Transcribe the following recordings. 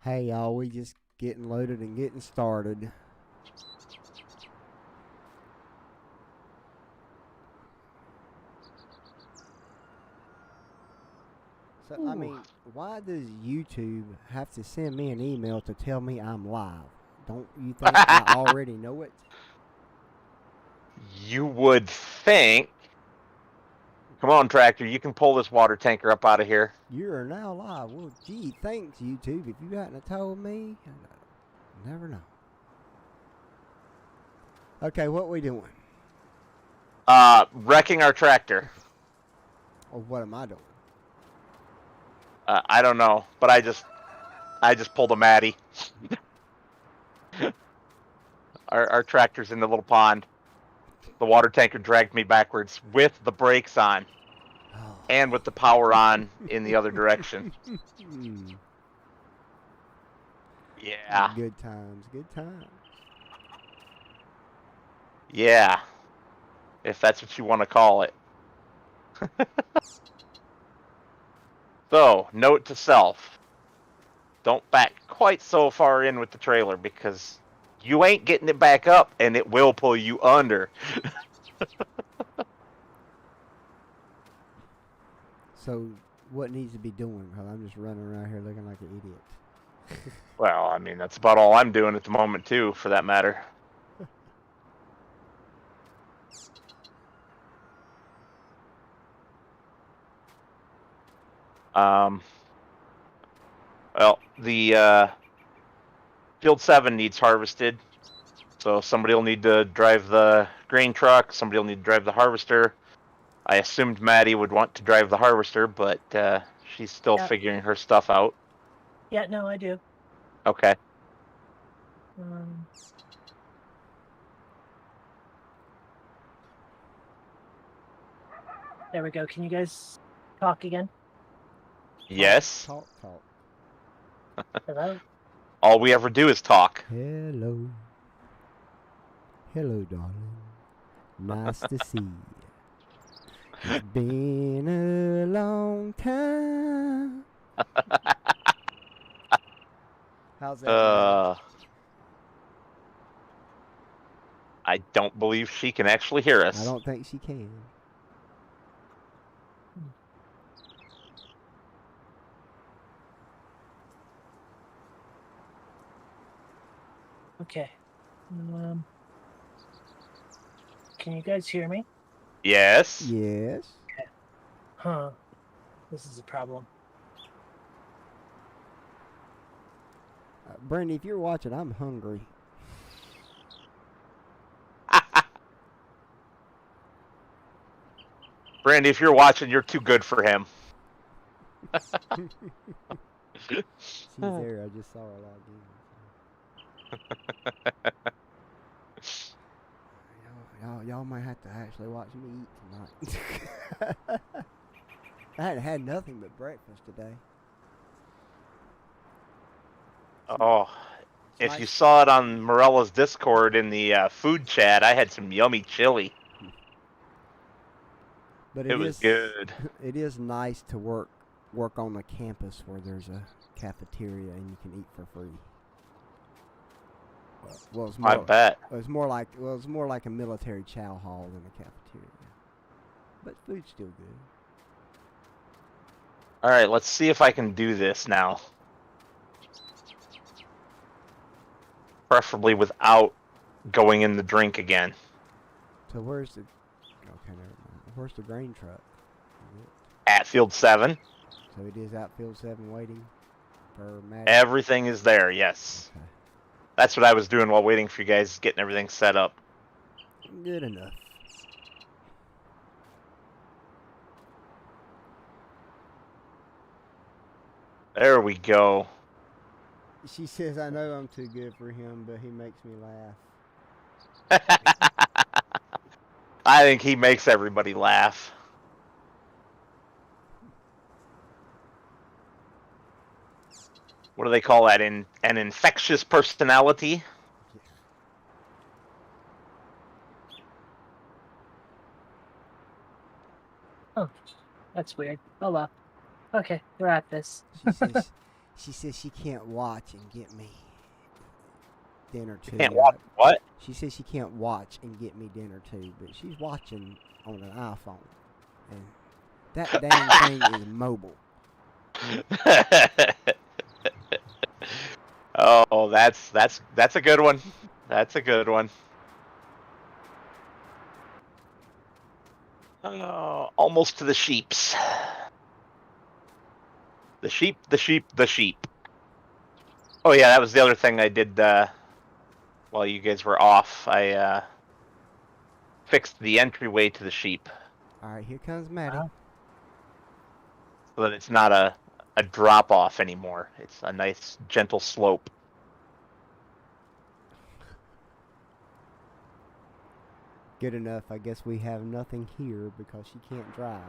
Hey y'all, we just getting loaded and getting started. So I Ooh. mean, why does YouTube have to send me an email to tell me I'm live? Don't you think I already know it? You would think. Come on, tractor. You can pull this water tanker up out of here. You are now live. Well, gee, thanks YouTube. If you hadn't have told me, I'd never know. Okay, what we doing? Wrecking our tractor. Or what am I doing? I don't know, but I just pulled a Maddie. Our tractor's in the little pond. The water tanker dragged me backwards with the brakes on Oh. and with the power on in the other direction. Yeah. Good times, good times. Yeah. If that's what you want to call it. So, note to self. Don't back quite so far in with the trailer because you ain't getting it back up and it will pull you under. So, what needs to be doing? Because I'm just running around here looking like an idiot. Well, I mean, that's about all I'm doing at the moment, too, for that matter. Well, the Field 7 needs harvested. So somebody will need to drive the grain truck. Somebody will need to drive the harvester. I assumed Maddie would want to drive the harvester, but she's still figuring her stuff out. Yeah, no, I do. Okay. There we go. Can you guys talk again? Yes. Talk. Hello? All we ever do is talk. Hello. Hello, darling. Nice to see you. It's been a long time. How's that? I don't believe she can actually hear us. I don't think she can. Okay. Can you guys hear me? Yes. Yes. Okay. Huh. This is a problem. Brandy, if you're watching, I'm hungry. Brandy, if you're watching, you're too good for him. She's there. I just saw her log in. Y'all might have to actually watch me eat tonight. I hadn't had nothing but breakfast today. Oh, if you saw it on Morella's Discord in the food chat, I had some yummy chili. But it was good. It is nice to work on the campus where there's a cafeteria and you can eat for free. Well, it's more, I bet. It's more like a military chow hall than a cafeteria. But food's still good. All right, let's see if I can do this now. Preferably without going in the drink again. So where's the Where's the grain truck? At Field 7. So it is at Field 7 waiting for Maddie? Everything is there, yes. Okay. That's what I was doing while waiting for you guys getting everything set up. Good enough. There we go. She says, I know I'm too good for him, but he makes me laugh. I think he makes everybody laugh. What do they call that? An infectious personality? Oh, that's weird. Oh well. Okay, we're at this. She says she can't watch and get me dinner too. Can't watch what? She says she can't watch and get me dinner too, but she's watching on an iPhone, and that dang thing is mobile. Oh, that's a good one. That's a good one. Almost to the sheeps. The sheep, the sheep, the sheep. Oh yeah, that was the other thing I did while you guys were off. I fixed the entryway to the sheep All right, here comes Maddie. Wow. so that it's not a drop off anymore. It's a nice gentle slope. Good enough. I guess we have nothing here because she can't drive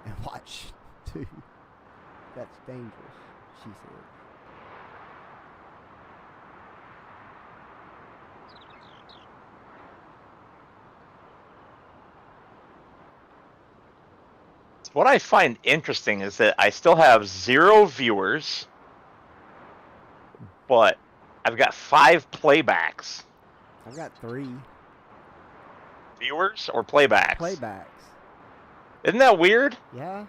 and watch too. That's dangerous, she said. What I find interesting is that I still have 0 viewers, but I've got 5 playbacks. I've got 3 Viewers or playbacks? playbacks. Isn't that weird? Yeah.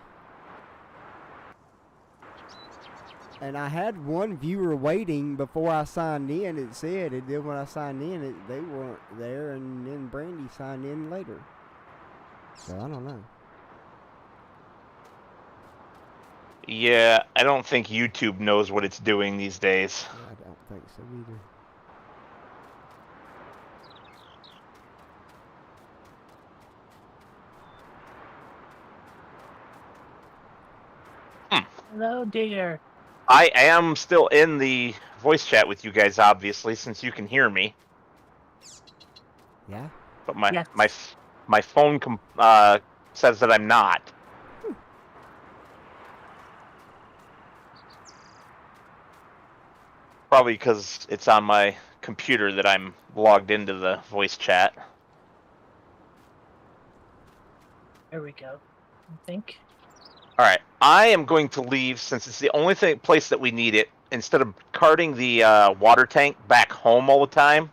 And I had one viewer waiting before I signed in. It said, and then when I signed in, they weren't there, and then Brandy signed in later. So I don't know. Yeah, I don't think YouTube knows what it's doing these days. Yeah, I don't think so either. Hello, dear. I am still in the voice chat with you guys, obviously, since you can hear me. Yeah? But my Yes. my phone says that I'm not. Probably because it's on my computer that I'm logged into the voice chat. There we go. I think. All right, I am going to leave since it's the only place that we need it. Instead of carting the water tank back home all the time,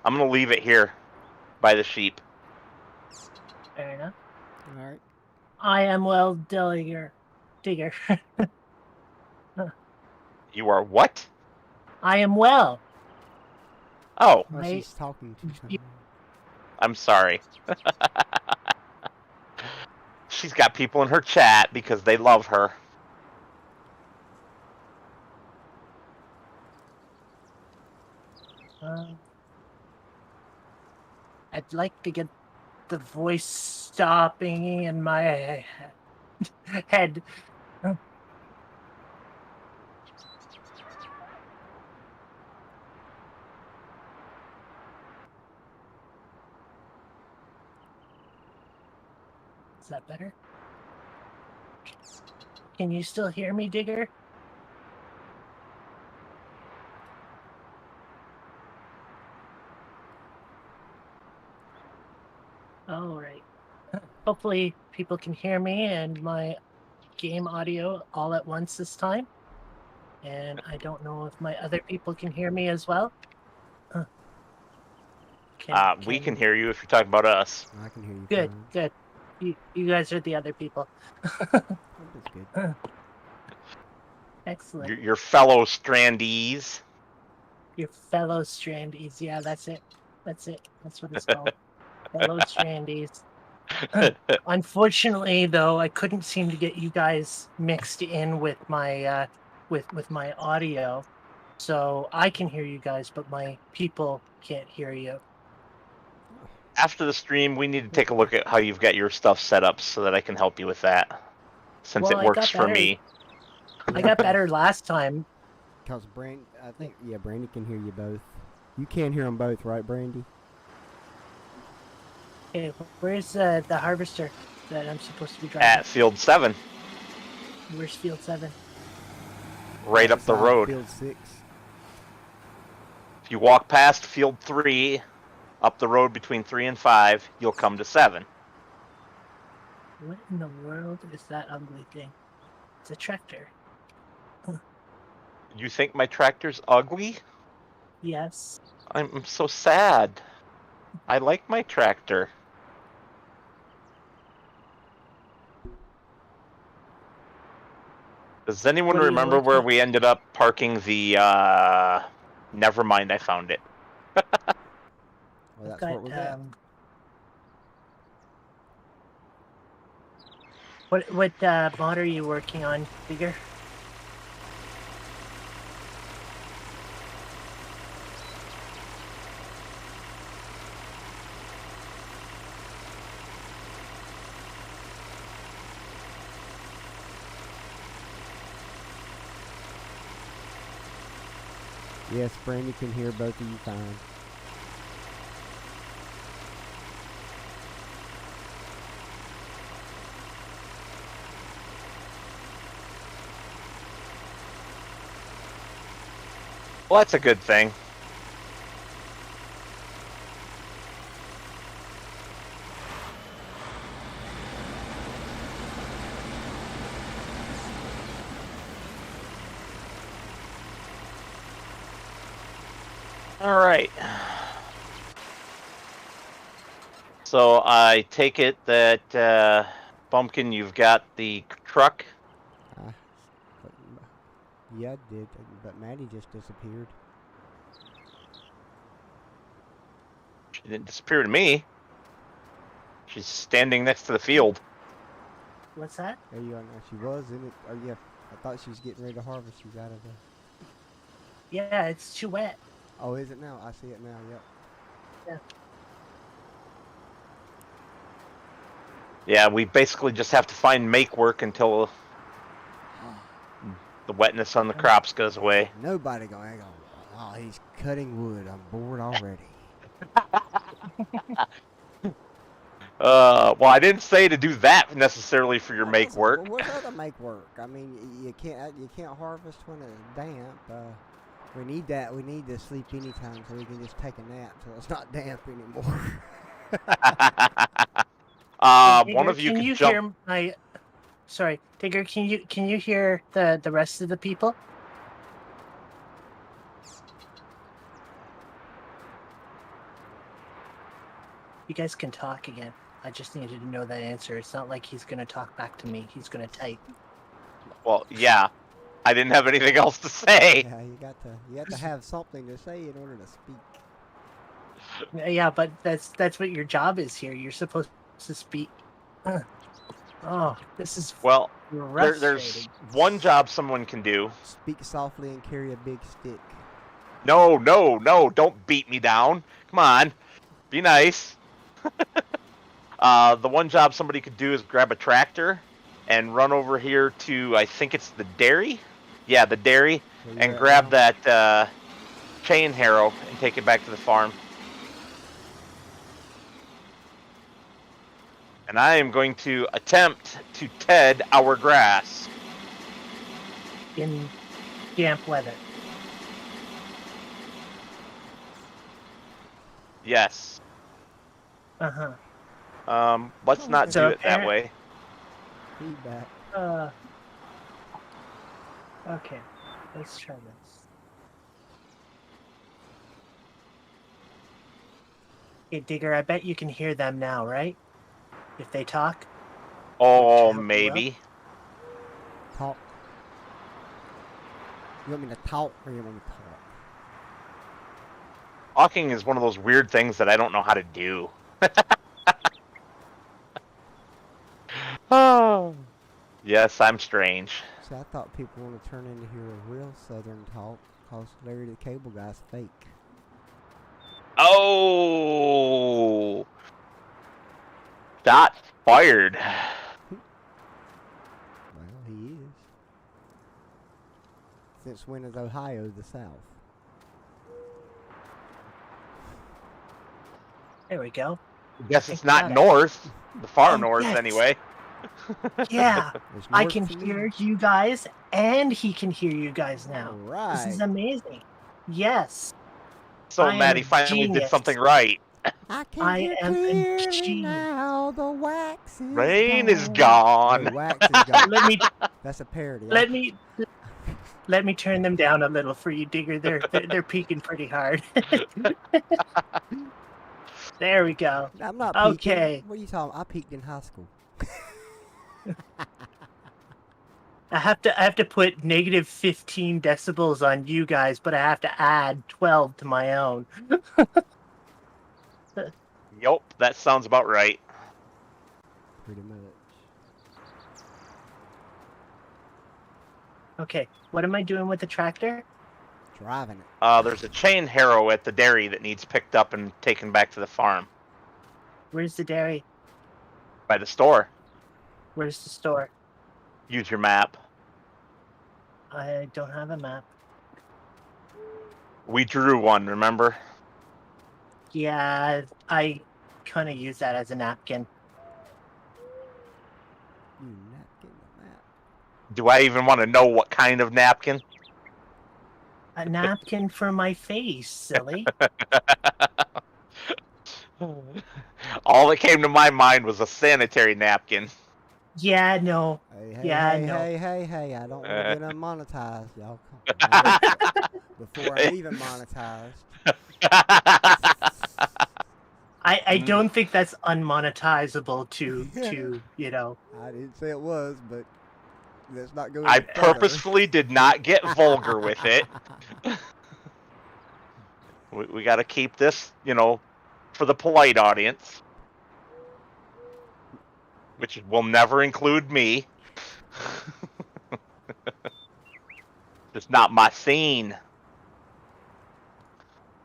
I'm going to leave it here by the sheep. Fair enough. All right. I am well, Digger. You are what? I am well. Oh, Well, Right. she's talking to someone. I'm sorry. She's got people in her chat because they love her. I'd like to get the voice stopping in my head. Is that better? Can you still hear me, Digger? All right. Hopefully people can hear me and my game audio all at once this time. And I don't know if my other people can hear me as well. We can hear you if you're talking about us. I can hear you. Good, fine. good. You guys are the other people. That's good. Excellent. Your fellow strandees. Your fellow strandies. Yeah, that's it. That's it. That's what it's called. Fellow strandies. Unfortunately, though, I couldn't seem to get you guys mixed in with my with my audio, so I can hear you guys, but my people can't hear you. After the stream, we need to take a look at how you've got your stuff set up so that I can help you with that. Since Well, it I works got for better. me. I got better last time. Because I think, yeah, Brandy can hear you both. You can hear them both, right, Brandy? Okay, where's the harvester that I'm supposed to be driving? At Field 7. Where's Field 7? Right up the Outside road. Field 6. If you walk past Field 3, up the road between 3 and 5, you'll come to 7. What in the world is that ugly thing? It's a tractor. You think my tractor's ugly? Yes. I'm so sad. I like my tractor. Does anyone What are you remember where looking- we ended up parking the, never mind, I found it. Well, I've that's got, what we got. What mod are you working on, Digger? Yes, Brandy can hear both of you fine. Well, that's a good thing. All right. So I take it that Bumpkin, you've got the truck. But, yeah, I did, but Maddie just disappeared. She didn't disappear to me. She's standing next to the field. What's that? There you are now. She was in it. Oh yeah, I thought she was getting ready to harvest. She's out of the. Yeah, it's too wet. Oh, is it now? I see it now. Yep. Yeah. Yeah, we basically just have to find make work until the wetness on the crops goes away. Nobody gonna go. Oh, he's cutting wood. I'm bored already. Well, I didn't say to do that necessarily for your make work. Well, what's other make work? I mean, you can't harvest when it's damp. We need that. We need to sleep anytime so we can just take a nap till it's not damp anymore. One of you can can you jump. hear my? Sorry, Digger. Can you hear the rest of the people? You guys can talk again. I just needed to know that answer. It's not like he's gonna talk back to me. He's gonna type. Well, yeah, I didn't have anything else to say. Yeah, you have to have something to say in order to speak. Yeah, but that's what your job is here. You're supposed to speak. Oh, this is Well, frustrating. there's one job someone can do. Speak softly and carry a big stick. No, don't beat me down. Come on, be nice. The one job somebody could do is grab a tractor and run over here to, I think it's the dairy? Yeah, the dairy, Where you're and at grab now. that chain harrow and take it back to the farm. And I am going to attempt to ted our grass. in damp weather. Yes. Let's not So do it that way. Feedback. Okay, let's try this. Hey, Digger, I bet you can hear them now, right? If they talk? Oh, Which I hope they will. maybe. Talk. You want me to talk or you want me to talk? Talking is one of those weird things that I don't know how to do. Oh. Yes, I'm strange. See, I thought people want to turn into here a real southern talk because Larry the Cable Guy's fake. Oh! Shot fired. Well, he is. Since when is Ohio the South? There we go. Guess it's not north. The far north, yes. anyway. Yeah, There's I north can to me. hear you guys, and he can hear you guys now. All This is right. amazing. Yes, So I am Maddie a finally did genius. something right. I can I hear am a clearly genius. now. The wax is Rain is gone. gone. No, wax is gone. let me That's a parody. let me Let me turn them down a little for you, Digger. They're peaking pretty hard. There we go. I'm not peaking. Okay. What are you talking? I peaked in high school. I have to put negative 15 decibels on you guys, but I have to add 12 to my own. Yup, that sounds about right. Pretty much. Okay, what am I doing with the tractor? Driving it. There's a chain harrow at the dairy that needs picked up and taken back to the farm. Where's the dairy? By the store. Where's the store? Use your map. I don't have a map. We drew one, remember? Yeah, I kind of use that as a napkin. You napkin the map. Do I even want to know what kind of napkin? A napkin for my face, silly. All that came to my mind was a sanitary napkin. Yeah, no. Hey, Yeah, hey, no. hey, I don't want to get unmonetized, y'all. Come on. Before I'm even monetized. I don't think that's unmonetizable to you know. I didn't say it was, but let's not go I any further. purposefully did not get vulgar with it. We got to keep this, for the polite audience. Which will never include me. It's not my scene.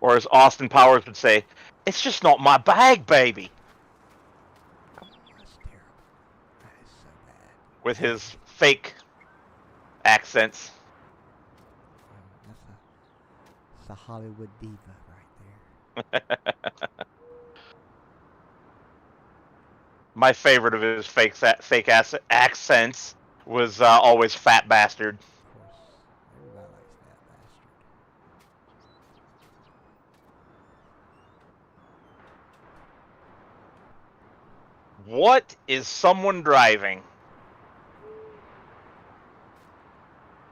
Or as Austin Powers would say, it's just not my bag, baby. That's terrible. That is so bad. With his fake accents. That's a Hollywood diva right there. My favorite of his fake accents was always Fat Bastard. Of course, everybody likes that bastard. What is someone driving?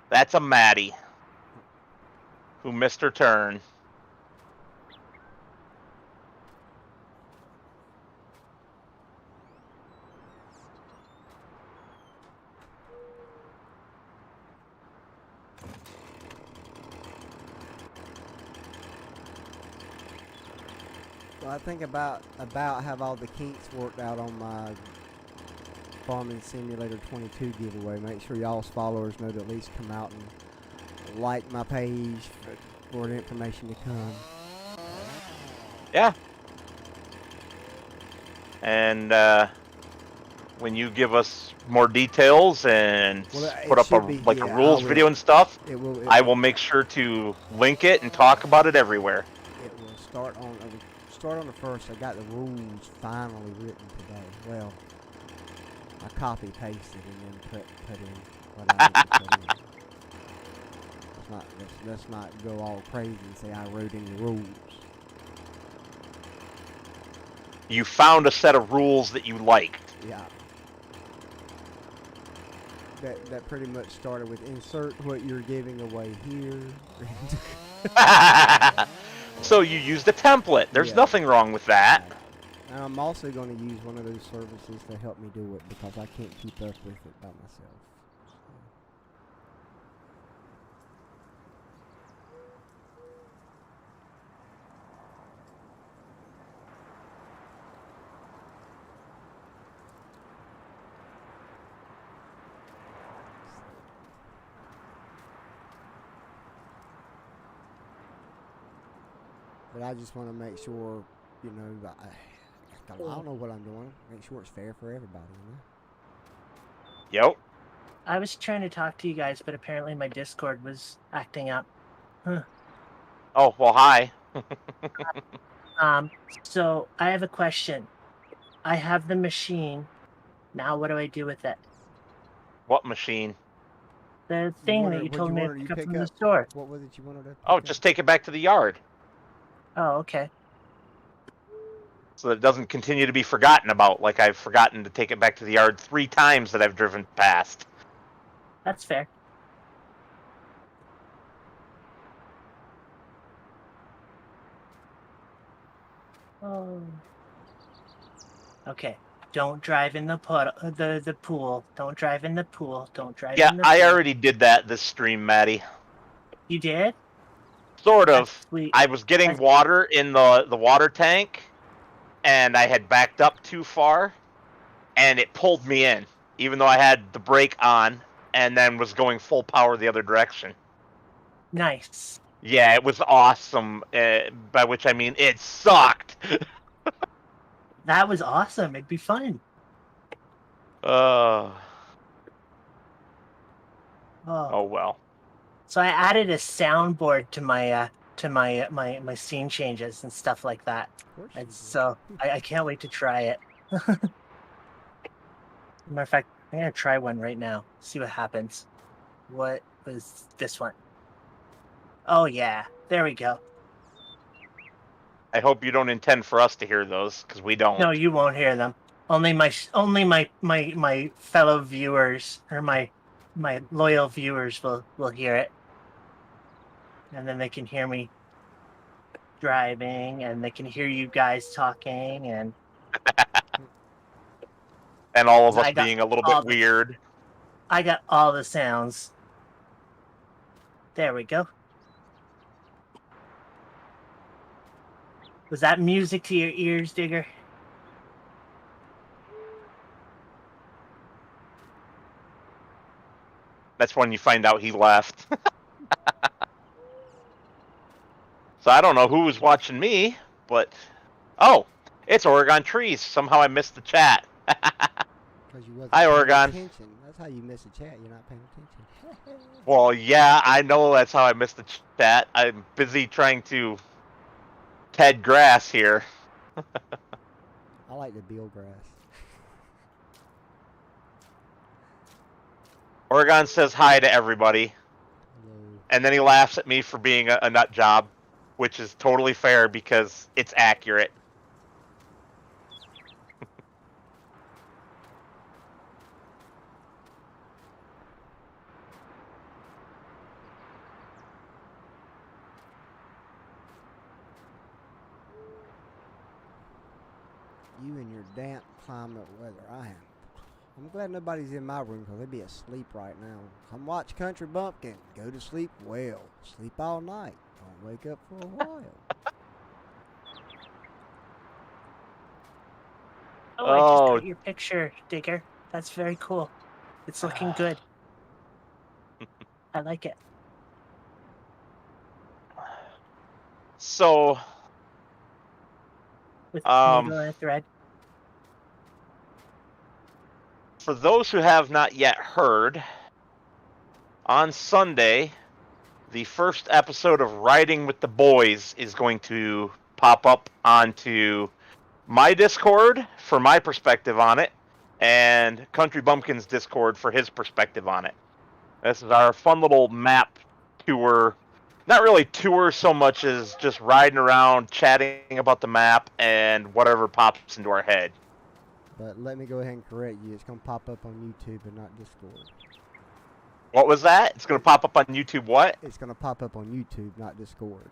That's a Maddie who missed her turn. Well, I think about have all the kinks worked out on my Farming Simulator 22 giveaway. Make sure y'all's followers know to at least come out and like my page for the information to come. Yeah. And when you give us more details and put up a rules video and stuff, I will make sure to link it and talk about it everywhere. It will start on the 1st. I got the rules finally written today. Well, I copy pasted and then put in what I need to put in. Let's not go all crazy and say I wrote any rules. You found a set of rules that you liked. Yeah. That pretty much started with insert what you're giving away here. So you used a template. There's nothing wrong with that. And I'm also going to use one of those services to help me do it because I can't keep up with it by myself. But I just want to make sure, that I don't know what I'm doing. Make sure it's fair for everybody, Yep. I was trying to talk to you guys, but apparently my Discord was acting up. Huh. Oh, well, hi. So I have a question. I have the machine. Now what do I do with it? What machine? The thing that you told me to pick up from the store. What was it you wanted to pick Oh, up? just take it back to the yard. Oh, okay. So that it doesn't continue to be forgotten about, like I've forgotten to take it back to the yard 3 times that I've driven past. That's fair. Oh. Okay. Don't drive in the the pool. Don't drive in the pool. Don't drive Yeah, in the I pool. already did that this stream, Maddie. You did? Sort That's of. sweet. I was getting That's water in the water tank, and I had backed up too far, and it pulled me in, even though I had the brake on, and then was going full power the other direction. nice. Yeah, it was awesome. By which I mean it sucked. That was awesome. It'd be fun. Oh Oh. well. So I added a soundboard to my scene changes and stuff like that. Of course you And do. so I can't wait to try it. Matter of fact, I'm gonna try one right now. See what happens. What was this one? Oh yeah, there we go. I hope you don't intend for us to hear those, because we don't. No, you won't hear them. Only my fellow viewers or my loyal viewers will hear it, and then they can hear me driving, and they can hear you guys talking, and And all of us I got being a little all bit the- weird. I got all the sounds. There we go. Was that music to your ears, Digger? That's when you find out he left. So I don't know who was watching me, but... Oh, it's Oregon Trees. Somehow I missed the chat. 'Cause you wasn't Hi, paying Oregon. attention. That's how you miss a chat. You're not paying attention. Well, yeah, I know that's how I missed the chat. I'm busy trying to Ted grass here. I like the Bill grass. Oregon says hi to everybody, Hello. and then he laughs at me for being a nut job, which is totally fair because it's accurate. You and your damp climate weather. I'm glad nobody's in my room because they'd be asleep right now. Come watch Kountry Bumpkin. Go to sleep well. Sleep all night. Don't wake up for a while. Oh, I just Oh. got your picture, Digger. That's very cool. It's looking good. I like it. So, With Um, needle and a thread. for those who have not yet heard, on Sunday, the first episode of Riding with the Boys is going to pop up onto my Discord for my perspective on it, and Kountry Bumpkin's Discord for his perspective on it. This is our fun little map tour. Not really tour so much as just riding around, chatting about the map, and whatever pops into our head. But let me go ahead and correct you. It's going to pop up on YouTube and not Discord. What was that? It's going to pop up on YouTube what? It's going to pop up on YouTube, not Discord.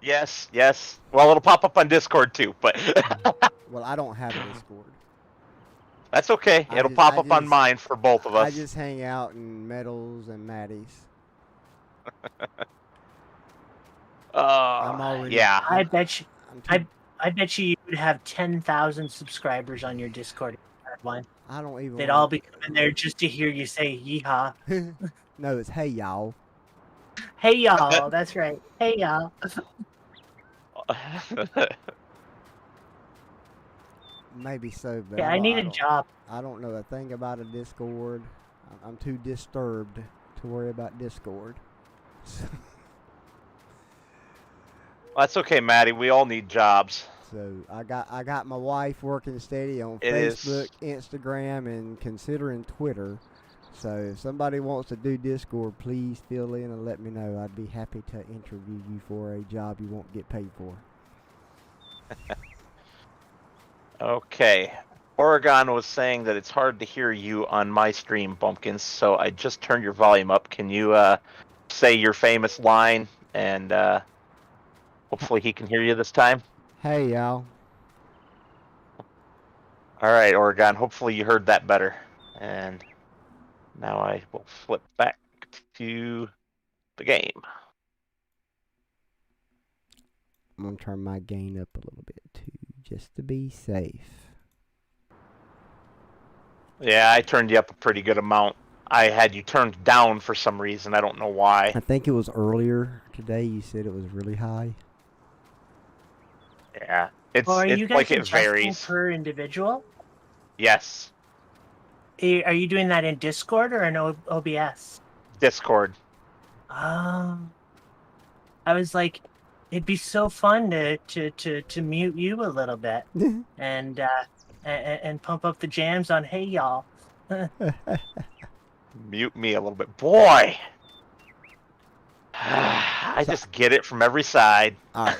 Yes, yes. Well, it'll pop up on Discord too, but Well, I don't have a Discord. that's okay. I It'll just- pop I up on just- mine for both of I us. just hang out in Metals and Maddy's. I'm already. Yeah. I bet you. I'm too, I bet you would have 10,000 subscribers on your Discord if you had one. I don't even. They'd all be coming there just to hear you say "yeehaw." No, it's hey y'all. Hey y'all, that's right. Hey y'all. Maybe so, but Yeah, I need a don't- job. I don't know a thing about a Discord. I'm too disturbed to worry about Discord. That's okay, Maddie. We all need jobs. So I got my wife working steady on It is- Facebook, Instagram, and considering Twitter. So if somebody wants to do Discord, please fill in and let me know. I'd be happy to interview you for a job you won't get paid for. Okay. Oregon was saying that it's hard to hear you on my stream, Bumpkins, so I just turned your volume up. Can you say your famous line, and hopefully he can hear you this time? Hey, y'all. All right, Oregon. Hopefully you heard that better. And now I will flip back to the game. I'm going to turn my gain up a little bit, too, just to be safe. Yeah, I turned you up a pretty good amount. I had you turned down for some reason. I don't know why. I think it was earlier today you said it was really high. Yeah, it's Or are you guys like it adjusting varies. per individual? Yes, Are you doing that in Discord or in OBS? Discord. I was like, it'd be so fun to mute you a little bit and pump up the jams on Hey Y'all. Mute me a little bit, boy. I just get it from every side. All right.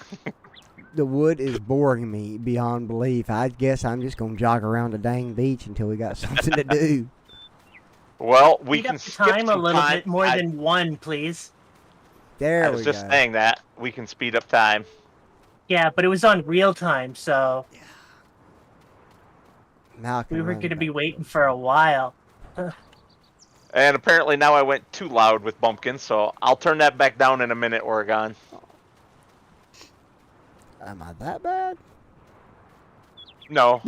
The wood is boring me beyond belief. I guess I'm just going to jog around the dang beach until we got something to do. Well, we Speed can up the skip time a some little time. bit more than one, please. There I we was just go. saying that we can speed up time. Yeah, but it was on real time, so Now I can we were run going to be back. waiting for a while. And apparently now I went too loud with Bumpkin, so I'll turn that back down in a minute, Oregon. Am I that bad? No.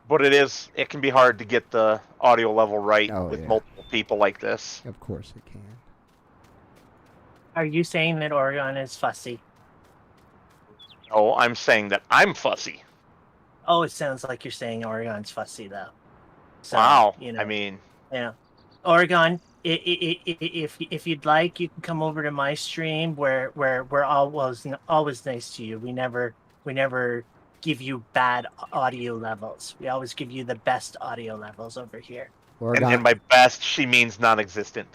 But it can be hard to get the audio level right with yeah. multiple people like this. Of course it can. Are you saying that Oregon is fussy? No, I'm saying that I'm fussy. Oh, it sounds like you're saying Oregon's fussy, though. So, Wow. You know, I mean, yeah. Oregon, if you'd like, you can come over to my stream where we're always nice to you. We never give you bad audio levels. We always give you the best audio levels over here. and by best, she means non-existent.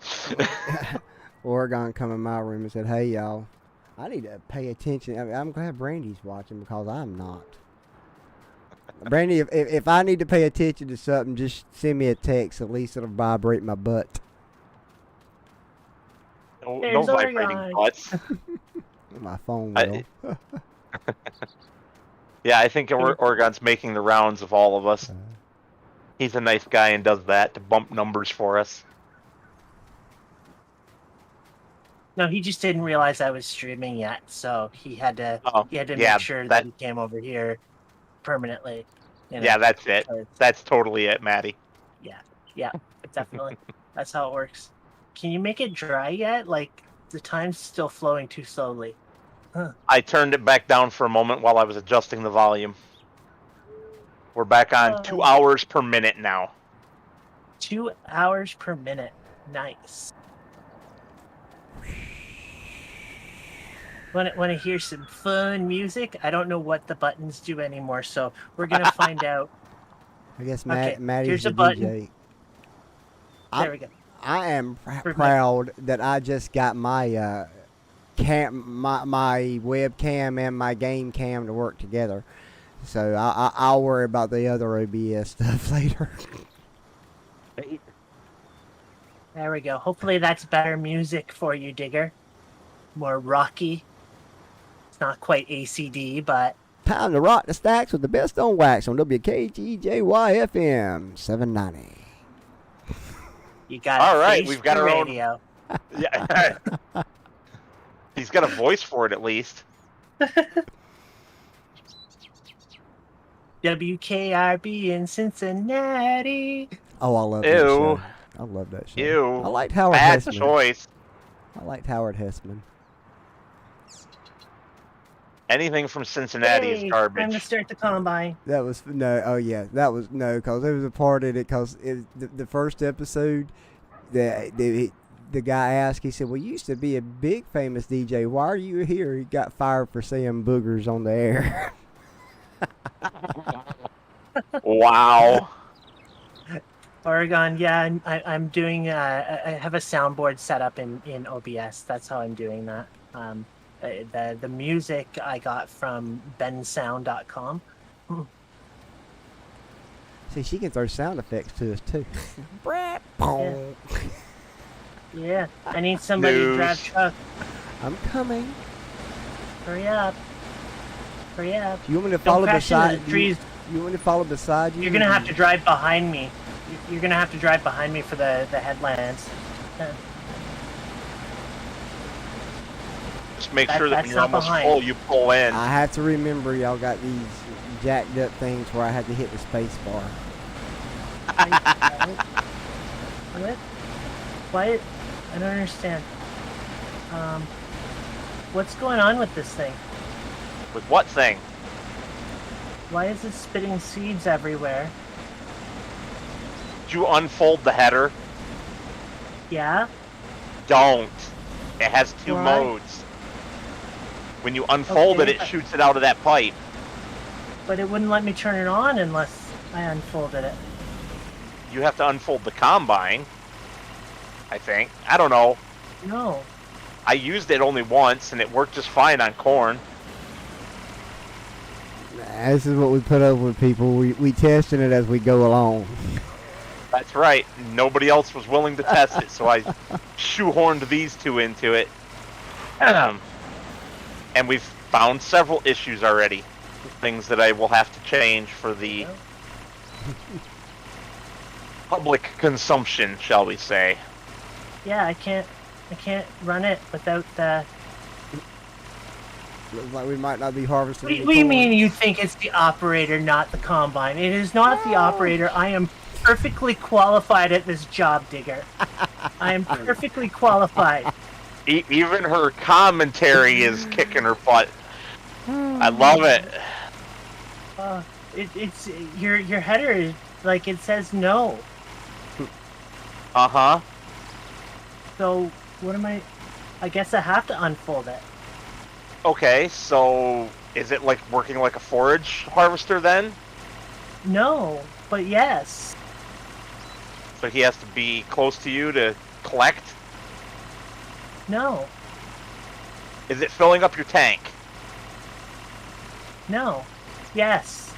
Oregon come in my room and said, "Hey y'all, I need to pay attention." I mean, I'm glad Brandy's watching because I'm not. Brandy, if I need to pay attention to something, just send me a text. At least it'll vibrate my butt. No There's vibrating Oregon. butts. My phone will. Yeah, I think Oregon's making the rounds of all of us. He's a nice guy and does that to bump numbers for us. No, he just didn't realize I was streaming yet, so he had to Yeah, make sure that he came over here permanently. You know, yeah, that's it. so That's totally it, Maddie. yeah, definitely. That's how it works. Can you make it dry yet? Like, the time's still flowing too slowly. I turned it back down for a moment while I was adjusting the volume. We're back on 2 hours per minute now. 2 hours per minute. Nice. Want to hear some fun music? I don't know what the buttons do anymore, so we're gonna find out. I guess Okay, Maddie's here's the a button. DJ. There we go. I am proud that I just got my my webcam and my game cam to work together. So I'll worry about the other OBS stuff later. There we go. Hopefully that's better music for you, Digger. More rocky. It's not quite ACD, but... Time to rock the stacks with the best on wax on WKGJY-FM 790. You got all right, we've got our radio. Own... Yeah. He's got a voice for it, at least. WKRB in Cincinnati. Oh, I love that show. I love that show. Ew. I liked Howard Bad Hessman. choice. I liked Howard Hessman. Anything from Cincinnati is garbage. Time to start the combine. That was no. Oh yeah, that was no. Because there was a part in it. Because the first episode, the guy asked. He said, "Well, you used to be a big famous DJ. Why are you here?" He got fired for saying boogers on the air. Wow. Oregon, yeah, I'm doing. I have a soundboard set up in OBS. That's how I'm doing that. The music I got from bensound.com. See, she can throw sound effects to us too. Yeah, I need somebody to drive truck. I'm coming. Hurry up. Hurry up. Do you want me to Don't follow crash beside into the trees. You want me to follow beside you? You're gonna have to drive behind me. You're gonna have to drive behind me for the headlands. Just make sure that when that's you're not almost behind. full, you pull in. I have to remember y'all got these jacked up things where I had to hit the space bar. What? What? I don't understand. What's going on with this thing? With what thing? Why is it spitting seeds everywhere? Did you unfold the header? Yeah? Don't. It has two Why? modes. When you unfold Okay, it, it shoots it out of that pipe. But it wouldn't let me turn it on unless I unfolded it. You have to unfold the combine, I think. I don't know. No. I used it only once, and it worked just fine on corn. This is what we put up with, people. We testing it as we go along. That's right. Nobody else was willing to test it, so I shoehorned these two into it. And we've found several issues already. Things that I will have to change for the public consumption, shall we say. Yeah, I can't run it without the... Looks like we might not be harvesting. What any do you corn. mean you think it's the operator, not the combine? It is not the operator. I am perfectly qualified at this job, Digger. I am perfectly qualified. Even her commentary is kicking her butt. I love it. It's your header is like it says no. Uh-huh. So what am I guess I have to unfold it. Okay, so is it like working like a forage harvester then? No, but yes. So he has to be close to you to collect? No. Is it filling up your tank? No. Yes.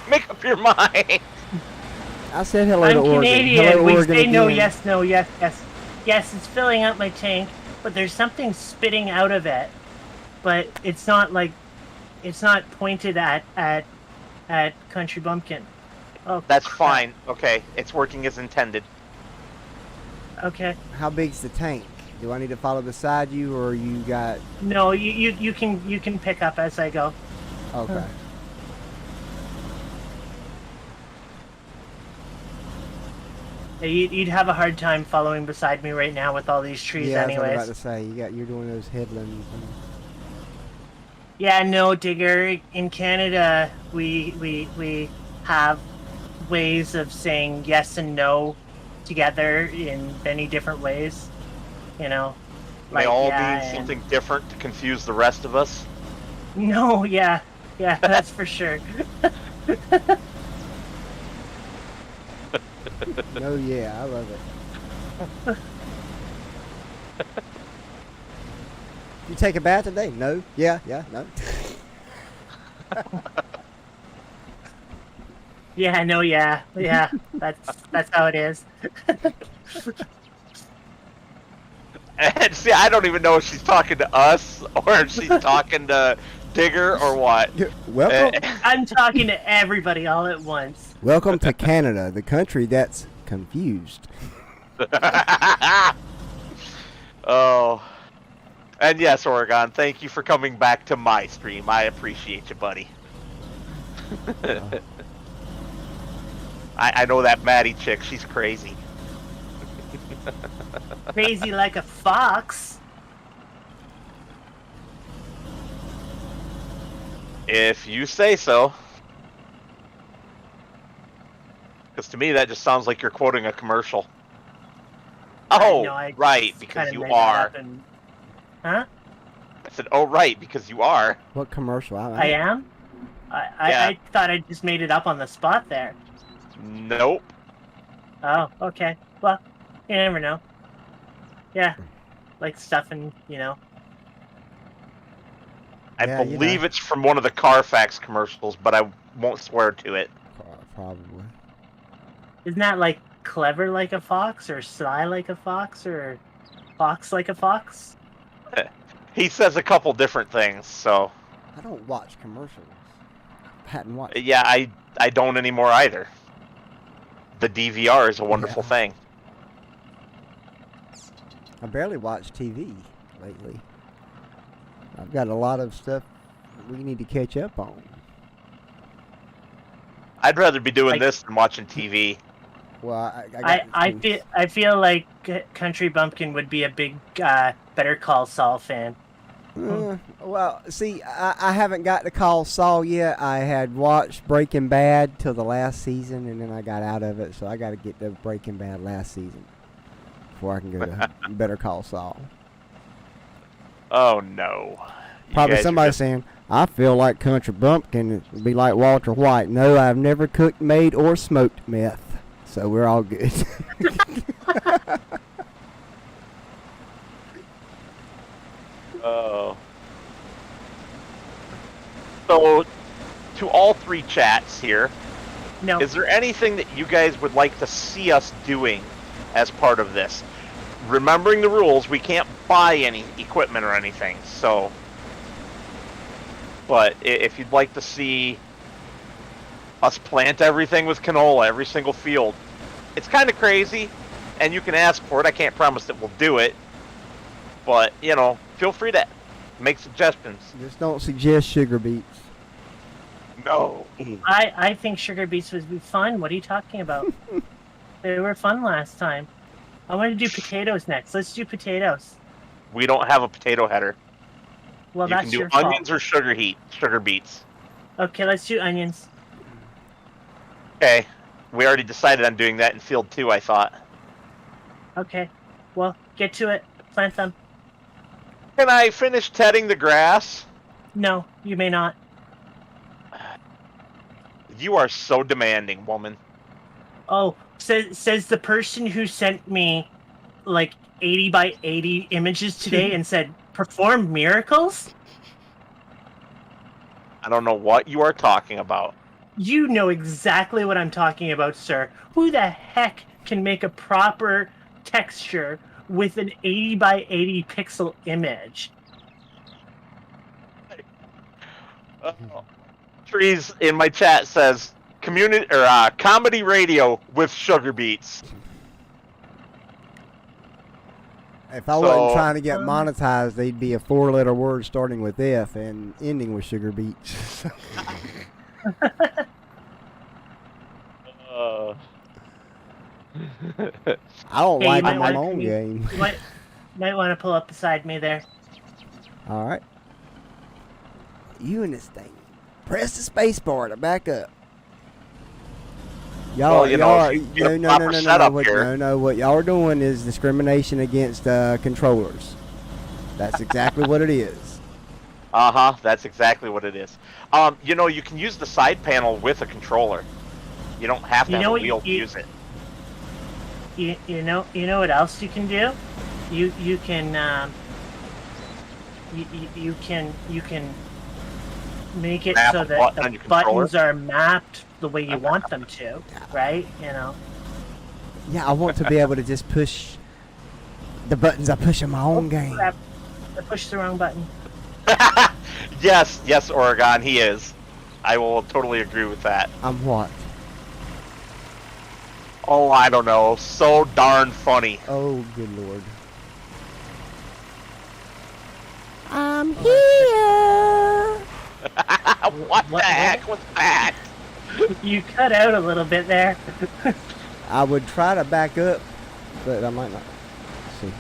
Make up your mind. I said hello I'm to Oregon. Canadian. Hello, We Oregon say no, again. yes, no, yes, yes. Yes, it's filling up my tank, but there's something spitting out of it. But it's not pointed at Kountry Bumpkin. Oh, That's crap. fine. Okay, it's working as intended. Okay. How big's the tank? Do I need to follow beside you, or you got? No, you can pick up as I go. Okay. You'd have a hard time following beside me right now with all these trees, Yeah, that's what I was anyways. about to say. You're doing those headlands. Yeah, no, Digger. In Canada, we have ways of saying yes and no together in many different ways. You know, They all yeah, mean and- something different to confuse the rest of us. No, yeah, that's for sure. No, yeah, I love it. You take a bath today? No. Yeah, no. Yeah, no, yeah. That's how it is. And see, I don't even know if she's talking to us or if she's talking to Digger or what. Welcome, I'm talking to everybody all at once. welcome to Canada, the country that's confused. Oh. And yes, Oregon, thank you for coming back to my stream. I appreciate you, buddy. I know that Maddie chick. She's crazy. Crazy like a fox. If you say so. Because to me, that just sounds like you're quoting a commercial. Oh, I right, just because kinda you made that are. up and- Huh? I said, oh, right, because you are. What commercial? I am? Yeah. I thought I just made it up on the spot there. Nope. Oh, okay. Well, you never know. Yeah. Like stuff and, I Yeah, you believe know. it's from one of the Carfax commercials, but I won't swear to it. Probably. Isn't that like clever like a fox or sly like a fox or fox like a fox? He says a couple different things, so I don't watch commercials. I hadn't watched. yeah, I don't anymore either. The DVR is a wonderful thing. I barely watch TV lately. I've got a lot of stuff we need to catch up on. I'd rather be doing this than watching TV. Well, I feel like Country Bumpkin would be a big Better Call Saul fan. Well, see, I haven't got to call Saul yet. I had watched Breaking Bad till the last season, and then I got out of it, so I got to get to Breaking Bad last season before I can go to Better Call Saul. Oh, no. Probably somebody saying, I feel like Country Bumpkin would be like Walter White. No, I've never cooked, made, or smoked meth, so we're all good. Oh. So, to all three chats here, No. is there anything that you guys would like to see us doing as part of this? Remembering the rules, we can't buy any equipment or anything, so... But if you'd like to see us plant everything with canola, every single field, it's kind of crazy, and you can ask for it. I can't promise that we'll do it, but, you know, feel free to make suggestions. Just don't suggest sugar beets. No. I think sugar beets would be fun. What are you talking about? They were fun last time. I want to do potatoes next. Let's do potatoes. We don't have a potato header. Well, You that's can do your onions fault. or sugar beets. Okay, let's do onions. Okay. We already decided on doing that in field 2, I thought. Okay. Well, get to it. Plant them. Can I finish tedding the grass? No, you may not. You are so demanding, woman. Oh, says the person who sent me like 80 by 80 images today and said, perform miracles? I don't know what you are talking about. You know exactly what I'm talking about, sir. Who the heck can make a proper texture with an 80 by 80 pixel image? Trees in my chat says community or comedy radio with sugar beets. If I wasn't trying to get monetized, they'd be a 4-letter word starting with F and ending with sugar beets. I don't like might my want- own game. You might want to pull up beside me there. All right. You and this thing. Press the space bar to back up. Y'all, Well, you know, if you get a proper setup here. no. What y'all are doing is discrimination against controllers. That's exactly what it is. That's exactly what it is. You know, you can use the side panel with a controller. You don't have to have a wheel to use it. You know what else you can do? You can you can make it Map so a that button on the your controller? buttons are mapped the way you want them to, right? You know. Yeah, I want to be able to just push the buttons I push in my own game. Crap. I pushed the wrong button. Yes, Oregon, he is. I will totally agree with that. I'm what? Oh, I don't know. So darn funny. Oh, good lord. I'm here. What the heck was that? You cut out a little bit there. I would try to back up, but I might not. Let's see.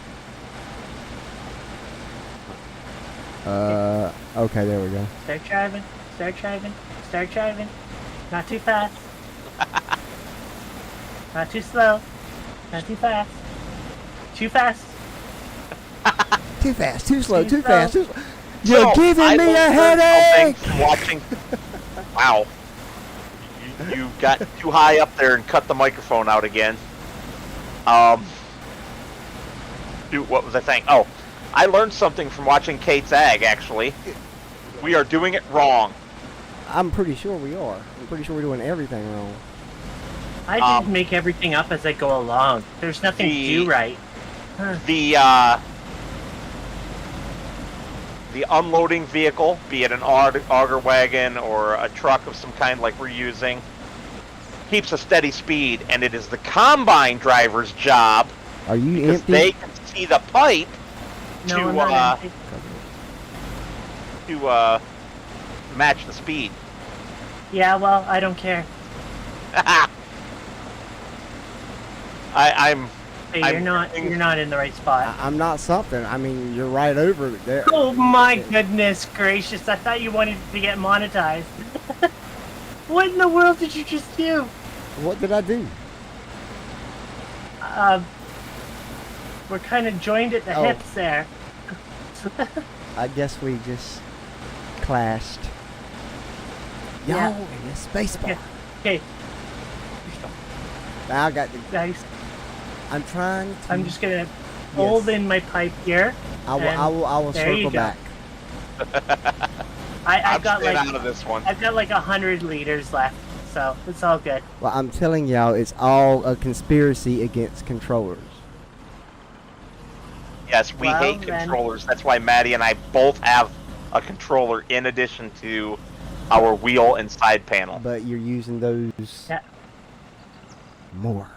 Okay, there we go. Start driving. Start driving. Start driving. Not too fast. Not too slow. Not too fast. Too fast. Too fast, too slow, Too too slow. fast. You're giving me a headache. Watching. Wow. You got too high up there and cut the microphone out again. Dude, what was I saying? Oh, I learned something from watching Kate's Ag, actually. We are doing it wrong. I'm pretty sure we are. I'm pretty sure we're doing everything wrong. I just make everything up as I go along. There's nothing to do right. the unloading vehicle, be it an auger wagon or a truck of some kind like we're using, keeps a steady speed, and it is the combine driver's job, Are you because empty? they can see the pipe No, I'm not empty. to match the speed. Yeah, well, I don't care. I'm Hey, you're not in the right spot. I'm not something. I mean, you're right over there. Oh my goodness gracious! I thought you wanted to get monetized. What in the world did you just do? What did I do? We're kind of joined at the Oh. hips there. I guess we just clashed. Yo, Yeah. in the space bar. Okay, I got the. guys, I'm trying to. I'm just gonna hold in my pipe here. I will. and I will there you circle go. back. I've got staying like out of this one. I've got like 100 liters left, so it's all good. Well, I'm telling y'all, it's all a conspiracy against controllers. Yes, we Well, hate then- controllers. That's why Maddie and I both have a controller in addition to our wheel and side panel. But you're using those Yeah. more.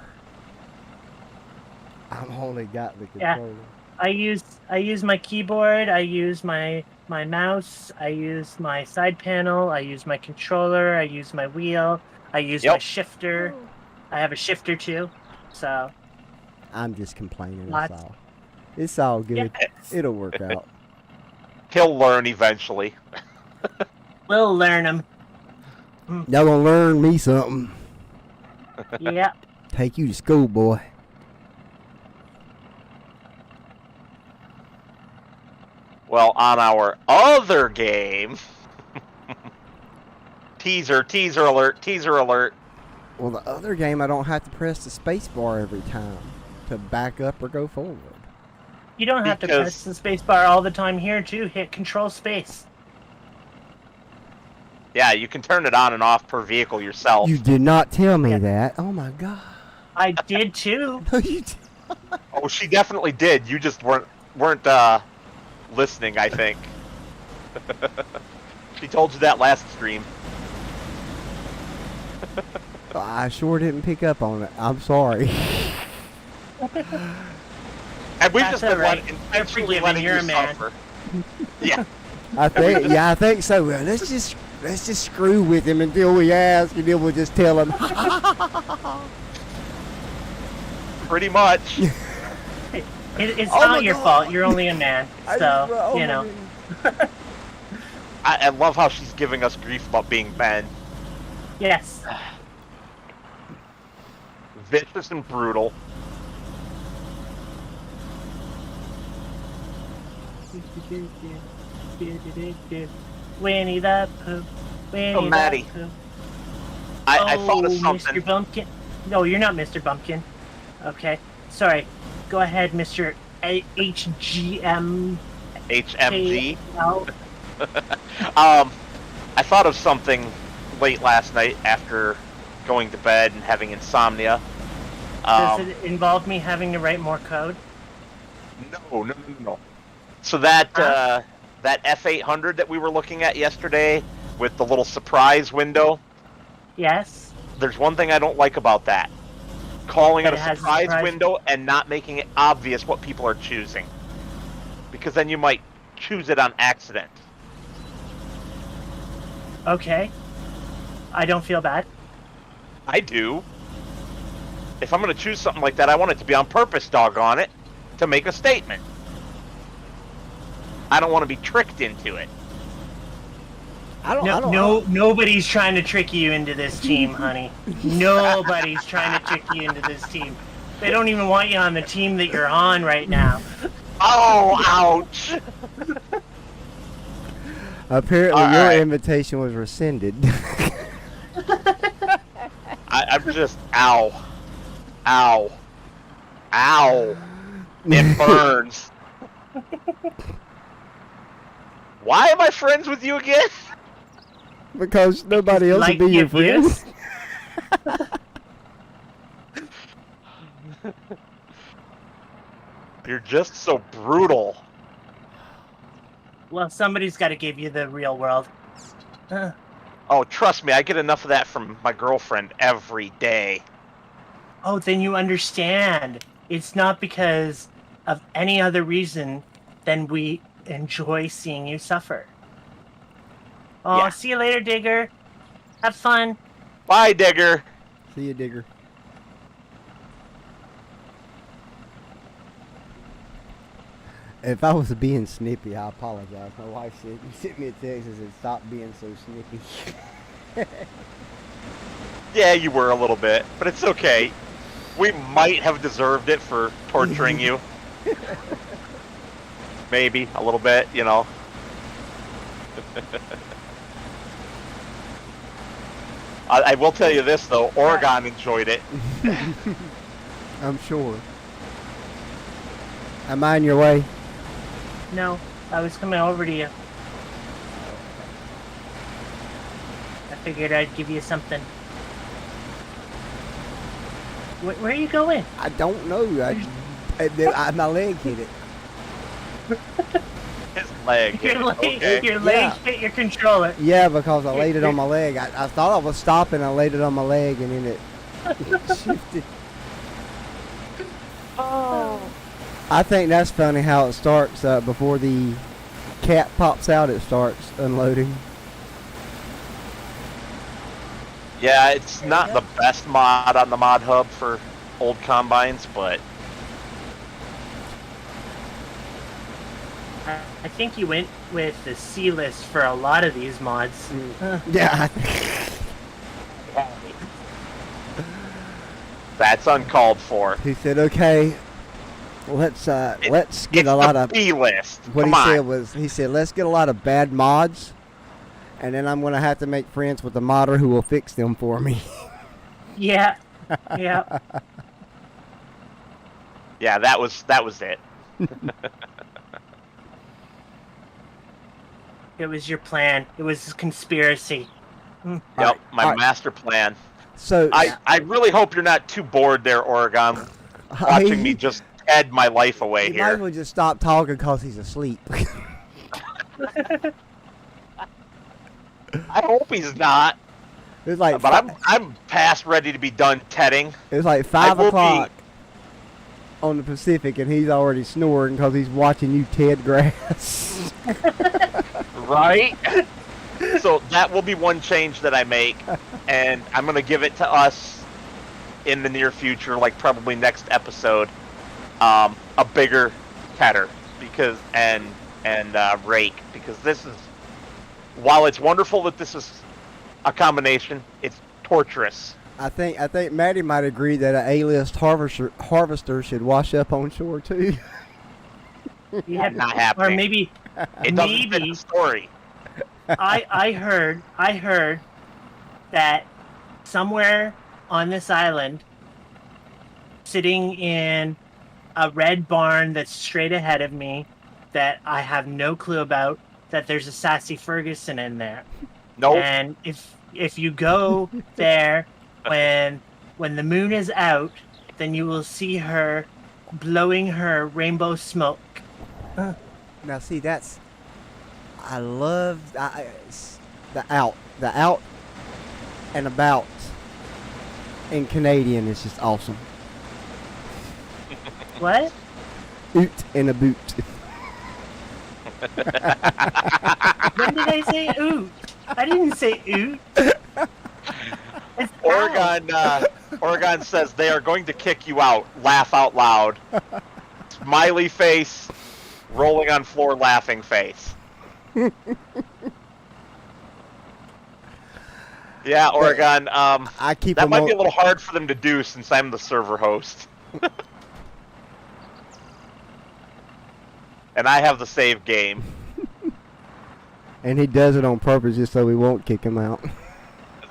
I've only got the Yeah. controller. I use my keyboard, I use my mouse, I use my side panel, I use my controller, I use my wheel, I use my Yep. shifter. I have a shifter too. So I'm just complaining. Lots. That's all. It's all good. Yeah. It'll work out. He'll learn eventually. we'll learn them. Y'all gonna learn me something. Yeah. Take you to school, boy. Well, on our other game, teaser alert. Well, the other game, I don't have to press the space bar every time to back up or go forward. You don't have to Because- press the space bar all the time here too. Hit control space. Yeah, you can turn it on and off per vehicle yourself. You did not tell me Yeah. that. Oh my god. I did too. No, you did. Oh, she definitely did. You just weren't listening, I think. She told you that last stream. I sure didn't pick up on it. I'm sorry. And we've That's just been all right. letting, You're intentionally forgiven, letting you're you a man. suffer. Yeah. I think so. Well, let's just screw with him until we ask, and then we'll just tell him. Pretty much. It's Oh my not your God. fault. You're only a man, so you know. I love how she's giving us grief about being men. Yes. Vicious and brutal. Winnie the Pooh. Winnie Oh, Maddie. the Pooh. I thought of Oh, something. Mr. Bumpkin. No, you're not Mr. Bumpkin. Okay. Sorry. Go ahead, Mr. HGM. HMG. No. I thought of something late last night after going to bed and having insomnia. Does it involve me having to write more code? No. So that that F800 that we were looking at yesterday with the little surprise window, Yes. there's one thing I don't like about that. Calling it That a it has a surprise surprise- window and not making it obvious what people are choosing. Because then you might choose it on accident. Okay. I don't feel bad. I do. If I'm going to choose something like that, I want it to be on purpose, doggone it, to make a statement. I don't want to be tricked into it. Nobody's trying to trick you into this team, honey. Nobody's trying to trick you into this team. They don't even want you on the team that you're on right now. Oh, ouch! Apparently, All your right. invitation was rescinded. I'm just, ow. It burns. Why am I friends with you again? Because nobody else Like would be your abuse? friend. You're just so brutal. Well, somebody's got to give you the real world. Oh, trust me, I get enough of that from my girlfriend every day. Oh, then you understand. It's not because of any other reason than we enjoy seeing you suffer. Oh, Yeah. see you later, Digger. Have fun. Bye, Digger. See you, Digger. If I was being snippy, I apologize. My wife sent me a text and said, "Stop being so snippy." Yeah, you were a little bit, but it's okay. We might have deserved it for torturing you. Maybe a little bit, you know. I will tell you this though, Oregon enjoyed it. I'm sure. Am I in your way? No, I was coming over to you. I figured I'd give you something. Where are you going? I don't know. My leg hit it. His leg. Okay. Your leg Yeah. hit your controller. Yeah, because I laid it on my leg. I thought I was stopping. I laid it on my leg, and then it shifted. Oh. I think that's funny how it starts before the cat pops out. It starts unloading. Yeah, it's not the best mod on the mod hub for old combines, but I think you went with the C list for a lot of these mods. Yeah. that's uncalled for. He said, "Okay, let's get It's a lot the of." B list. What Come he on. said was, he said, "Let's get a lot of bad mods, and then I'm gonna have to make friends with the modder who will fix them for me." Yeah. Yeah. Yeah, that was it. It was your plan. It was a conspiracy. Yep, Alright, my alright. master plan. So I really hope you're not too bored there, Oregon, watching me just head my life away he might as here. well just stop talking because he's asleep. I hope he's not, It's like but I'm past ready to be done tedding. it's like I 5 will be- o'clock on the Pacific, and he's already snoring because he's watching you Ted grass. Right? So that will be one change that I make, and I'm going to give it to us in the near future, like probably next episode, a bigger header because and rake, because this is, while it's wonderful that this is a combination, it's torturous. I think Maddie might agree that an A-list harvester should wash up on shore too. Yeah. Not happening. Or maybe It doesn't fit the story. I heard that somewhere on this island, sitting in a red barn that's straight ahead of me, that I have no clue about, that there's a Sassy Ferguson in there. Nope. And if you go there when the moon is out, then you will see her blowing her rainbow smoke. Now see, I love the out and about in Canadian is just awesome. What? Oot and a boot. When did I say oot? I didn't say oot. It's out. Oregon says they are going to kick you out. Laugh out loud. Smiley face, rolling on floor laughing face. Yeah, Oregon. I keep That them might on, be a little hard for them to do since I'm the server host. And I have the save game. and he does it on purpose just so we won't kick him out.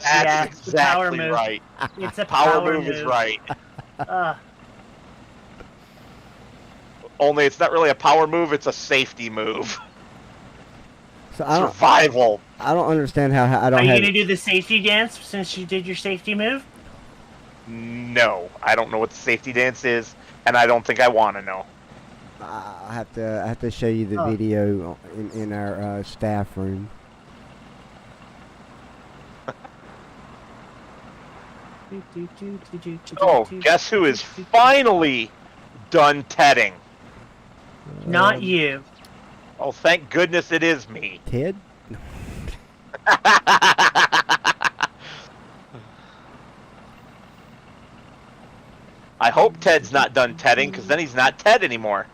That's Yeah, it's a power exactly move. right. It's a Power move is right. Only it's not really a power move, it's a safety move. So I Survival. don't understand how I don't Are you have. gonna do the safety dance since you did your safety move? No, I don't know what the safety dance is, and I don't think I want to know. I have to show you the video in our staff room. Oh, guess who is finally done tedding? Not you. Oh, thank goodness it is me. Ted? I hope Ted's not done tedding, because then he's not Ted anymore.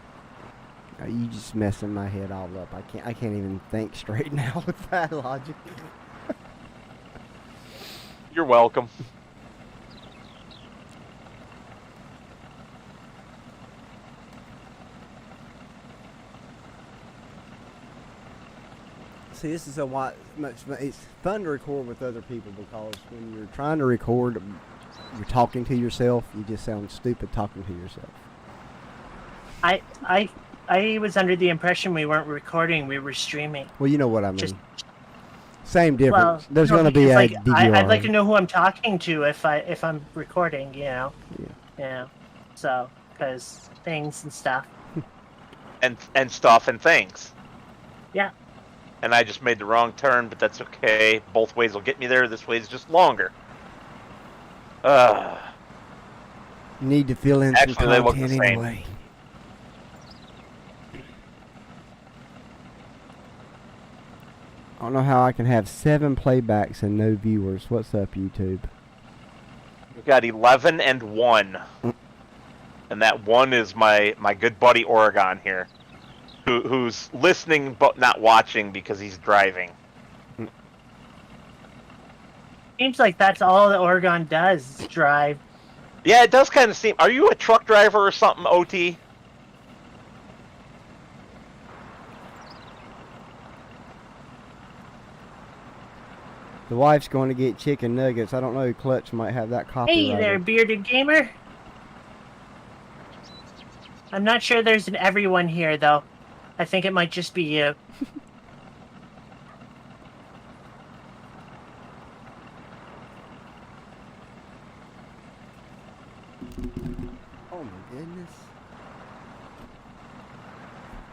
You just messing my head all up. I can't even think straight now with that logic. You're welcome. See, this is it's fun to record with other people because when you're trying to record, you're talking to yourself. You just sound stupid talking to yourself. I was under the impression we weren't recording, we were streaming. Well, you know what I mean. Just, Same difference. well, There's no, going to be a like, DVR. I'd like to know who I'm talking to if I'm recording, you know. Yeah. You know. So, because things and stuff. and stuff and things. Yeah. And I just made the wrong turn, but that's okay. Both ways will get me there. This way's just longer. Need to fill in Actually, some they look the content same. anyway. I don't know how I can have 7 playbacks and no viewers. What's up, YouTube? We've got 11 and 1. And that 1 is my good buddy Oregon here. Who's listening but not watching because he's driving. Seems like that's all that Oregon does, is drive. Yeah, it does kind of seem... Are you a truck driver or something, OT? The wife's going to get chicken nuggets. I don't know. Clutch might have that copyrighted. Hey there, bearded gamer. I'm not sure there's an everyone here, though. I think it might just be you. Oh my goodness.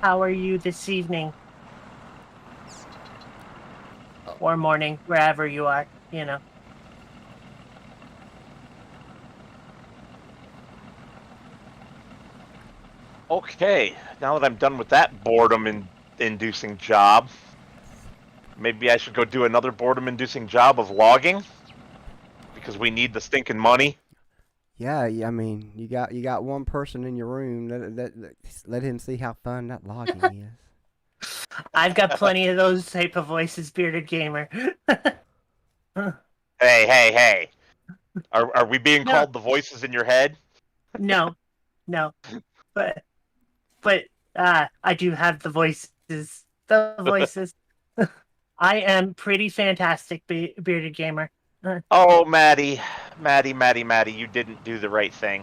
How are you this evening? Or morning, wherever you are, you know. Okay, now that I'm done with that boredom-inducing job, maybe I should go do another boredom-inducing job of logging, because we need the stinking money. Yeah, I mean, you got one person in your room. Let him see how fun that logging is. I've got plenty of those type of voices, bearded gamer. Hey. Are we being No. called the voices in your head? No. But I do have the voices. The voices. I am pretty fantastic, bearded gamer. Oh, Maddie, you didn't do the right thing.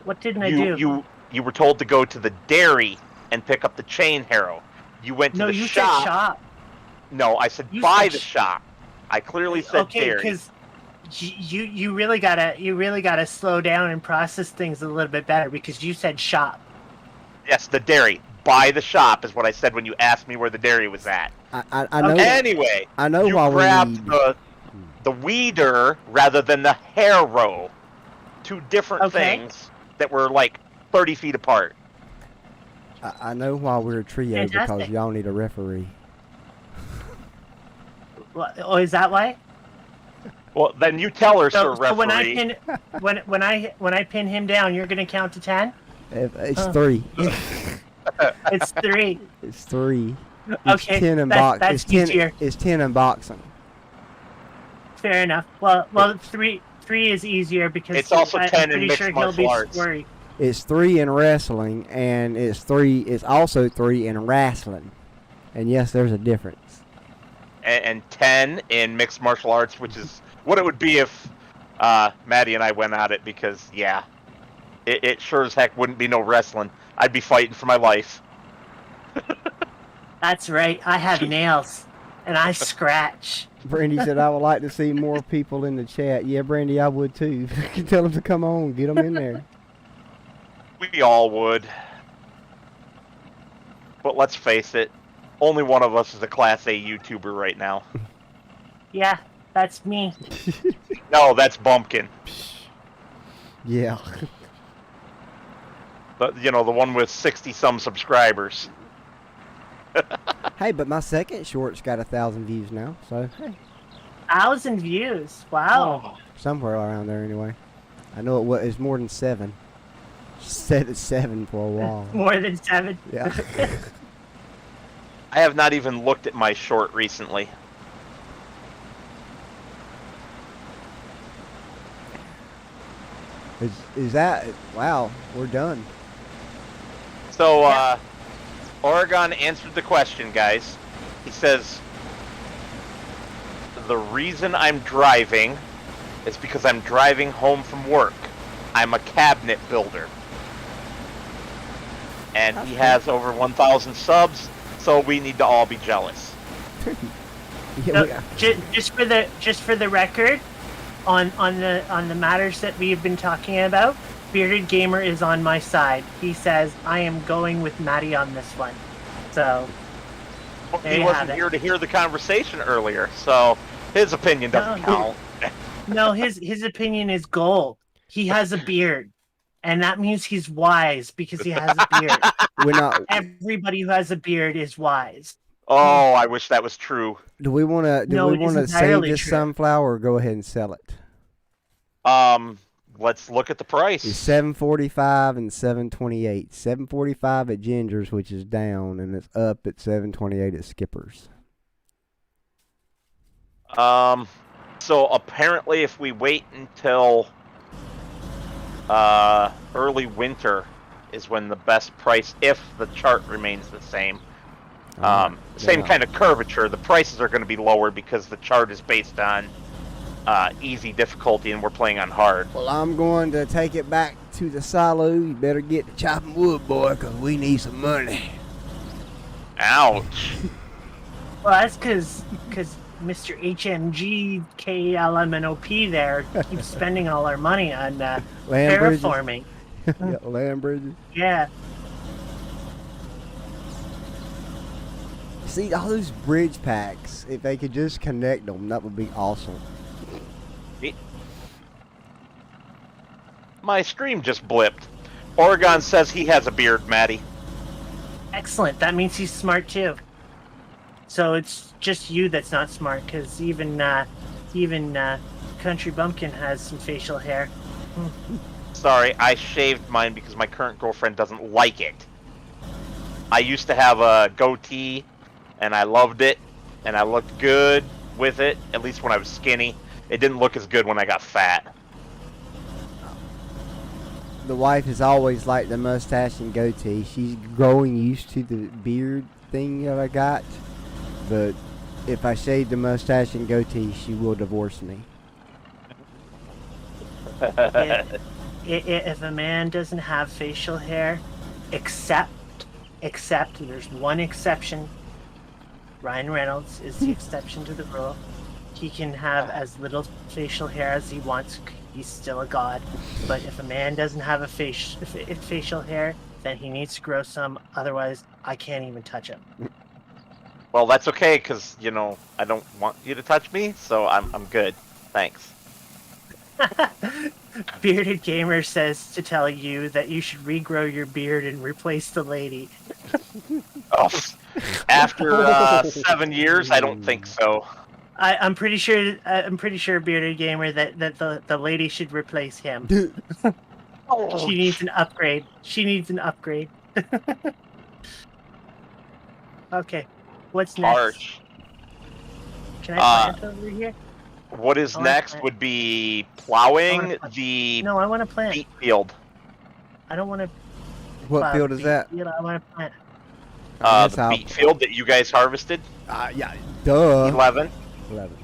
What didn't I do? You were told to go to the dairy and pick up the chain harrow. You went to No, the you shop. said shop. No, I said You buy said the shop. I clearly said Okay, dairy. because you really gotta slow down and process things a little bit better because you said shop. Yes, the dairy. Buy the shop is what I said when you asked me where the dairy was at. I know. Anyway, I know you why grabbed we need. the weeder rather than the harrow. Two different things that were like 30 feet apart. I know why we're a trio Fantastic. because y'all need a referee. Oh, is that why? Well, then you tell her, sir So referee. when I pin him down, you're gonna count to 10. It's 3. It's 3. It's 3. It's Okay, 10 in that's easier. It's 10 in boxing. Fair enough. Well, 3 is easier because It's also I'm 10 in pretty mixed sure he'll be martial arts. worried. It's 3 in wrestling, and it's also 3 in wrestling. And yes, there's a difference. And 10 in mixed martial arts, which is what it would be if Maddie and I went at it, because, yeah, it sure as heck wouldn't be no wrestling. I'd be fighting for my life. That's right. I have nails, and I scratch. Brandy said, I would like to see more people in the chat. Yeah, Brandy, I would too. Tell them to come on. Get them in there. We all would. But let's face it, only one of us is a Class A YouTuber right now. Yeah, that's me. No, that's Bumpkin. Yeah. But the one with 60-some subscribers. Hey, but my second short's got 1,000 views now, so hey. 1,000 views. Wow. Somewhere around there anyway. I know it's more than 7. Said it's 7 for a while. More than 7. Yeah. I have not even looked at my short recently. Is that... Wow, we're done. So, Oregon answered the question, guys. He says, the reason I'm driving is because I'm driving home from work. I'm a cabinet builder. And he has over 1,000 subs, so we need to all be jealous. Yeah, Just for the record, on the matters that we've been talking about, Bearded Gamer is on my side. He says I am going with Maddie on this one. So He wasn't here to hear the conversation earlier, so his opinion doesn't count. No, his opinion is gold. He has a beard, and that means he's wise because he has a beard. We're not... Everybody who has a beard is wise. Oh, I wish that was true. Do we want to save this sunflower or go ahead and sell it? Let's look at the price. It's $7.45 and $7.28. $7.45 at Ginger's, which is down, and it's up at $7.28 at Skipper's. So apparently, if we wait until early winter, is when the best price, if the chart remains the same. Same kind of curvature. The prices are going to be lower because the chart is based on easy difficulty, and we're playing on hard. Well, I'm going to take it back to the silo. You better get to chopping wood, boy, because we need some money. Ouch. Well, that's because Mr. HMG KLMNOP there keeps spending all our money on terraforming. Yeah, land bridges. Yeah. See, all those bridge packs, if they could just connect them, that would be awesome. My stream just blipped. Oregon says he has a beard, Maddie. Excellent. That means he's smart too. So it's just you that's not smart, because even Kountry Bumpkin has some facial hair. Sorry, I shaved mine because my current girlfriend doesn't like it. I used to have a goatee, and I loved it, and I looked good with it, at least when I was skinny. It didn't look as good when I got fat. The wife has always liked the mustache and goatee. She's growing used to the beard thing that I got. But if I shave the mustache and goatee, she will divorce me. If a man doesn't have facial hair, except there's one exception. Ryan Reynolds is the exception to the rule. He can have as little facial hair as he wants. He's still a god. But if a man doesn't have a facial hair, then he needs to grow some. Otherwise, I can't even touch him. Well, that's okay, because, I don't want you to touch me, so I'm good. Thanks. Bearded Gamer says to tell you that you should regrow your beard and replace the lady. Oh, after 7 years, I don't think so. I'm pretty sure. Bearded Gamer, that the lady should replace him. She needs an upgrade. Okay, what's next? Harsh. Can I plant over here? What is next would be plowing the No, I want to plant. beet field. I don't want to. What field is that? Field. I want to plant. The beet field that you guys harvested. Yeah, duh. 11. 11.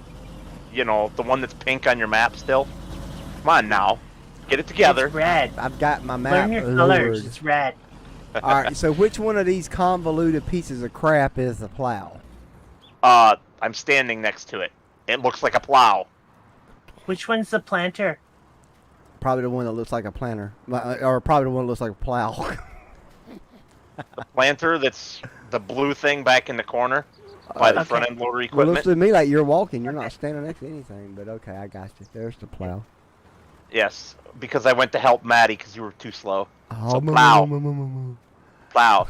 The one that's pink on your map still. Come on now, get it together. It's red. I've got my map. Learn your colors. It's red. All right. So which one of these convoluted pieces of crap is the plow? I'm standing next to it. It looks like a plow. Which one's the planter? Probably the one that looks like a planter, or probably the one that looks like a plow. The planter that's the blue thing back in the corner by the front end loader Well, it equipment. looks to me like you're walking. You're not standing next to anything, but okay, I got you. There's the plow. Yes, because I went to help Maddie because you were too slow. Oh, So plow. Plow.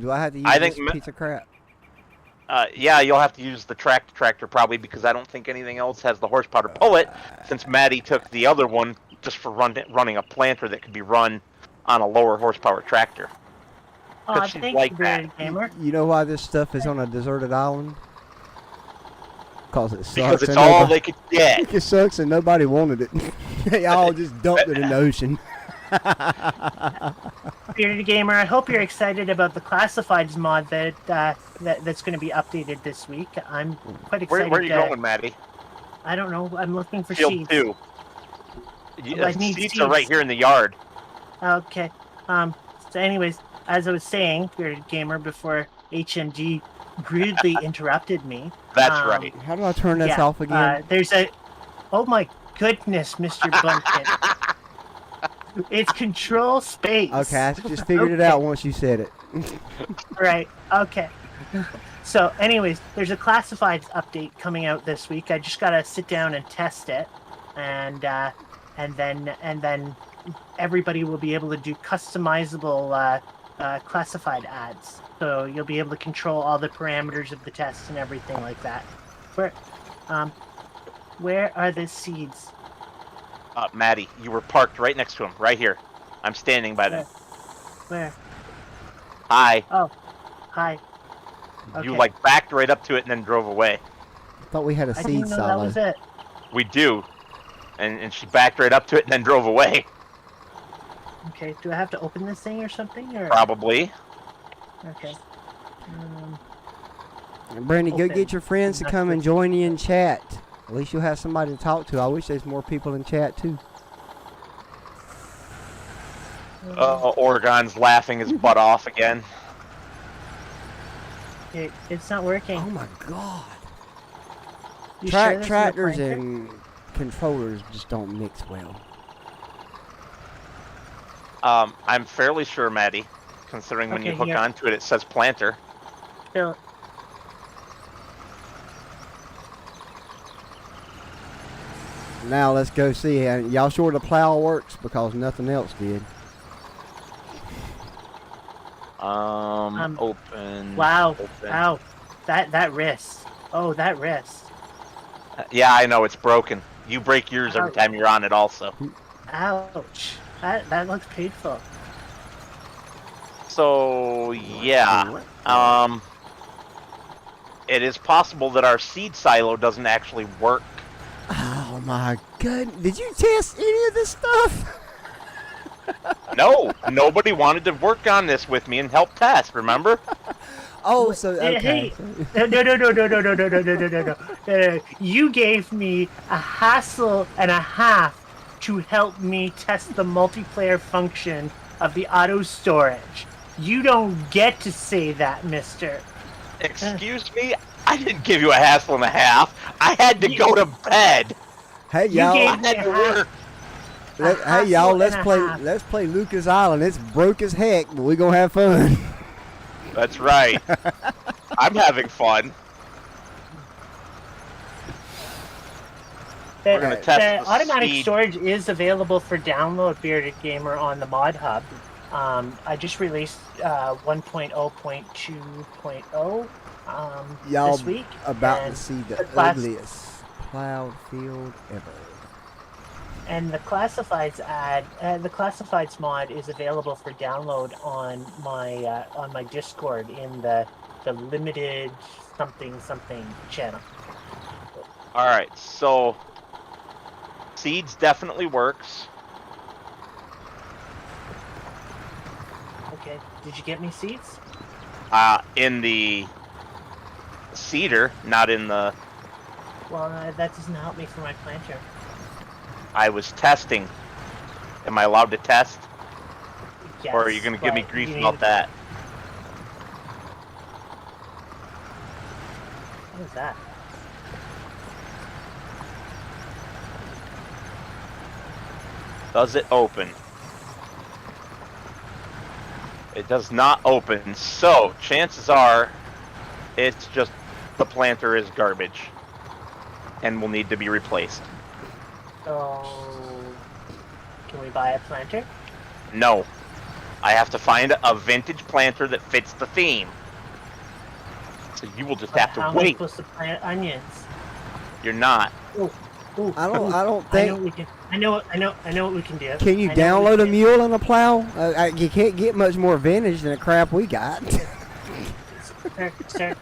Do I have to use I this think piece of crap? yeah, you'll have to use the tractor probably because I don't think anything else has the horsepower to pull it. Since Maddie took the other one just for running a planter that could be run on a lower horsepower tractor. Oh, She's thank like you, that. Bearded Gamer. You know why this stuff is on a deserted island? Because it sucks. Because it's and all nobody- they could get. It sucks and nobody wanted it. They all just dumped it in the ocean. Bearded Gamer, I hope you're excited about the Classifieds mod that's going to be updated this week. I'm quite excited. Where are you going, Maddie? I don't know. I'm looking for Field seeds. 2. I need Seeds are right seeds. here in the yard. Okay. So anyways, as I was saying, Bearded Gamer, before HMG rudely interrupted me. That's right. How do I turn this off again? There's a... Oh my goodness, Mr. Bumpkin. It's control space. Okay, I just figured it out once you said it. Right. Okay. So, anyways, there's a classifieds update coming out this week. I just gotta sit down and test it, and then everybody will be able to do customizable classified ads. So you'll be able to control all the parameters of the test and everything like that. Where are the seeds? Maddie, you were parked right next to him, right here. I'm standing by them. Where? Hi. Oh, hi. You Okay. like backed right up to it and then drove away. I thought we had a I seed didn't know that silo. was it. We do. And she backed right up to it and then drove away. Okay, do I have to open this thing or something? Or Probably. okay. Brandy, go Open. get your friends to come and join you in chat. At least you'll have somebody to talk to. I wish there's more people in chat too. Oregon's laughing his butt off again. It's not working. Oh my god. You sure this is a Tractors planter? and controllers just don't mix well. I'm fairly sure, Maddie, considering when you Okay, hook here. onto it, it says planter. Bill, Now let's go see. Y'all sure the plow works? Because nothing else did. Open. wow, Open. wow, that wrist. Oh, that wrist. Yeah, I know, it's broken. You break yours every Ouch. time you're on it also. Ouch. That looks painful. So, yeah. It is possible that our seed silo doesn't actually work. Oh my god. Did you test any of this stuff? No, nobody wanted to work on this with me and help test, remember? Oh, so okay. Hey, no. You gave me a hassle and a half to help me test the multiplayer function of the auto storage. You don't get to say that, mister. Excuse me? I didn't give you a hassle and a half. I had to go to bed. Hey You y'all. gave I had to work. Hey y'all, let's hassle and a half. let's play Luka's Island. It's broke as heck, but we gonna have fun. That's right. I'm having fun. We're gonna test The the automatic speed. storage is available for download, Bearded Gamer, on the Mod Hub. I just released 1.0.2.0 Y'all this week. about and to see the class- ugliest plowed field ever. And the classifieds the classifieds mod is available for download on my Discord in the limited something channel. All right, so seeds definitely works. Okay, did you get me seeds? In the cedar, not in the. Well, that doesn't help me for my planter. I was testing. Am I allowed to test, Yes, or are you gonna give me but grief you about need- that? What is that? Does it open? It does not open, so chances are it's just the planter is garbage and will need to be replaced. So, can we buy a planter? No. I have to find a vintage planter that fits the theme. So you will just have to How am I wait. supposed to plant onions? You're not. Ooh, I don't I know think. what we can. I know what we can do. Can you I know what download we a can mule and a plow? You can't get much more vintage than the crap we got. do. Sir,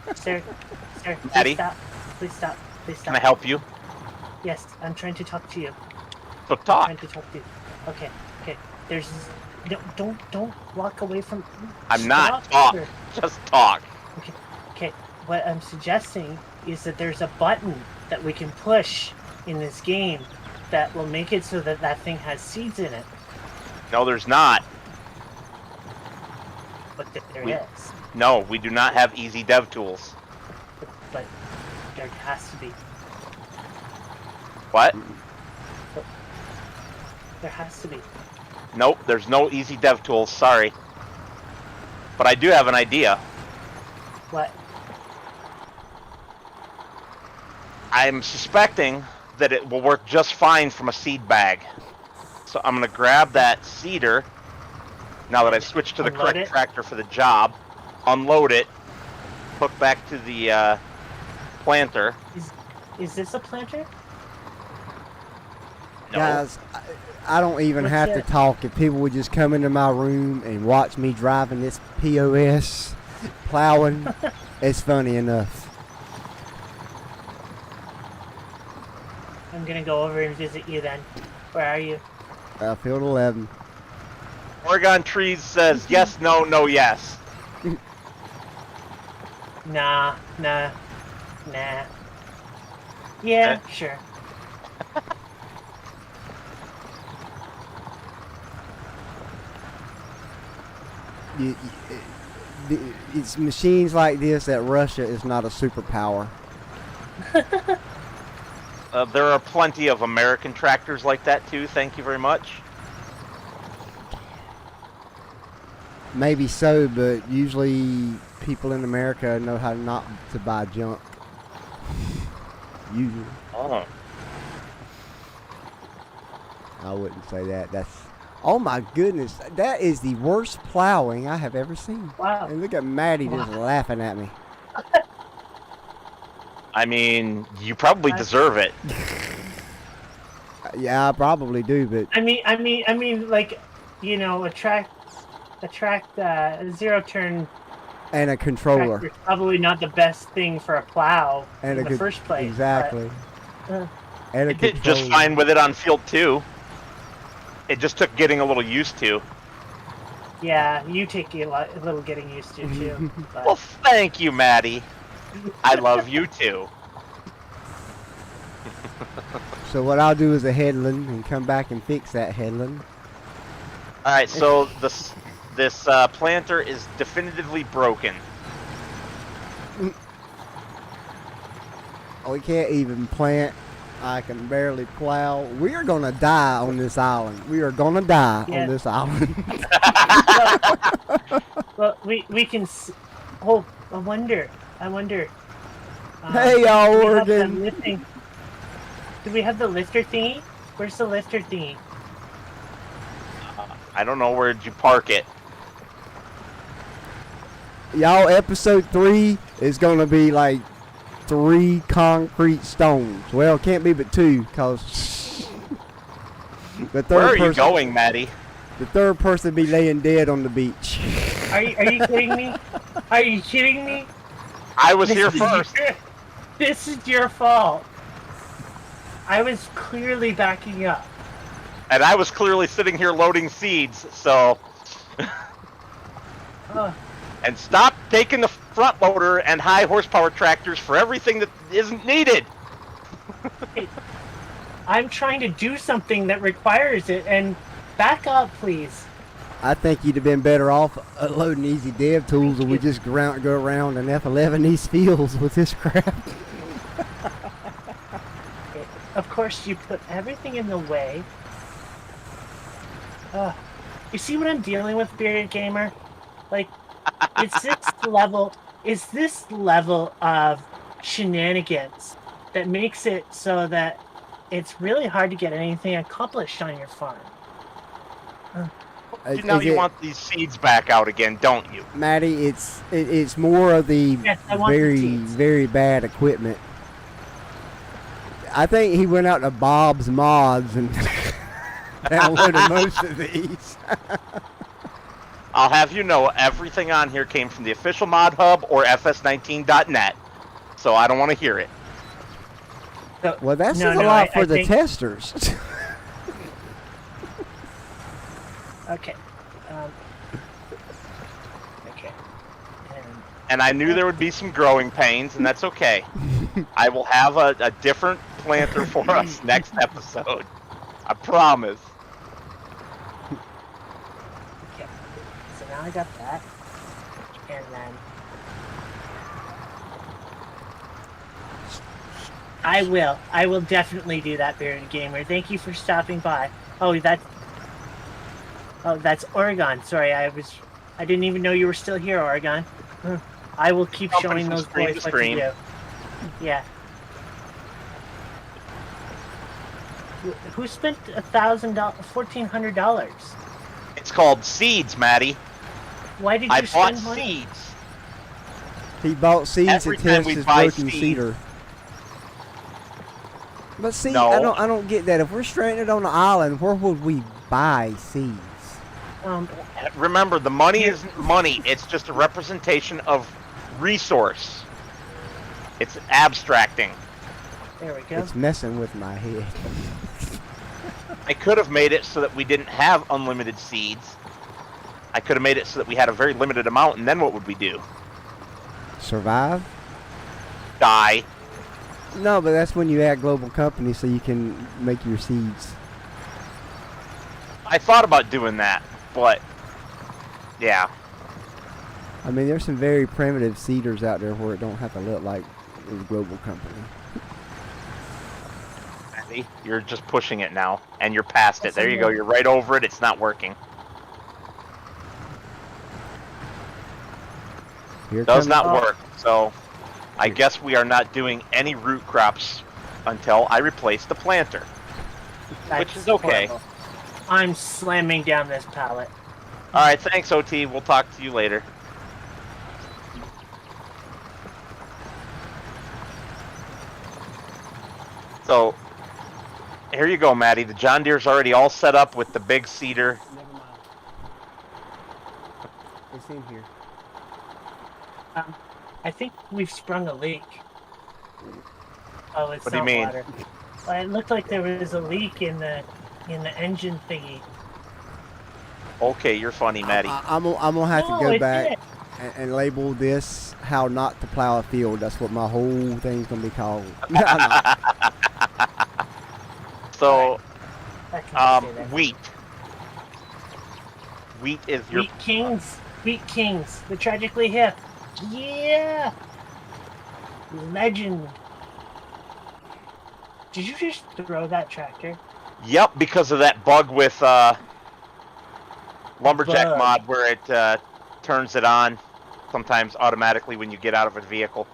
Maddie? Please stop. Can I help you? Yes, I'm trying to talk to you. So I'm talk. trying to talk to you. Okay. There's don't walk away from. I'm not. Stop, Talk. sir. Just talk. Okay. What I'm suggesting is that there's a button that we can push in this game that will make it so that that thing has seeds in it. No, there's not. But there We- is. No, we do not have easy dev tools. But there has to be. What? There has to be. Nope, there's no easy dev tools. Sorry. But I do have an idea. What? I'm suspecting that it will work just fine from a seed bag. So I'm going to grab that seeder, now that I've switched to the Unload correct it? tractor for the job, unload it, hook back to the planter. Is this a planter? No. Guys, I don't even What's have to that? talk. If people would just come into my room and watch me driving this POS, plowing, it's funny enough. I'm gonna go over and visit you then. Where are you? Field 11. Oregon Trees says yes, no, no, yes. Nah. Yeah, sure. It's machines like this that Russia is not a superpower. There are plenty of American tractors like that too. Thank you very much. Maybe so, but usually people in America know how not to buy junk. Usually. Oh. I wouldn't say that. That's... Oh my goodness. That is the worst plowing I have ever seen. Wow. And look at Maddie just laughing at me. I mean, you probably deserve it. Yeah, I probably do, but I mean, like, you know, a zero turn and a controller. tractor is probably not the best thing for a plow And in a the first place. Exactly. but, And a It did controller. just fine with it on field 2. It just took getting a little used to. yeah, you take a little getting used to too. But, Well, thank you, Maddie. I love you too. So what I'll do is a headland and come back and fix that headland. All right, so this planter is definitively broken. We can't even plant. I can barely plow. We are gonna die on this island. We are gonna die Yeah. on this island. well, we can. Oh, I wonder. Hey, y'all, do we have the Oregon. lifting- Do we have the lifter thingy? Where's the lifter thingy? I don't know, where'd you park it? Y'all, episode 3 is gonna be like 3 concrete stones. Well, it can't be but 2, cause the third Where are you person, going, Maddie? the third person be laying dead on the beach. Are you kidding me? Are you kidding me? I was here is first. This is your fault. I was clearly backing up. And I was clearly sitting here loading seeds, so... Oh, And stop taking the front loader and high horsepower tractors for everything that isn't needed. I'm trying to do something that requires it, and back up, please. I think you'd have been better off loading easy dev tools, and we just go around and F11 these fields with this crap. Of course, you put everything in the way. You see what I'm dealing with, Bearded Gamer? Like, it's this level of shenanigans that makes it so that it's really hard to get anything accomplished on your farm. Now you want these seeds back out again, don't you? Maddie, it's more of the Yes, I want the very, seeds. very bad equipment. I think he went out to Bob's Mods and downloaded most of these. I'll have you know, everything on here came from the official Mod Hub or FS19.net, so I don't want to hear it. So, Well, that's no, a no, lot I for the think- testers. Okay. Okay. And I knew there would be some growing pains, and that's okay. I will have a different planter for us next episode. I promise. Okay. So now I got that. And then I will definitely do that, Bearded Gamer. Thank you for stopping by. Oh, that's Oregon. Sorry, I didn't even know you were still here, Oregon. I will keep Jumping showing from those stream boys to what to stream. do. Yeah. Who spent $1,400? It's called seeds, Maddie. Why did you I bought spend money? seeds. He bought seeds Every to time test we his buy broken seeds- cedar. But see, No. I don't get that. If we're stranded on the island, where would we buy seeds? Remember, the money isn't money. It's just a representation of resource. It's abstracting. There we go. It's messing with my head. I could have made it so that we didn't have unlimited seeds. I could have made it so that we had a very limited amount, and then what would we do? Survive? Die. No, but that's when you add global company so you can make your seeds. I thought about doing that, but yeah. I mean, there's some very primitive seeders out there where it don't have to look like a global company. See, you're just pushing it now, and you're past it. Yes, There I you go. know. You're right over it. It's not working. Here Does comes- not Oh. work. So I guess we are not doing any root crops until I replace the planter. Which is okay. horrible. I'm slamming down this pallet. All right, thanks, OT. We'll talk to you later. So, here you go, Maddie. The John Deere's already all set up with the big cedar. Never mind. It's in here. I think we've sprung a leak. Oh, it's What do you not mean? water. Well, it looked like there was a leak in the engine thingy. Okay, you're funny, Maddie. I'm gonna have No, to go it back did. and label this "How Not to Plow a Field." That's what my whole thing's gonna be called. No, no. So, I can say that. wheat. Wheat is your... Wheat Kings, the tragically hip. Yeah! Legend. Did you just throw that tractor? Yep, because of that bug with Lumberjack Bug. mod where it turns it on sometimes automatically when you get out of a vehicle.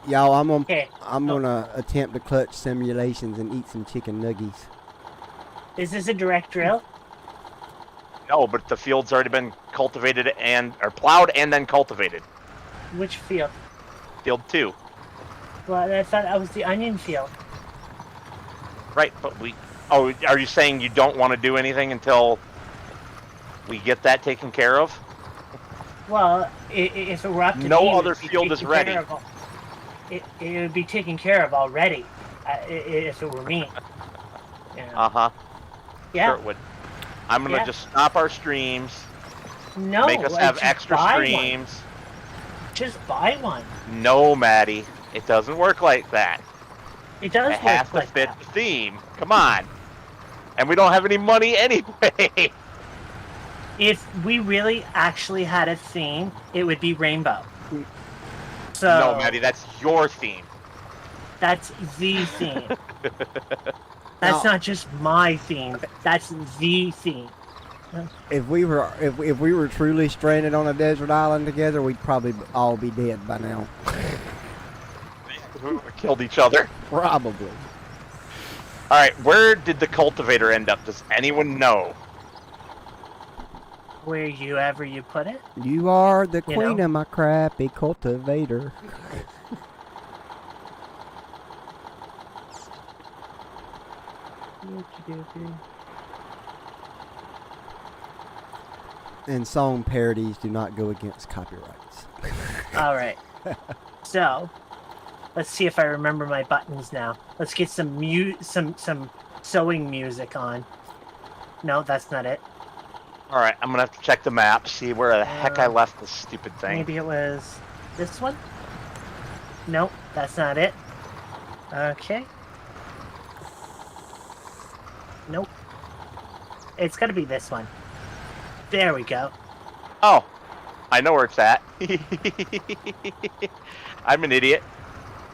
Y'all, I'm Okay. gonna attempt to clutch simulations and eat some chicken nuggies. Is this a direct drill? No, but the field's already been cultivated or plowed and then cultivated. Which field? Field 2. Well, I thought that was the onion field. Right, but we... Oh, are you saying you don't want to do anything until we get that taken care of? Well, if it were up to No me, it other would be field is taken ready. care of it would be taken care of already, if it were me. Yeah. Uh-huh. Yeah. Sure it would. I'm going to Yeah. just stop our streams, No. make us like, have just extra buy one. streams. Just buy one. No, Maddie. It doesn't work like that. It does It has work to like fit that. the theme. Come on. And we don't have any money anyway. If we really actually had a theme, it would be rainbow. So No, Maddie, that's your theme. that's the theme. That's No. not just my theme. That's the theme. if we were truly stranded on a desert island together, we'd probably all be dead by now. Killed each other. Probably. All right, where did the cultivator end up? Does anyone know? Wherever you put it. You are the You queen know? of my crappy cultivator. And song parodies do not go against copyrights. All right. So, let's see if I remember my buttons now. Let's get some some sewing music on. No, that's not it. All right, I'm gonna have to check the map, see where the heck I left this stupid thing. Maybe it was this one? Nope, that's not it. Okay. Nope. It's gotta be this one. There we go. Oh, I know where it's at. I'm an idiot.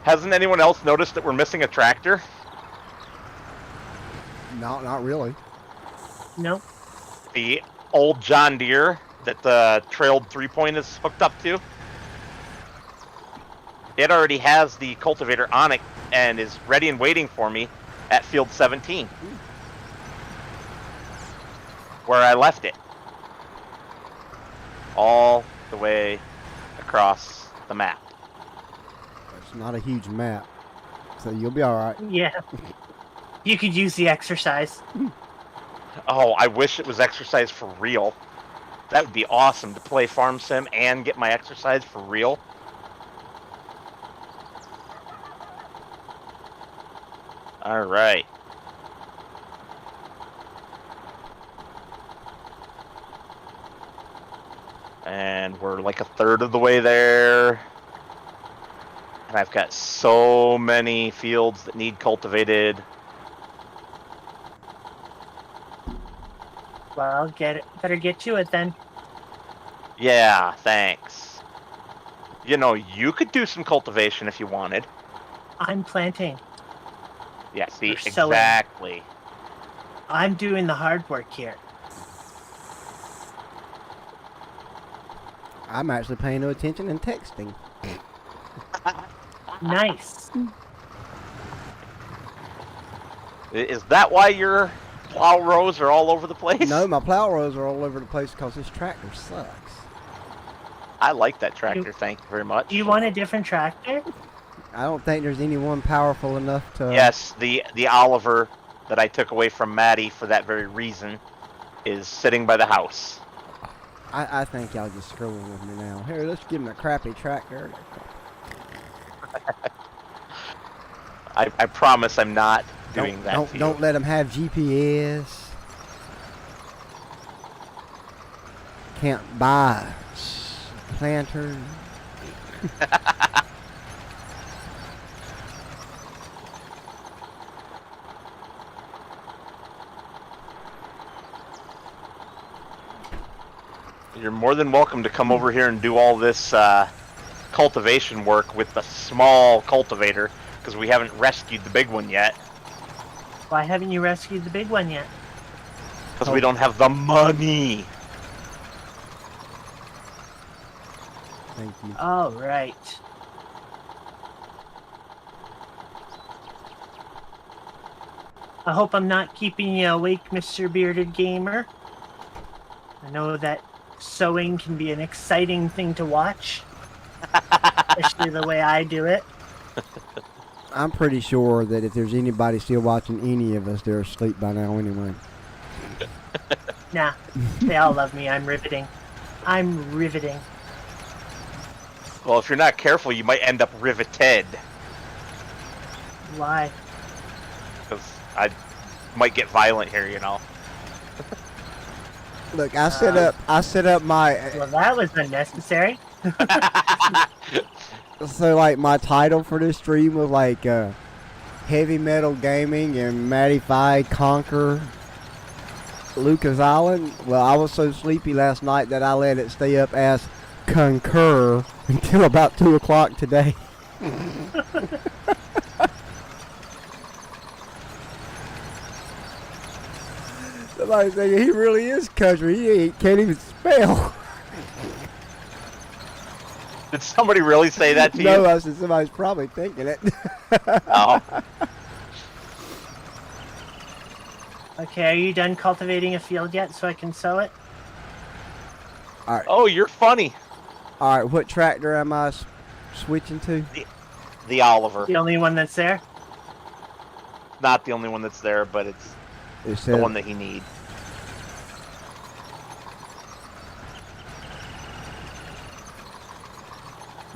Hasn't anyone else noticed that we're missing a tractor? No, not really. Nope. The old John Deere that the trailed 3-point is hooked up to. It already has the cultivator on it and is ready and waiting for me at field 17. Where I left it. All the way across the map. It's not a huge map, so you'll be all right. Yeah. You could use the exercise. Oh, I wish it was exercise for real. That would be awesome to play Farm Sim and get my exercise for real. All right. And we're like a third of the way there. And I've got so many fields that need cultivated. Well, better get to it then. Yeah, thanks. You know, you could do some cultivation if you wanted. I'm planting. Yeah, see, Or sowing. exactly. I'm doing the hard work here. I'm actually paying no attention and texting. Nice. Is that why your plow rows are all over the place? No, my plow rows are all over the place because this tractor sucks. I like that tractor, thank you very much. Do you want a different tractor? I don't think there's anyone powerful enough to... Yes, the Oliver that I took away from Maddie for that very reason is sitting by the house. I think y'all just screwing with me now. Here, let's give him a crappy tractor. I promise I'm not doing that to you. Don't let him have GPS. Can't buy planters. You're more than welcome to come over here and do all this cultivation work with the small cultivator, because we haven't rescued the big one yet. Why haven't you rescued the big one yet? Because we don't have the money. Thank you. Oh, right. I hope I'm not keeping you awake, Mr. Bearded Gamer. I know that sewing can be an exciting thing to watch, especially the way I do it. I'm pretty sure that if there's anybody still watching any of us, they're asleep by now anyway. Nah, they all love me. I'm riveting. I'm riveting. Well, if you're not careful, you might end up riveted. Why? Because I might get violent here, you know. Look, I set up my... Well, that was unnecessary. So, like, my title for this stream was, like, Heavy Metal Gaming and MaddyPhi Conquer Luka's Island. Well, I was so sleepy last night that I let it stay up as Concur until about 2 o'clock today. Somebody's thinking he really is country. He can't even spell. Did somebody really say that to No, you? I said somebody's probably thinking it. Oh. Okay, are you done cultivating a field yet so I can sow it? All right. Oh, you're funny. All right. What tractor am I switching to? The Oliver. The only one that's there? Not the only one that's there, but it's It the says, one that he needs.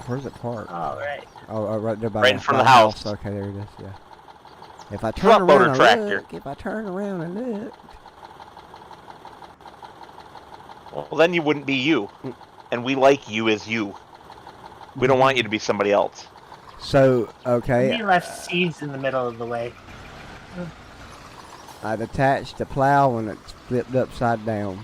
where's it parked? All right. Oh, right there by Right in front of by the house. Okay, there it is. Yeah. If I turn Front loader around and tractor. look, if I turn around and look. Well, then you wouldn't be you. And we like you as you. We don't want you to be somebody else. So, okay, We left seeds in the middle of the way. I've attached the plow and it's flipped upside down.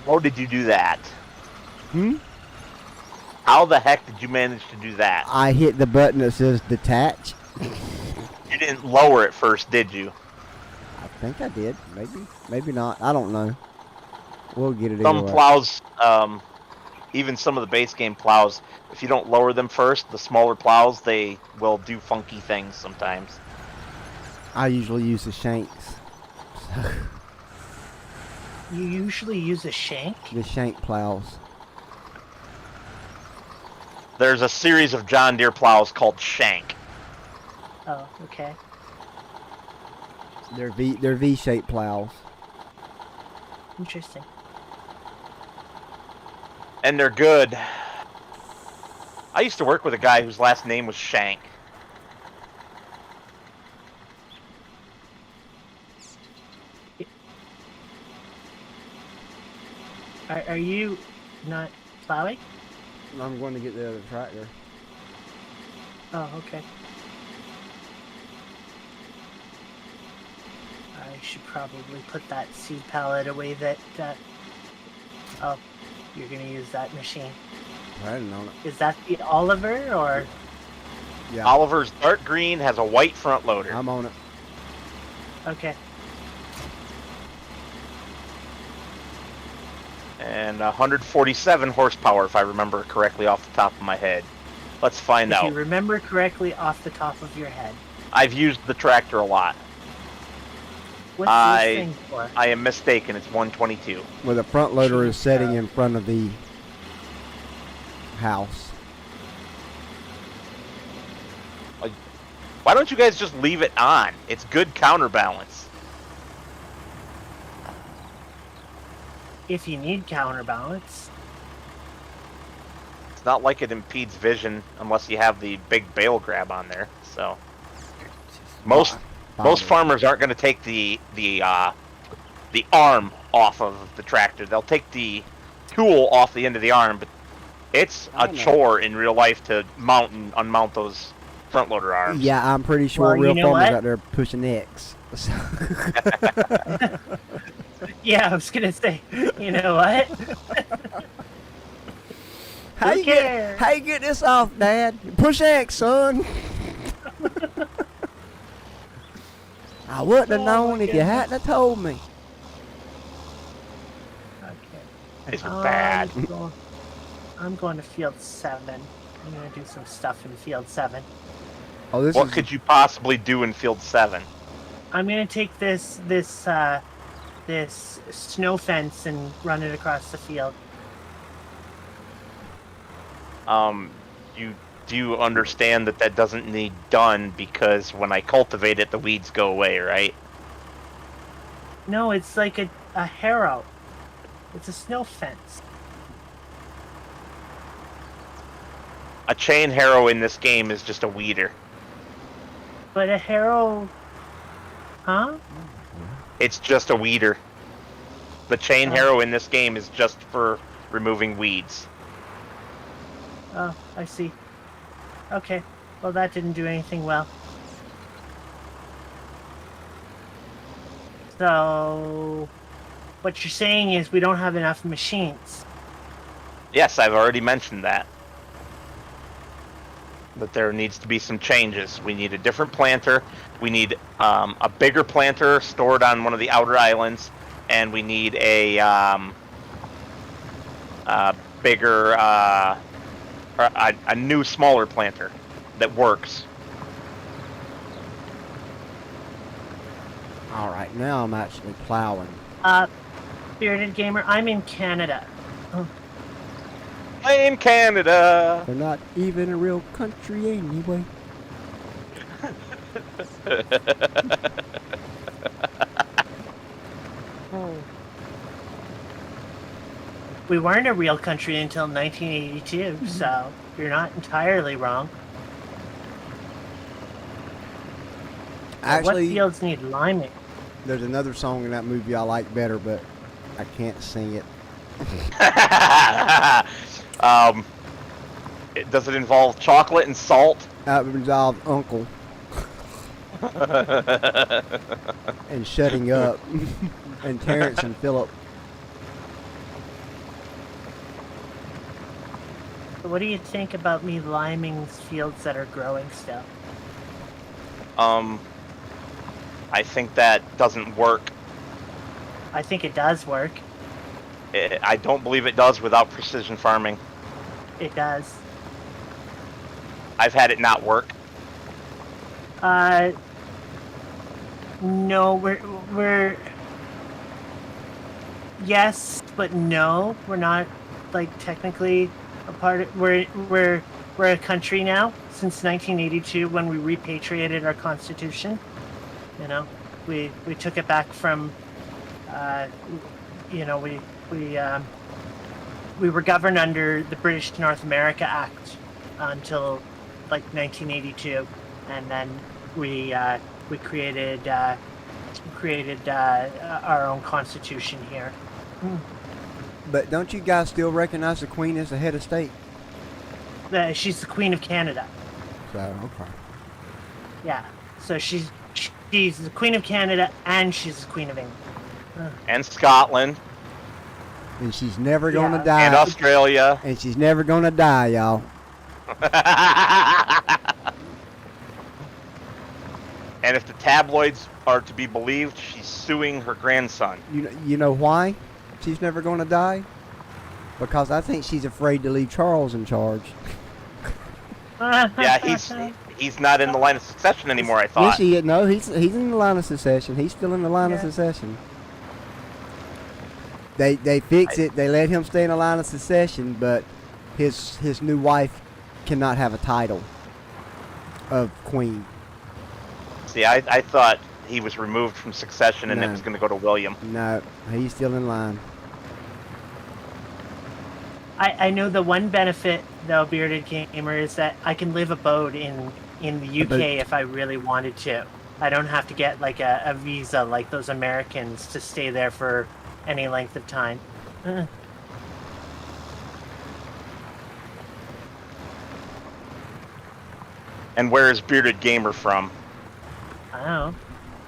How did you do that? Hmm? How the heck did you manage to do that? I hit the button that says detach. You didn't lower it first, did you? I think I did. Maybe not. I don't know. We'll get it Some either way. plows, even some of the base game plows, if you don't lower them first, the smaller plows, they will do funky things sometimes. I usually use the shanks. You usually use a shank? The shank plows. There's a series of John Deere plows called Shank. Oh, okay. They're V-shaped plows. Interesting. And they're good. I used to work with a guy whose last name was Shank. Are you not plowing? I'm going to get the other tractor. Oh, okay. I should probably put that seed pallet away that, oh, you're gonna use that machine. I didn't know it. Is that the Oliver, or? Yeah, Oliver's dark green, has a white front loader. I'm on it. Okay. And 147 horsepower, if I remember correctly off the top of my head. Let's find If out. you remember correctly off the top of your head. I've used the tractor a lot. What's this thing for? I am mistaken. It's 122. Well, the front loader is Jeez, setting in front of the house. Why don't you guys just leave it on? It's good counterbalance. If you need counterbalance. It's not like it impedes vision unless you have the big bale grab on there. So most farmers aren't going to take the arm off of the tractor. They'll take the tool off the end of the arm, but it's a chore in real life to mount and unmount those front loader arms. Yeah, I'm pretty sure Well, you real know farmers what? out there pushing X. Yeah, I was gonna say, you know what? How Who you cares? get this off, Dad? Push X, son. I wouldn't have Oh, known my if you hadn't have told me. Okay. These are bad. I'm going to field 7. I'm gonna do some stuff in field 7. Oh, this What is could you possibly do in field 7? I'm gonna take this snow fence and run it across the field. Do you understand that doesn't need done because when I cultivate it, the weeds go away, right? No, it's like a harrow. It's a snow fence. A chain harrow in this game is just a weeder. But a harrow, huh? It's just a weeder. The chain Oh. harrow in this game is just for removing weeds. Oh, I see. Okay. Well, that didn't do anything well. So, what you're saying is we don't have enough machines. Yes, I've already mentioned that. that there needs to be some changes. We need a different planter. We need a bigger planter stored on one of the outer islands, and we need a bigger, a new smaller planter that works. All right, now I'm actually plowing. Bearded Gamer, I'm in Canada. In Canada. They're not even a real country anyway. We weren't a real country until 1982, so you're not entirely wrong. Actually, what fields need liming? there's another song in that movie I like better, but I can't sing it. Does it involve chocolate and salt? That involves Uncle and shutting up, and Terrence and Philip. So what do you think about me liming fields that are growing still? I think that doesn't work. I think it does work. I don't believe it does without precision farming. It does. I've had it not work. No, we're yes, but no, we're not like technically a part of, we're a country now since 1982 when we repatriated our constitution. You know, we took it back from you know, we were governed under the British North America Act until like 1982, and then we created our own constitution here. But don't you guys still recognize the Queen as the head of state? She's the Queen of Canada. So, okay. Yeah, so she's the Queen of Canada and she's the Queen of England. And Scotland. And she's never gonna die. And Australia. And she's never gonna die, y'all. And if the tabloids are to be believed, she's suing her grandson. You know why she's never gonna die? Because I think she's afraid to leave Charles in charge. Yeah, he's not in the line of succession anymore, I thought. Yes, he is. No, he's in the line of succession. He's still in the line of succession. They fix it. They let him stay in the line of succession, but his new wife cannot have a title of queen. See, I thought he was removed from succession and it was going to go to William. No, he's still in line. I know the one benefit, though, Bearded Gamer, is that I can live abode in the UK if I really wanted to. I don't have to get like a visa like those Americans to stay there for any length of time. And where is Bearded Gamer from? I don't know.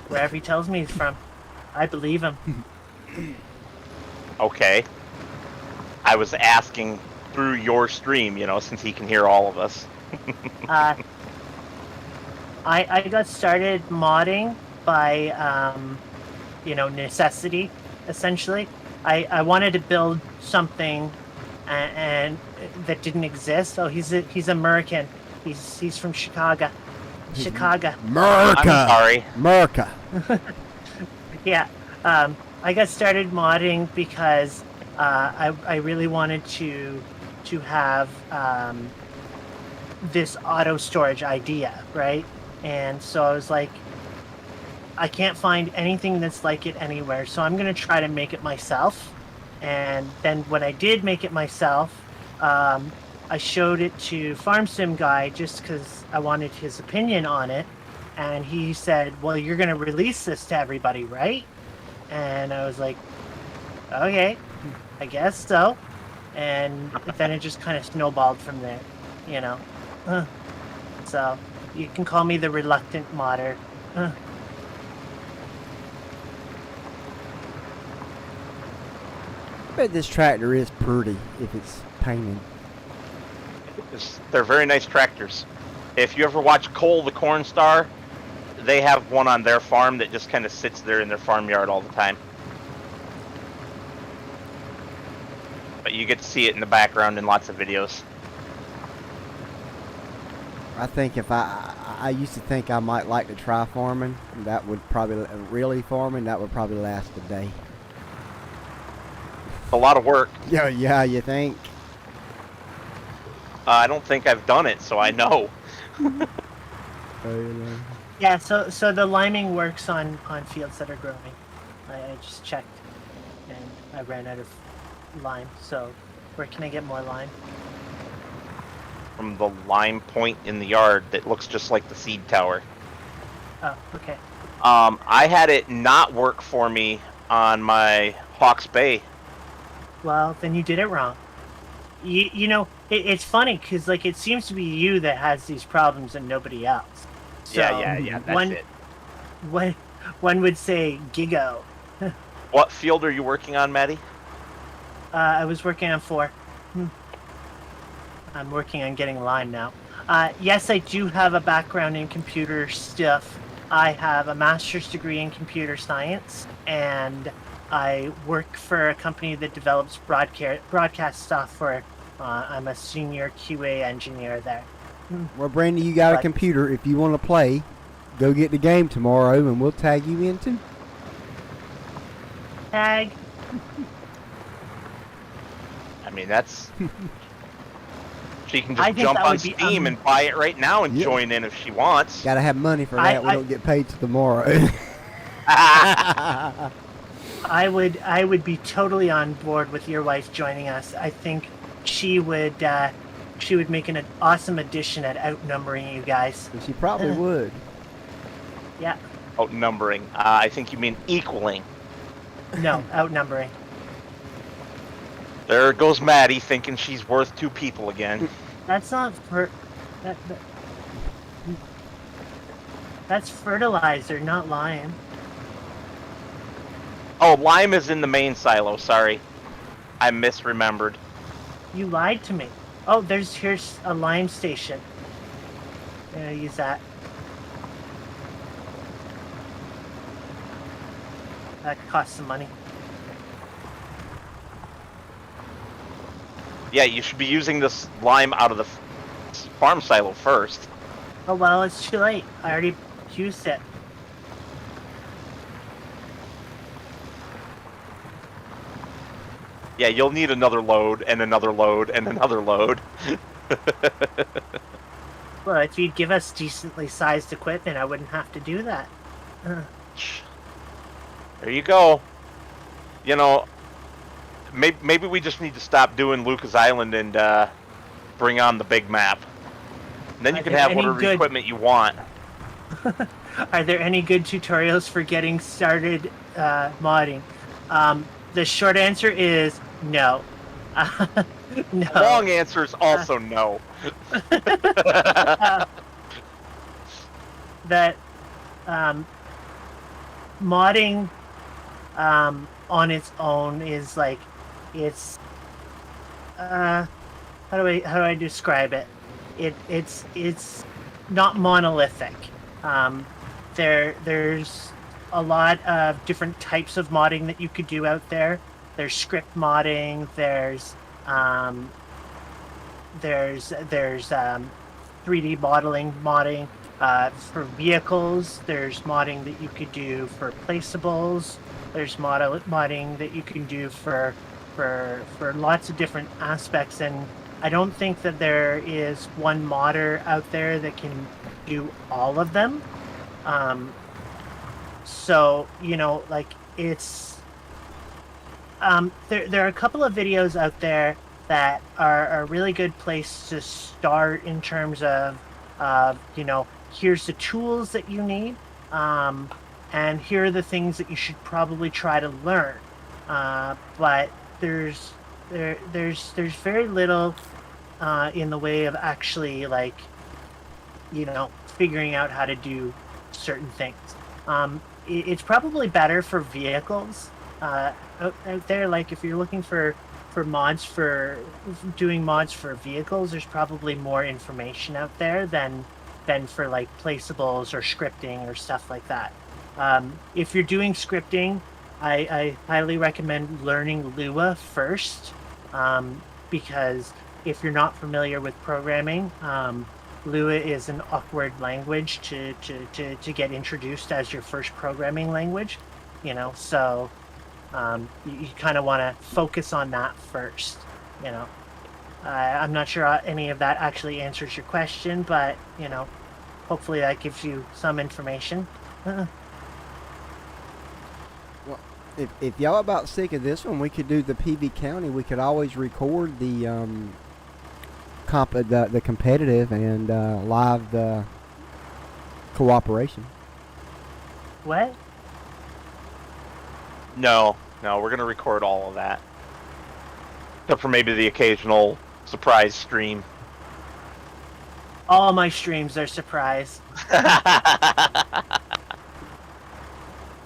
Wherever he tells me he's from. I believe him. Okay. I was asking through your stream, you know, since he can hear all of us. I got started modding by, you know, necessity, essentially. I wanted to build something and that didn't exist. Oh, he's American. He's from Chicago. Chicago. America. I'm sorry. America. Yeah. I got started modding because I really wanted to have this auto storage idea, right? And so I was like, I can't find anything that's like it anywhere, so I'm gonna try to make it myself. And then when I did make it myself, I showed it to Farm Sim Guy just because I wanted his opinion on it, and he said, well, you're gonna release this to everybody, right? And I was like, okay, I guess so. And then it just kind of snowballed from there, you know. So you can call me the reluctant modder. I bet this tractor is pretty if it's painted. They're very nice tractors. If you ever watch Cole the Corn Star, they have one on their farm that just kind of sits there in their farmyard all the time. But you get to see it in the background in lots of videos. I think if I used to think I might like to try farming. That would probably, really farming, that would probably last a day. It's a lot of work. Yeah, you think? I don't think I've done it, so I know. Yeah, so the liming works on fields that are growing. I just checked, and I ran out of lime. So where can I get more lime? From the lime point in the yard that looks just like the seed tower. Oh, okay. I had it not work for me on my Hawke's Bay. Well, then you did it wrong. You know, it's funny because like it seems to be you that has these problems and nobody else. So Yeah. That's it. One would say Gigo. What field are you working on, Maddie? I was working on 4. I'm working on getting lime now. Yes, I do have a background in computer stuff. I have a master's degree in computer science, and I work for a company that develops broadcast software. I'm a senior QA engineer there. Well, Brandy, you got a computer. If you want to play, go get the game tomorrow, and we'll tag you in too. Tag. I mean, that's... She can I just think jump that on would be, Steam and buy it right now and Yeah. join in if she wants. Gotta have money for that. We don't get paid till tomorrow. I would be totally on board with your wife joining us. I think she would make an awesome addition at outnumbering you guys. She probably would. Yeah. Outnumbering. I think you mean equaling. No, outnumbering. There goes Maddie thinking she's worth 2 people again. That's not that's fertilizer, not lime. Oh, lime is in the main silo. Sorry. I misremembered. You lied to me. Oh, here's a lime station. I'm gonna use that. That costs some money. Yeah, you should be using this lime out of the farm silo first. Oh well, it's too late. I already used it. Yeah, you'll need another load and another load and another load. Well, if you'd give us decently sized equipment, I wouldn't have to do that. There you go. You know, maybe we just need to stop doing Luka's Island and bring on the big map. And then you can have whatever equipment you want. Are there any good tutorials for getting started modding? The short answer is no. No. The long answer is also no. That modding on its own is like it's how do I describe it? It's not monolithic. There's a lot of different types of modding that you could do out there. There's script modding. There's 3D modding for vehicles. There's modding that you could do for placeables. There's modding that you can do for lots of different aspects, and I don't think that there is one modder out there that can do all of them. So, you know, like it's there are a couple of videos out there that are a really good place to start in terms of you know, here's the tools that you need, and here are the things that you should probably try to learn. But there's very little in the way of actually, like, you know, figuring out how to do certain things. It's probably better for vehicles out there. Like if you're looking for mods for doing mods for vehicles, there's probably more information out there than than for like placeables or scripting or stuff like that. If you're doing scripting, I highly recommend learning Lua first, because if you're not familiar with programming, Lua is an awkward language to get introduced as your first programming language, so you kind of want to focus on that first, I'm not sure any of that actually answers your question, but, hopefully that gives you some information. Well, if y'all about sick of this one, we could do the PV County. We could always record the the competitive and live the cooperation. What? No, we're gonna record all of that, except for maybe the occasional surprise stream. All my streams are surprise.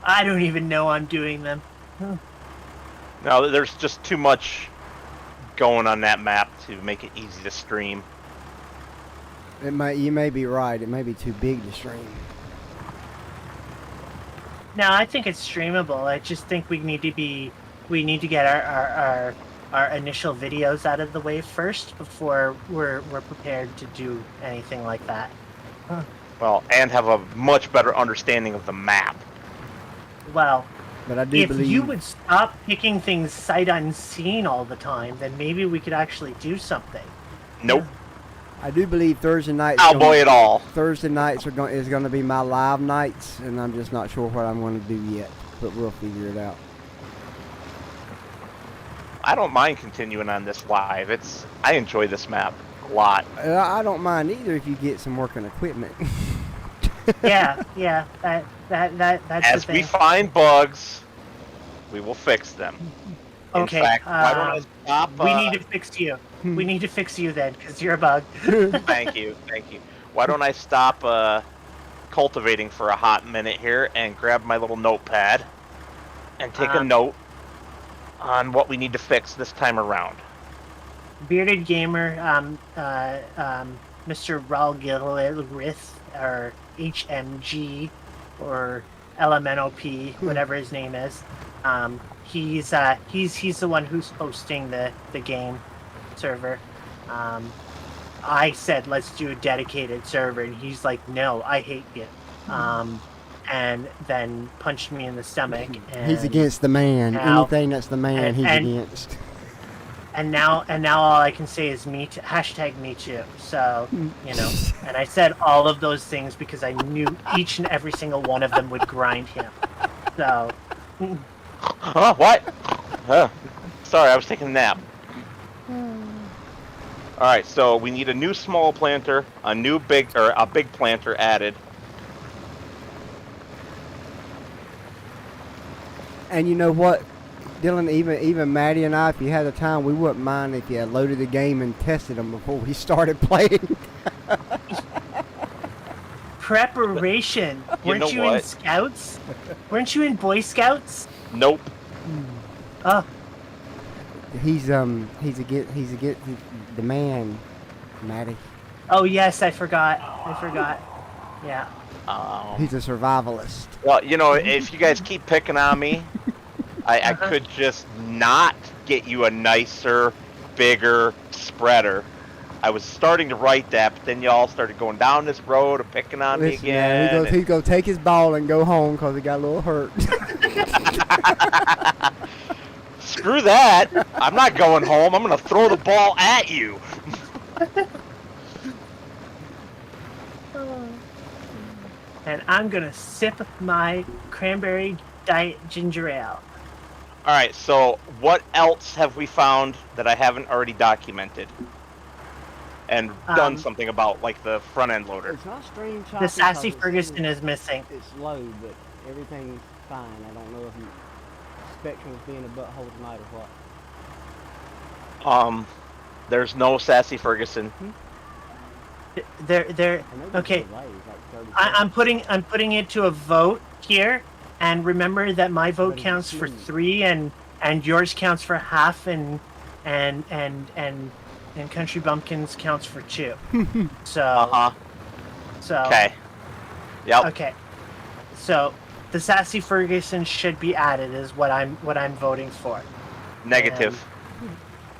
I don't even know I'm doing them. No, there's just too much going on that map to make it easy to stream. You may be right. It may be too big to stream. No, I think it's streamable. I just think we need to get our initial videos out of the way first before we're prepared to do anything like that. Well, and have a much better understanding of the map. Well, but I do if believe you would stop picking things sight unseen all the time, then maybe we could actually do something. Nope. I do believe Thursday nights. Cowboy it all. Thursday nights is going to be my live nights, and I'm just not sure what I'm going to do yet, but we'll figure it out. I don't mind continuing on this live. I enjoy this map a lot. I don't mind either if you get some working equipment. Yeah, that's As the we thing. find bugs, we will fix them. Okay, In fact, why don't I stop? we need to fix you. We need to fix you then, because you're a bug. Thank you. Why don't I stop cultivating for a hot minute here and grab my little notepad and take a note on what we need to fix this time around. Bearded Gamer, Mr. Ralgilrith, or HMG, or LMNOP, whatever his name is. He's the one who's hosting the game server. I said let's do a dedicated server, and he's like, no, I hate you. And then punched me in the stomach. And He's against the man. now- Anything that's the man, he's against. And now all I can say is me too, hashtag me too. So, and I said all of those things because I knew each and every single one of them would grind him. So, Huh? What? Sorry, I was taking a nap. Alright, so we need a new small planter, a big planter added. And you know what, Dylan, even Maddie and I, if you had the time, we wouldn't mind if you had loaded the game and tested them before we started playing. preparation. Weren't you in Scouts? Weren't you in Boy Scouts? Nope. Oh, He's against the man, Maddie. oh yes, I forgot. Yeah. He's a survivalist. Well, if you guys keep picking on me, I could just not get you a nicer, bigger spreader. I was starting to write that, but then y'all started going down this road of picking on me again. He's gonna take his ball and go home because he got a little hurt. Screw that! I'm not going home. I'm gonna throw the ball at you. And I'm gonna sip my cranberry diet ginger ale. All right. So, what else have we found that I haven't already documented and done something about, like the front end loader? It's not stream choppy. The Sassy Ferguson is missing. It's low, but everything's fine. I don't know if Spectrum's being a butthole tonight or what. There's no Sassy Ferguson. They're okay. I'm putting it to a vote here, and remember that my vote counts for 3, and yours counts for half, and Kountry Bumpkins counts for 2. So So. Okay. Yep. Okay. So the Sassy Ferguson should be added, is what I'm voting for. Negative.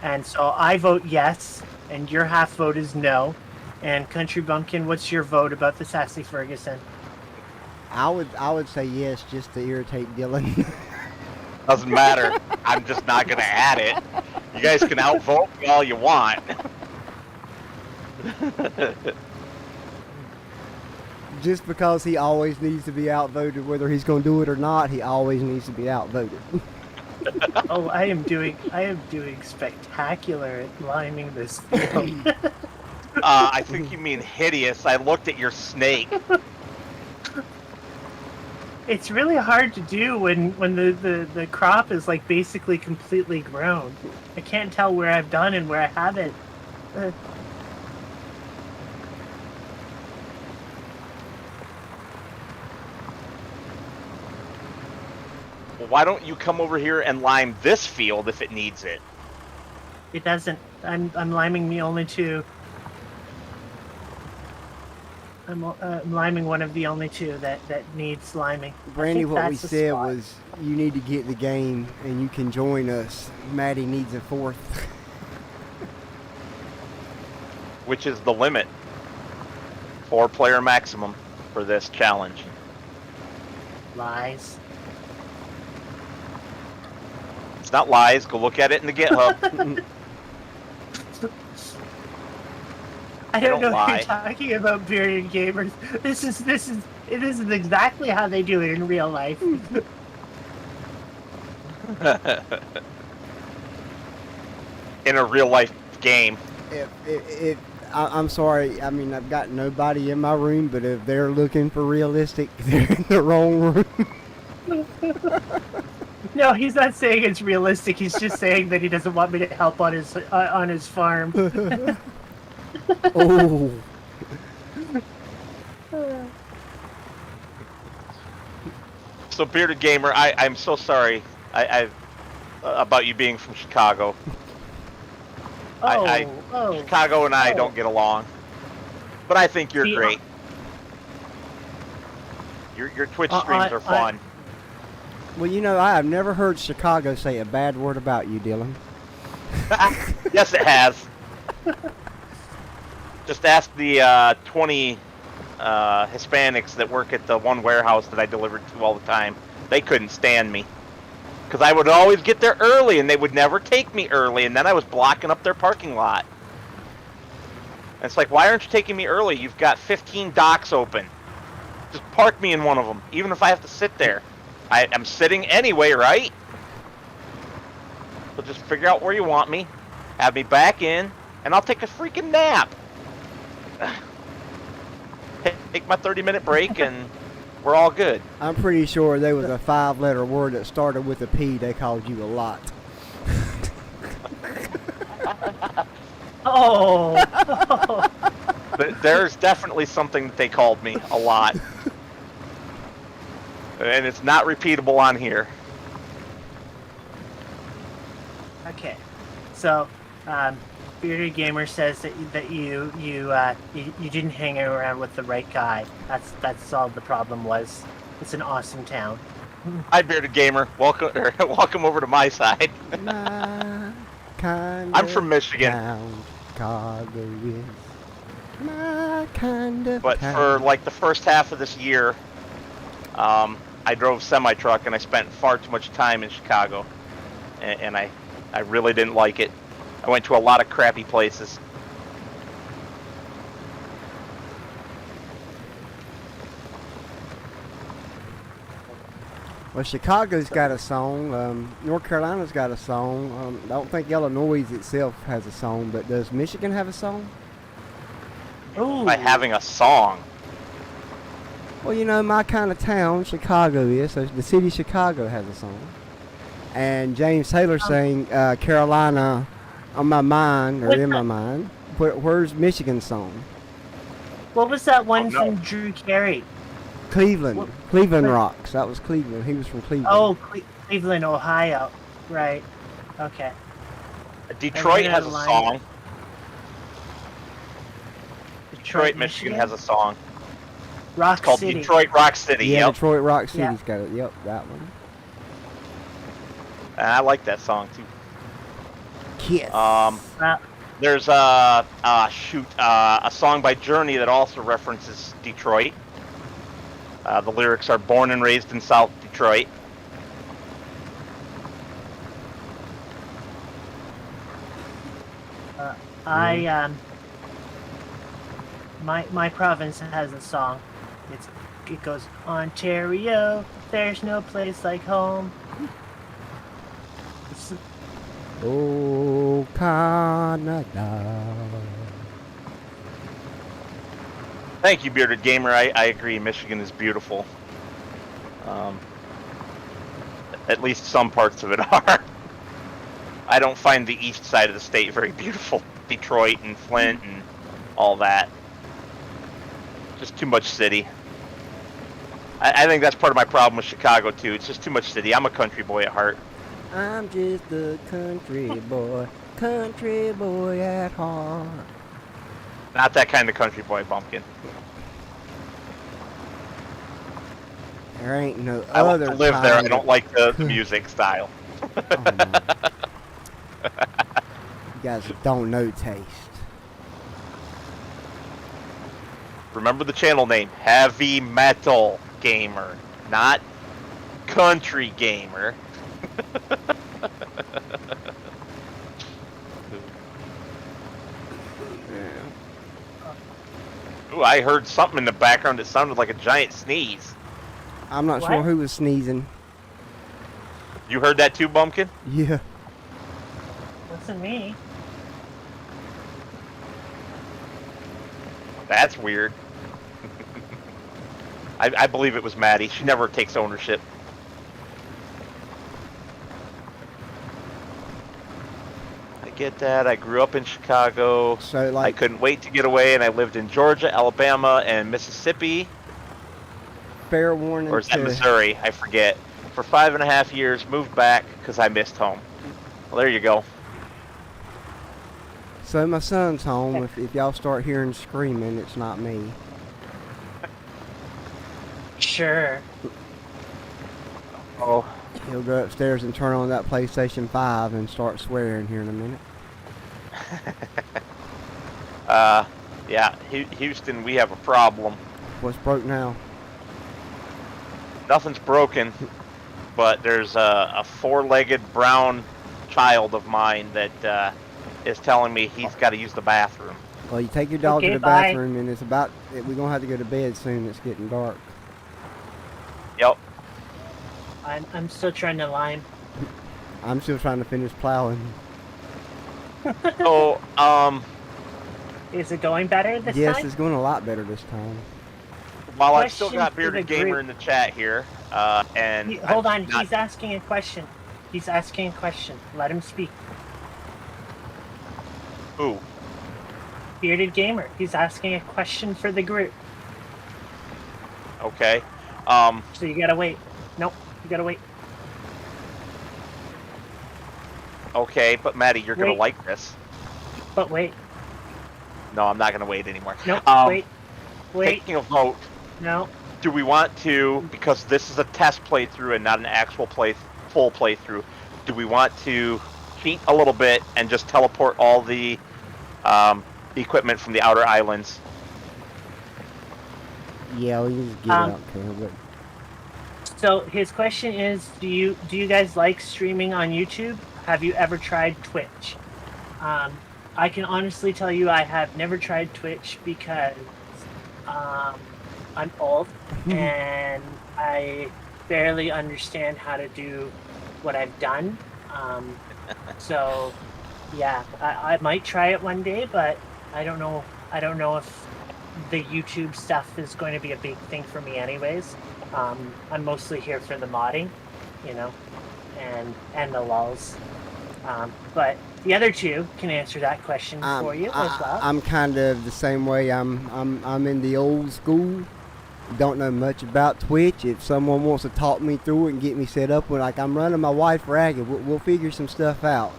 And so I vote yes, and your half vote is no. And Country Bumpkin, what's your vote about the Sassy Ferguson? I would say yes, just to irritate Dylan. Doesn't matter. I'm just not gonna add it. You guys can outvote me all you want. Just because he always needs to be outvoted, whether he's going to do it or not, he always needs to be outvoted. Oh, I am doing spectacular at liming this field. I think you mean hideous. I looked at your snake. It's really hard to do when the crop is like basically completely grown. I can't tell where I've done and where I haven't. Well, why don't you come over here and lime this field if it needs it? It doesn't. I'm liming the only two. I'm liming one of the only two that needs liming. Brandy, what we said was you need to get the game and you can join us. Maddie needs a fourth. Which is the limit. 4-player maximum for this challenge. Lies. It's not lies. Go look at it in the GitHub. I don't know lie. what you're talking about, bearded gamers. It isn't exactly how they do it in real life. In a real life game. I'm sorry. I mean, I've got nobody in my room, but if they're looking for realistic, they're in the wrong room. No, he's not saying it's realistic. He's just saying that he doesn't want me to help on his farm. Oh. So, Bearded Gamer, I'm so sorry about you being from Chicago. Chicago and I don't get along. But I think you're great. Your Twitch streams are fun. Well, you know, I have never heard Chicago say a bad word about you, Dylan. Yes, it has. Just ask the 20 Hispanics that work at the one warehouse that I delivered to all the time. They couldn't stand me. Because I would always get there early, and they would never take me early, and then I was blocking up their parking lot. And it's like, why aren't you taking me early? You've got 15 docks open. Just park me in one of them, even if I have to sit there. I'm sitting anyway, right? So just figure out where you want me, have me back in, and I'll take a freaking nap. Take my 30-minute break, and we're all good. I'm pretty sure there was a 5-letter word that started with a P. They called you a lot. Oh. There's definitely something that they called me a lot. And it's not repeatable on here. Okay, so Bearded Gamer says that you didn't hang around with the right guy. That's all the problem was. It's an awesome town. Hi, Bearded Gamer. Welcome over to my side. My kind I'm from Michigan. Town, Chicago is my kind of But town. for like the first half of this year, I drove semi-truck and I spent far too much time in Chicago, and I really didn't like it. I went to a lot of crappy places. Well, Chicago's got a song. North Carolina's got a song. I don't think Illinois itself has a song, but does Michigan have a song? Ooh. By having a song. Well, you know, my kind of town, Chicago is. So the city of Chicago has a song. And James Taylor sang Carolina on my mind, or in my mind. Where's Michigan's song? What was that one Oh, no. from Drew Carey? Cleveland. Cleveland Rocks. That was Cleveland. He was from Cleveland. Oh, Cleveland, Ohio. Right. Okay. Detroit has a line. song. Detroit, Michigan has a song. Rock It's called City. Detroit Rock City. Yeah, Yep. Detroit Rock Yeah. City's got it. Yep, that one. And I like that song too. Kiss. There's a song by Journey that also references Detroit. The lyrics are "Born and raised in South Detroit." My province has a song. It goes, Ontario, there's no place like home. Oh, Canada. Thank you, Bearded Gamer. I agree. Michigan is beautiful. At least some parts of it are. I don't find the east side of the state very beautiful. Detroit and Flint and all that. Just too much city. I think that's part of my problem with Chicago, too. It's just too much city. I'm a country boy at heart. I'm just a country boy at heart. Not that kind of country boy, Bumpkin. There ain't no I want other to live there. I kind don't of- like the music style. Oh, no. You guys don't know taste. Remember the channel name, Heavy Metal Gamer, not Country Gamer. Ooh, I heard something in the background that sounded like a giant sneeze. I'm not What? sure who was sneezing. You heard that too, Bumpkin? Yeah. Wasn't me. That's weird. I believe it was Maddie. She never takes ownership. I get that. I grew up in Chicago. So I like, couldn't wait to get away, and I lived in Georgia, Alabama, and Mississippi. fair warning Or is that to Missouri? I forget. For 5.5 years, moved back because I missed home. Well, there you go. so my son's home. If y'all start hearing screaming, it's not me. Sure. Oh, He'll go upstairs and turn on that PlayStation 5 and start swearing here in a minute. yeah, Houston, we have a problem. What's broke now? Nothing's broken, but there's a four-legged brown child of mine that is telling me he's got to use the bathroom. Well, you take your dog Okay, to the bye. bathroom, and it's about. We're gonna have to go to bed soon. It's getting dark. Yep. I'm still trying to lime. I'm still trying to finish plowing. So, Is it going better this Yes, time? it's going a lot better this time. while I've still Question got for the Bearded Gamer group. in the chat here, and Hold I'm on, not- he's asking a question. He's asking a question. Let him speak. Ooh, Bearded Gamer. He's asking a question for the group. okay. So you gotta wait. Nope, you gotta wait. Okay, but Maddie, you're gonna Wait. like this. But wait. No, I'm not gonna wait anymore. Nope, wait. Wait. Taking a vote. No. Do we want to, because this is a test playthrough and not an actual full playthrough, do we want to cheat a little bit and just teleport all the equipment from the outer islands? Yeah, we can just get out there, but So his question is, do you guys like streaming on YouTube? Have you ever tried Twitch? I can honestly tell you I have never tried Twitch because I'm old and I barely understand how to do what I've done. So yeah, I might try it one day, but I don't know if the YouTube stuff is going to be a big thing for me anyways. I'm mostly here for the modding, you know, and the lulz. But the other two can answer that question for you as well. I'm kind of the same way. I'm in the old school. Don't know much about Twitch. If someone wants to talk me through it and get me set up, with like I'm running my wife ragged, we'll figure some stuff out.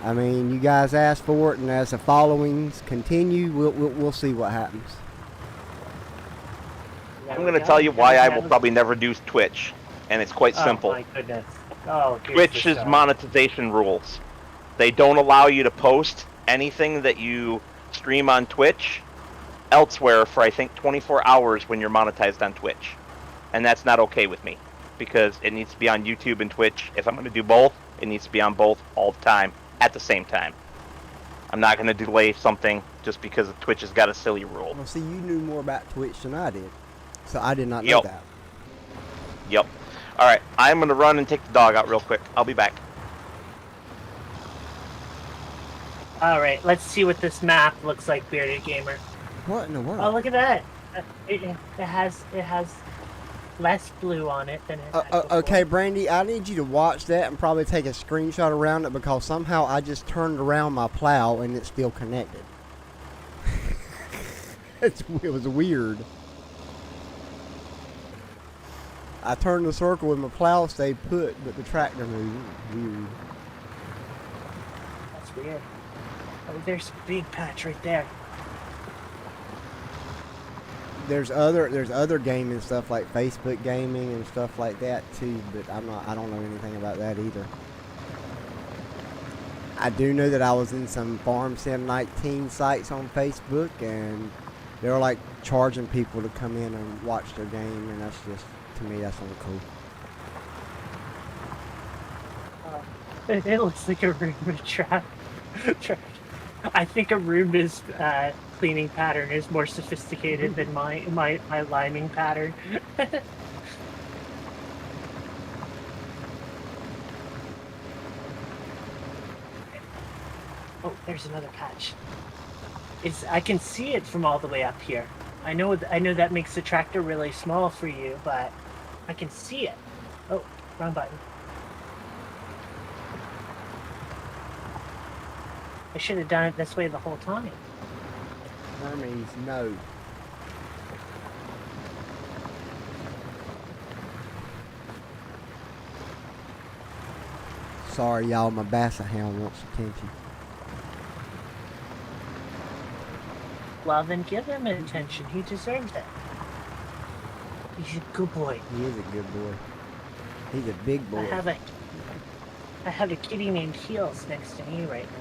I mean, you guys asked for it, and as the followings continue, we'll see what happens. I'm going to tell you why I will probably never do Twitch, and it's quite simple. Oh my goodness. Oh, Twitch's monetization rules. They don't allow you to post anything that you stream on Twitch elsewhere for, I think, 24 hours when you're monetized on Twitch. And that's not okay with me, because it needs to be on YouTube and Twitch. If I'm going to do both, it needs to be on both all the time, at the same time. I'm not going to delay something just because Twitch has got a silly rule. Well, see, you knew more about Twitch than I did, so I did not know that. Yep. All right, I'm going to run and take the dog out real quick. I'll be back. All right, let's see what this map looks like, Bearded Gamer. What in the world? Oh, look at that. It has less blue on it than it had before. Okay, Brandy, I need you to watch that and probably take a screenshot around it, because somehow I just turned around my plow and it's still connected. It was weird. I turned the circle and my plow stayed put, but the tractor moved. Weird. That's weird. Oh, there's a big patch right there. There's other gaming stuff like Facebook gaming and stuff like that too, but I don't know anything about that either. I do know that I was in some Farm Sim 19 sites on Facebook, and they were like charging people to come in and watch their game, and that's just, to me, that's uncool. It looks like a Roomba trap. I think a Roomba's cleaning pattern is more sophisticated than my liming pattern. Oh, there's another patch. I can see it from all the way up here. I know that makes the tractor really small for you, but I can see it. Oh, wrong button. I should have done it this way the whole time. Hermes, no. Sorry, y'all, my basset hound wants attention. Well, then give him attention. He deserves it. He's a good boy. He is a good boy. He's a big boy. I have a kitty named Heels next to me right now.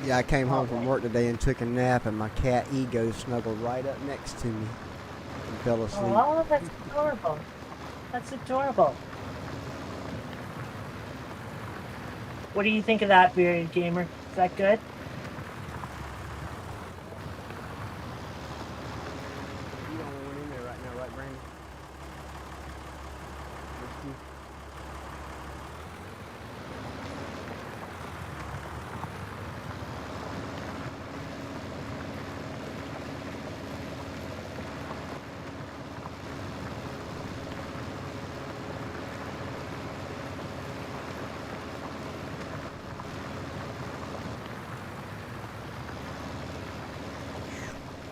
Yeah, I came home from work today and took a nap, and my cat Ego snuggled right up next to me and fell asleep. Oh, that's adorable. That's adorable. What do you think of that, Bearded Gamer? Is that good? You don't want one in there right now, right, Brandon?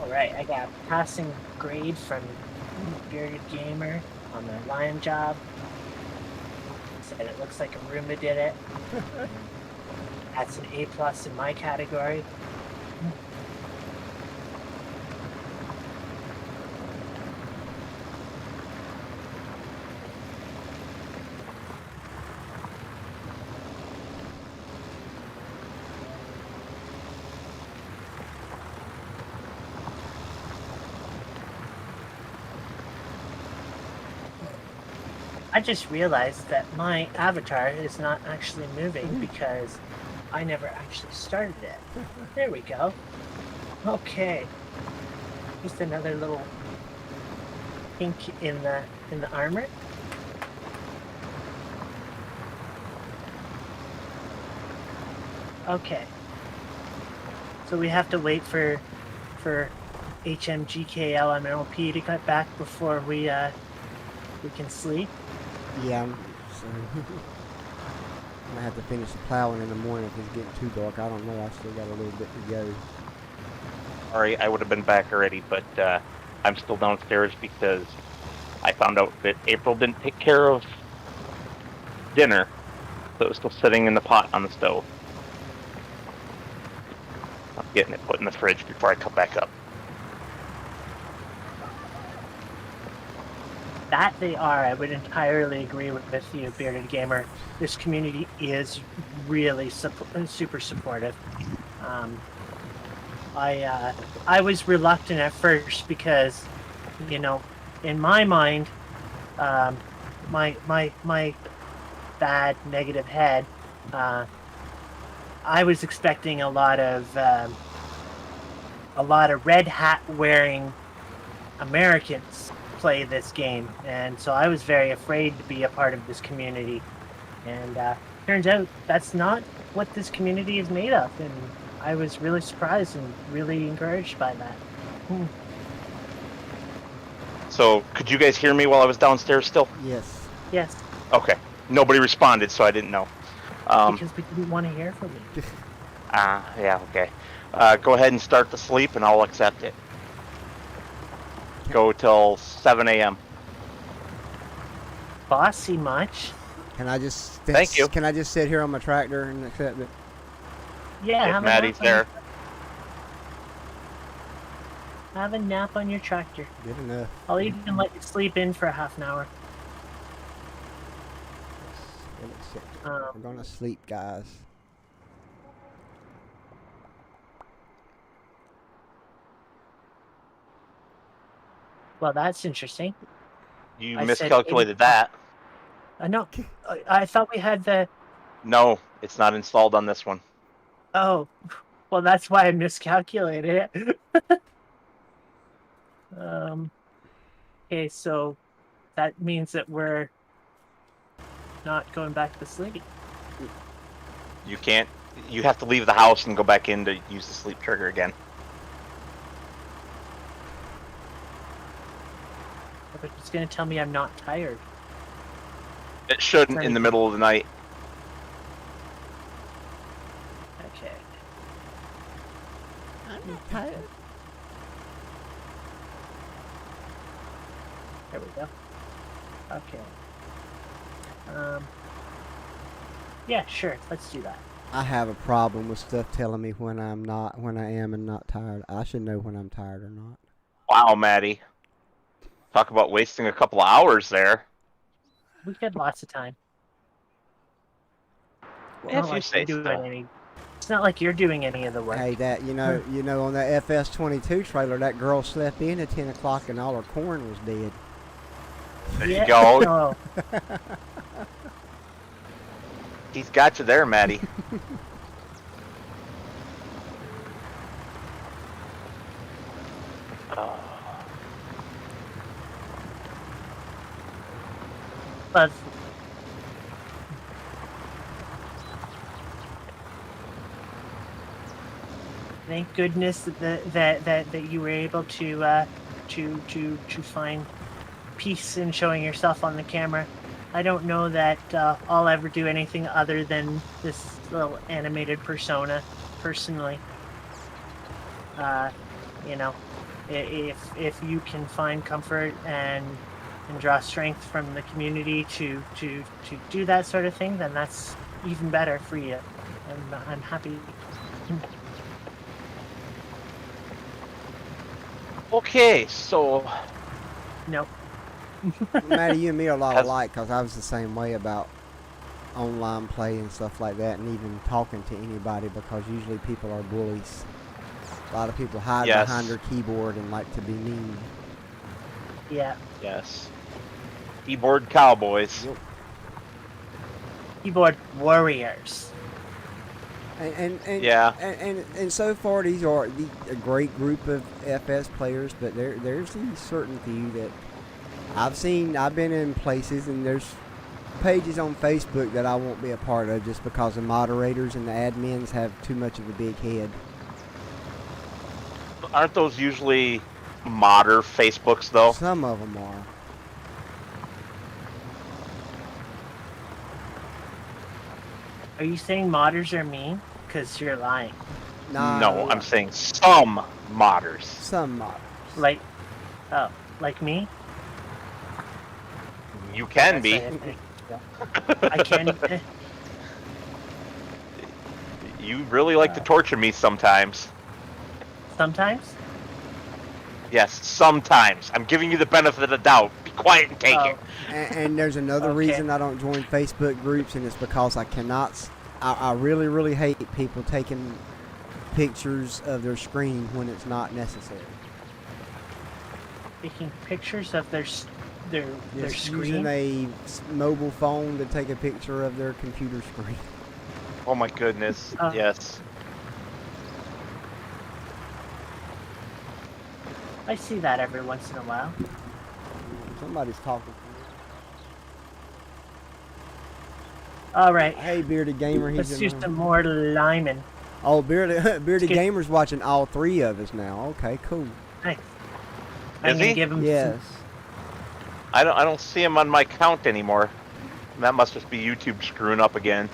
Alright, I got a passing grade from Bearded Gamer on the lime job. Said it looks like a Roomba did it. That's an A+ in my category. I just realized that my avatar is not actually moving because I never actually started it. There we go. Okay. Just another little kink in the armor. Okay. So we have to wait for HMGKL MLP to cut back before we can sleep. Yeah, so I might have to finish the plowing in the morning if it's getting too dark. I don't know. I still got a little bit to go. Sorry, I would have been back already, but I'm still downstairs because I found out that April didn't take care of dinner, So it's still sitting in the pot on the stove. I'm getting it put in the fridge before I come back up. That they are. I would entirely agree with you, Bearded Gamer. This community is really super supportive. I was reluctant at first because, you know, in my mind, my bad negative head, I was expecting a lot of red hat wearing Americans play this game, and so I was very afraid to be a part of this community. And turns out that's not what this community is made of, and I was really surprised and really encouraged by that. So, could you guys hear me while I was downstairs still? Yes. Yes, Okay. Nobody responded, so I didn't know. because we didn't want to hear from you. Yeah, okay. Go ahead and start the sleep, and I'll accept it. Go till 7 a.m. Bossy much. Can I just Thank you. Can I just sit here on my tractor and accept it? Yeah, If have Maddie's there. Have a nap on your tractor. Good enough. I'll even let you sleep in for half an hour. I'm gonna sleep, guys. Well, that's interesting. You I said miscalculated that. No, I thought we had the... No, it's not installed on this one. Oh, well, that's why I miscalculated it. Okay, so that means that we're not going back to sleep. You can't. You have to leave the house and go back in to use the sleep trigger again. But it's going to tell me I'm not tired. It shouldn't in the middle of the night. Okay. I'm not tired. There we go. Okay. Yeah, sure. Let's do that. I have a problem with stuff telling me when I am and not tired. I should know when I'm tired or not. Wow, Maddie. Talk about wasting a couple of hours there. We had lots of time. Well, if you say so. It's not like you're doing any of the work. Hey, that you know on that FS22 trailer, that girl slept in at 10 o'clock and all her corn was dead. There you go. Oh. He's got you there, Maddie. But thank goodness that you were able to find peace in showing yourself on the camera. I don't know that I'll ever do anything other than this little animated persona, personally. You know, if you can find comfort and draw strength from the community to do that sort of thing, then that's even better for you. And I'm happy. Okay, so... Nope. Maddie, you and me are a lot alike because I was the same way about online play and stuff like that, and even talking to anybody, because usually people are bullies. A lot of people hide behind their keyboard and like to be mean. Yeah. Yes. Keyboard cowboys. Yep. Keyboard warriors. And so far these are a great group of FS players, but there's these certain few that I've been in places, and there's pages on Facebook that I won't be a part of just because the moderators and the admins have too much of a big head. Aren't those usually modder Facebooks, though? Some of them are. Are you saying modders are mean? Because you're lying. Nah, No, I'm saying some modders. some modders. Like me? You can be. I can. You really like to torture me sometimes. Sometimes? Yes, sometimes. I'm giving you the benefit of the doubt. Be quiet and take Oh. it. And there's another Okay. reason I don't join Facebook groups, and it's because I cannot. I really, really hate people taking pictures of their screen when it's not necessary. Taking pictures of their Just screen. using a mobile phone to take a picture of their computer screen. Oh my goodness. Yes. I see that every once in a while. Somebody's talking. All right. Hey, Bearded Gamer, he's Let's in do there. some more Lyman. Oh, Bearded get- Gamer's watching all three of us now. Okay, cool. Nice. I'm Is gonna he? give him Yes. I don't see him on my count anymore. That must just be YouTube screwing up again.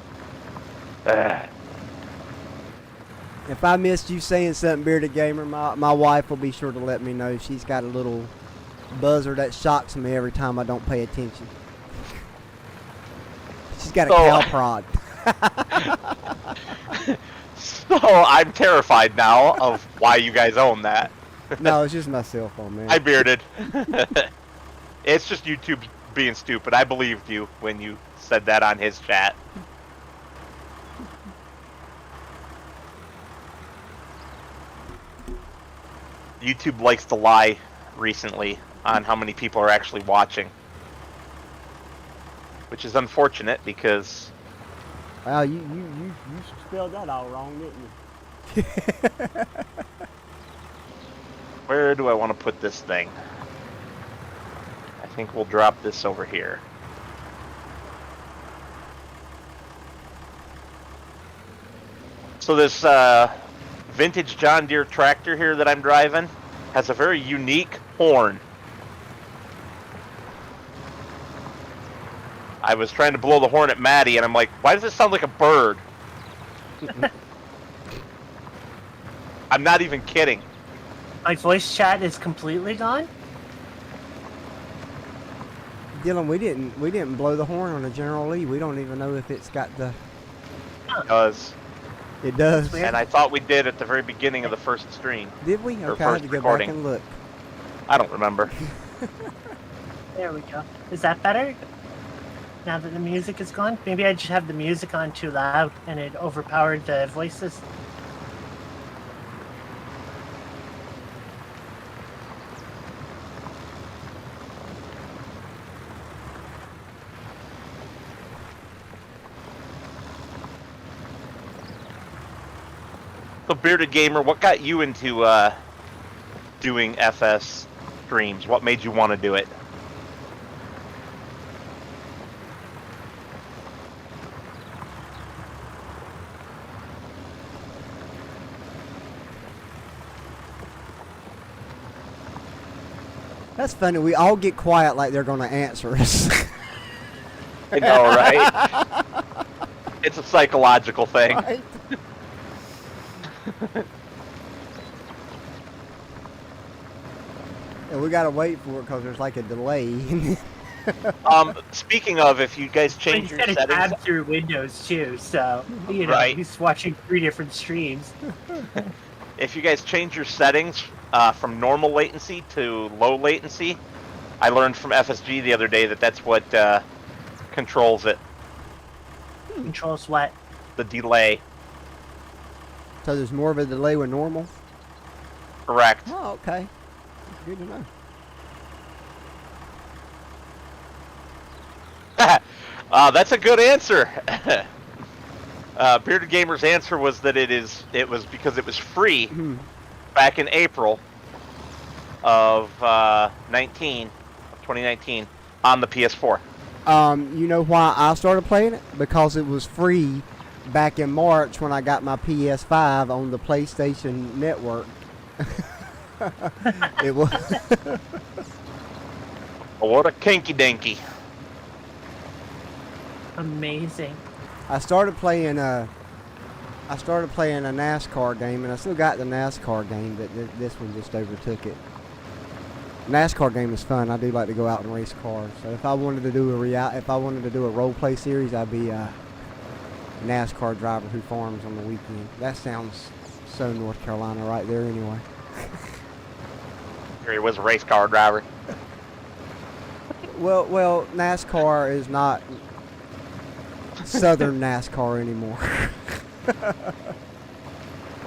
If I missed you saying something, Bearded Gamer, my wife will be sure to let me know. She's got a little buzzer that shocks me every time I don't pay attention. She's got a cow prod. So I'm terrified now of why you guys own that. No, it's just my cell phone, man. I bearded. It's just YouTube being stupid. I believed you when you said that on his chat. YouTube likes to lie recently on how many people are actually watching. Which is unfortunate because... Wow, you spelled that all wrong, didn't you? Where do I want to put this thing? I think we'll drop this over here. So this vintage John Deere tractor here that I'm driving has a very unique horn. I was trying to blow the horn at Maddie, and I'm like, why does it sound like a bird? I'm not even kidding. My voice chat is completely gone. Dylan, we didn't blow the horn on a General Lee. We don't even know if it's got the. It does. It does. Weird. And I thought we did at the very beginning of the first stream. Did we? Or Okay, I had first to go recording. back and look. I don't remember. There we go. Is that better? Now that the music is gone? Maybe I just have the music on too loud and it overpowered the voices. So, Bearded Gamer, what got you into doing FS streams? What made you want to do it? That's funny. We all get quiet like they're going to answer us. I know, right? It's a psychological thing. Right? And we gotta wait for it because there's like a delay. Speaking of, if you guys But change he's your got a settings, tab through Windows too, so you know Right. he's watching 3 different streams. if you guys change your settings from normal latency to low latency, I learned from FSG the other day that that's what controls it, Controls what? the delay. So there's more of a delay with normal? Correct. Oh, okay. Good to know. That's a good answer. Bearded Gamer's answer was that it was because it was free back in April of 2019 on the PS4. You know why I started playing it? Because it was free back in March when I got my PS5 on the PlayStation Network. It was. Oh, what a kinky dinky. Amazing. I started playing a NASCAR game, and I still got the NASCAR game, but this one just overtook it. NASCAR game is fun. I do like to go out and race cars. So if I wanted to do a role play series, I'd be NASCAR driver who farms on the weekend. That sounds so North Carolina right there anyway. He was a race car driver. Well, NASCAR is not Southern NASCAR anymore.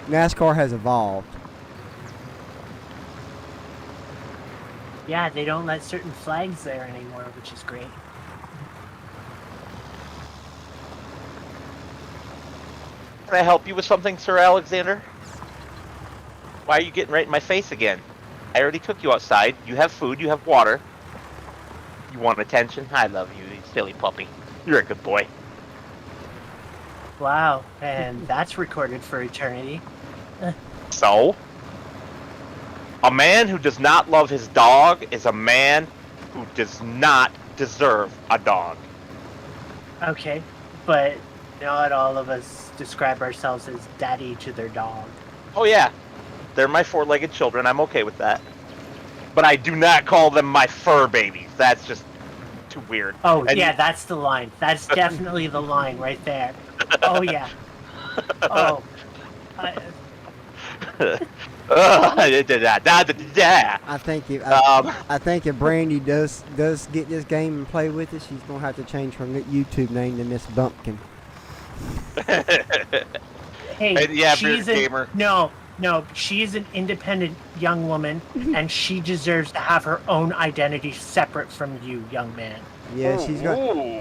NASCAR has evolved. Yeah, they don't let certain flags there anymore, which is great. Can I help you with something, Sir Alexander? Why are you getting right in my face again? I already took you outside. You have food. You have water. You want attention? I love you, you silly puppy. You're a good boy. Wow, and that's recorded for eternity. So? A man who does not love his dog is a man who does not deserve a dog. Okay, but not all of us describe ourselves as daddy to their dog. Oh yeah, they're my four-legged children. I'm okay with that. But I do not call them my fur babies. That's just too weird. Oh, And yeah, that's the line. That's definitely the line right there. Oh, yeah. Oh. I think if Brandy does get this game and play with it, she's gonna have to change her YouTube name to Miss Bumpkin. Hey, And yeah, she's gamer. No, she's an independent young woman, and she deserves to have her own identity separate from you, young man. Yeah, she's got.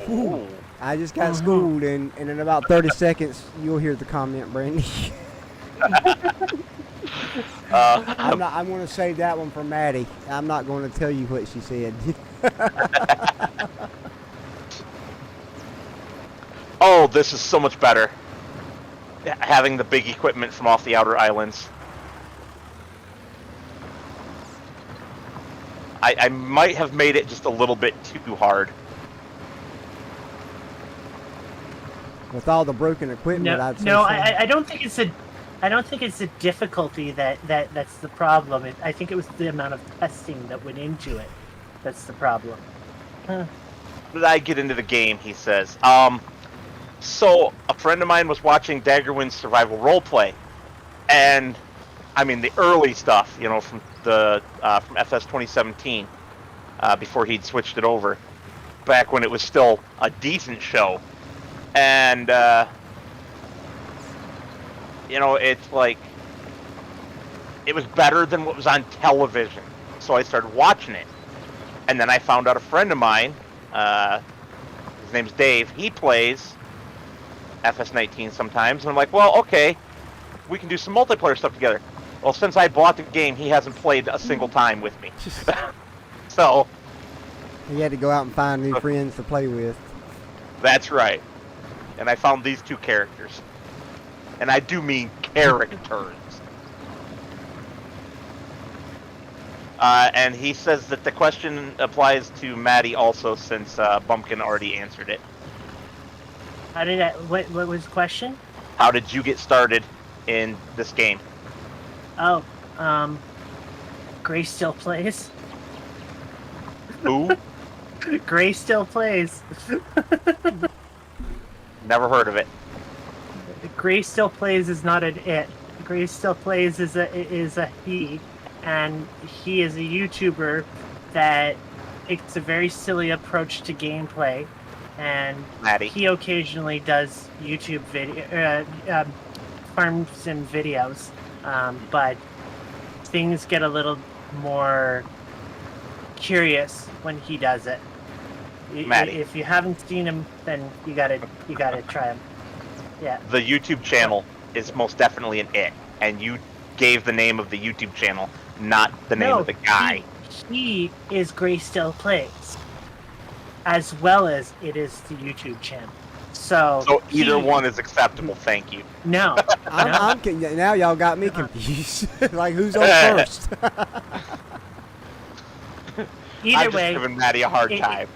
Ooh. I just got schooled, and in about 30 seconds, you'll hear the comment, Brandy. I'm going to save that one for Maddie. I'm not going to tell you what she said. Oh, this is so much better. Having the big equipment from off the outer islands. I might have made it just a little bit too hard. With all the broken equipment, I'd say no, so. I don't think it's a difficulty that's the problem. I think it was the amount of testing that went into it that's the problem. Did I get into the game? He says. So a friend of mine was watching Daggerwind's survival roleplay, and I mean the early stuff, you know, from FS 2017, before he'd switched it over, back when it was still a decent show, and you know, it's like it was better than what was on television. So I started watching it, and then I found out a friend of mine, his name's Dave. He plays FS19 sometimes, and I'm like, well, okay, we can do some multiplayer stuff together. Well, since I bought the game, he hasn't played a single time with me. So He had to go out and find new friends to play with. that's right. And I found these two characters. And I do mean characters. And he says that the question applies to Maddie also, since Bumpkin already answered it. How did what was the question? How did you get started in this game? Oh, Grace still plays. Who? Grace still plays. Never heard of it. Grace still plays is not an it. Grace still plays is a he, and he is a YouTuber that takes a very silly approach to gameplay, and Maddie. he occasionally does YouTube farm sim videos, but things get a little more curious when he does it. Maddie. If you haven't seen him, then you gotta try him. Yeah. The YouTube channel is most definitely an it, and you gave the name of the YouTube channel, not the name of the guy. He is Grace Still Plays, as well as it is the YouTube channel. So either one is acceptable, thank you. No. Now y'all got me confused. Like, who's on first? Either I'm way, just giving Maddie a hard time.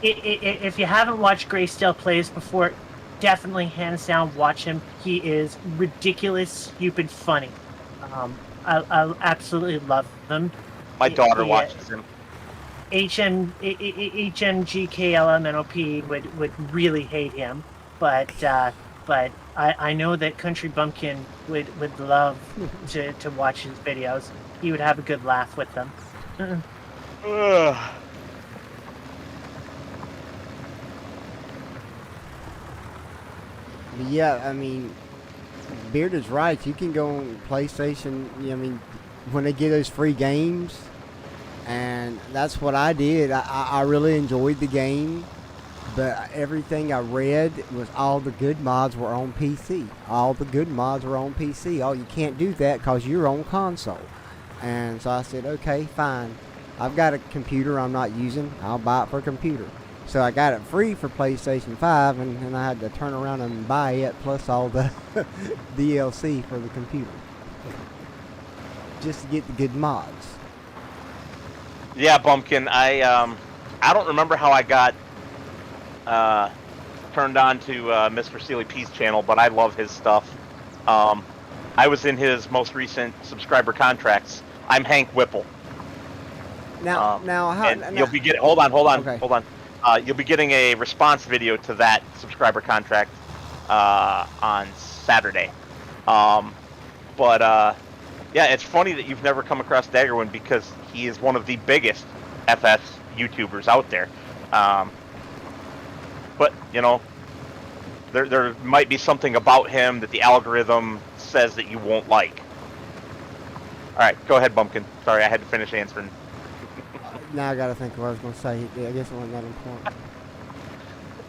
If you haven't watched Grace Still Plays before, definitely hands down watch him. He is ridiculous, stupid, funny. I absolutely love him. My daughter watches him. HMGKLMNOP would really hate him, but but I know that Country Bumpkin would love to watch his videos. He would have a good laugh with them. But yeah, I mean, Beard is right. You can go on PlayStation. I mean, when they get those free games, and that's what I did. I really enjoyed the game, but everything I read was all the good mods were on PC. All the good mods were on PC. Oh, you can't do that because you're on console. And so I said, okay, fine. I've got a computer I'm not using. I'll buy it for a computer. So I got it free for PlayStation 5, and I had to turn around and buy it, plus all the DLC for the computer. Just to get the good mods. Yeah, Bumpkin. I don't remember how I got turned on to Mr. Steely P's channel, but I love his stuff. I was in his most recent subscriber contracts. I'm Hank Whipple. Now, you'll be getting. Hold on. Okay. You'll be getting a response video to that subscriber contract on Saturday. Yeah, it's funny that you've never come across Daggerwin because he is one of the biggest FS YouTubers out there. But you know, there might be something about him that the algorithm says that you won't like. All right, go ahead, Bumpkin. Sorry, I had to finish answering. Now I gotta think of what I was gonna say. Yeah, I guess it wasn't that important.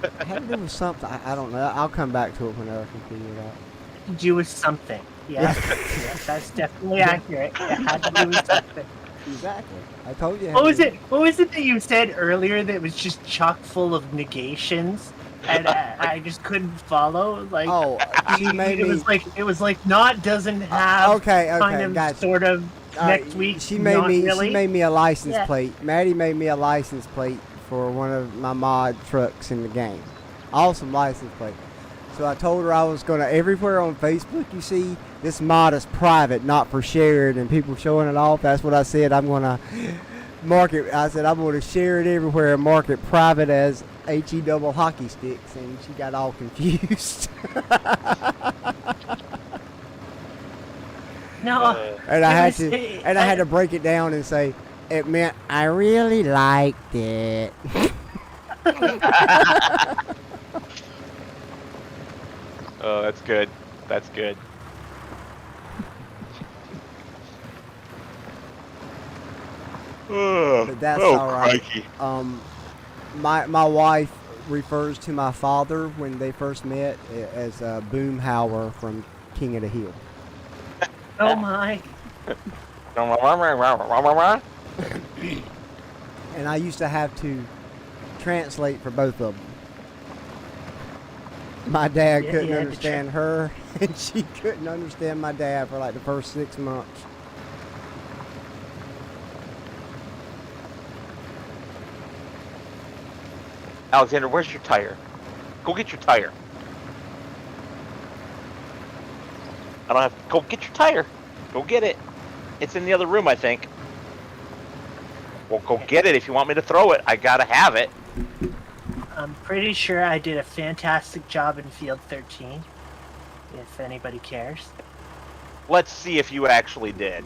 It had to do with something. I don't know. I'll come back to it whenever I can figure it out. Do with something. Yes, yes, that's definitely accurate. It had to do with something. Exactly. I told you. What was it? What was it that you said earlier that was just chock full of negations, and I just couldn't follow? Like, oh, she made it me. was like not doesn't have okay, kind of gotcha. sort of next week. She made not me. Really. She made me a license Yeah. plate. Maddie made me a license plate for one of my mod trucks in the game. Awesome license plate. So I told her I was gonna everywhere on Facebook. You see, this mod is private, not for shared, and people showing it off. That's what I said. I'm gonna mark it. I said I'm gonna share it everywhere and mark it private as HE double hockey sticks, and she got all confused. No, And I had was- to, and I had to break it down and say it meant I really liked it. Oh, that's good. That's good. But that's all right. My wife refers to my father when they first met as Boomhauer from King of the Hill. Oh my! And I used to have to translate for both of them. My dad Yeah, couldn't you had to understand her, and she couldn't understand my dad for like the first 6 months. Alexander, where's your tire? Go get your tire. I don't have. Go get your tire. Go get it. It's in the other room, I think. Well, go get it if you want me to throw it. I gotta have it. I'm pretty sure I did a fantastic job in Field 13. If anybody cares. Let's see if you actually did.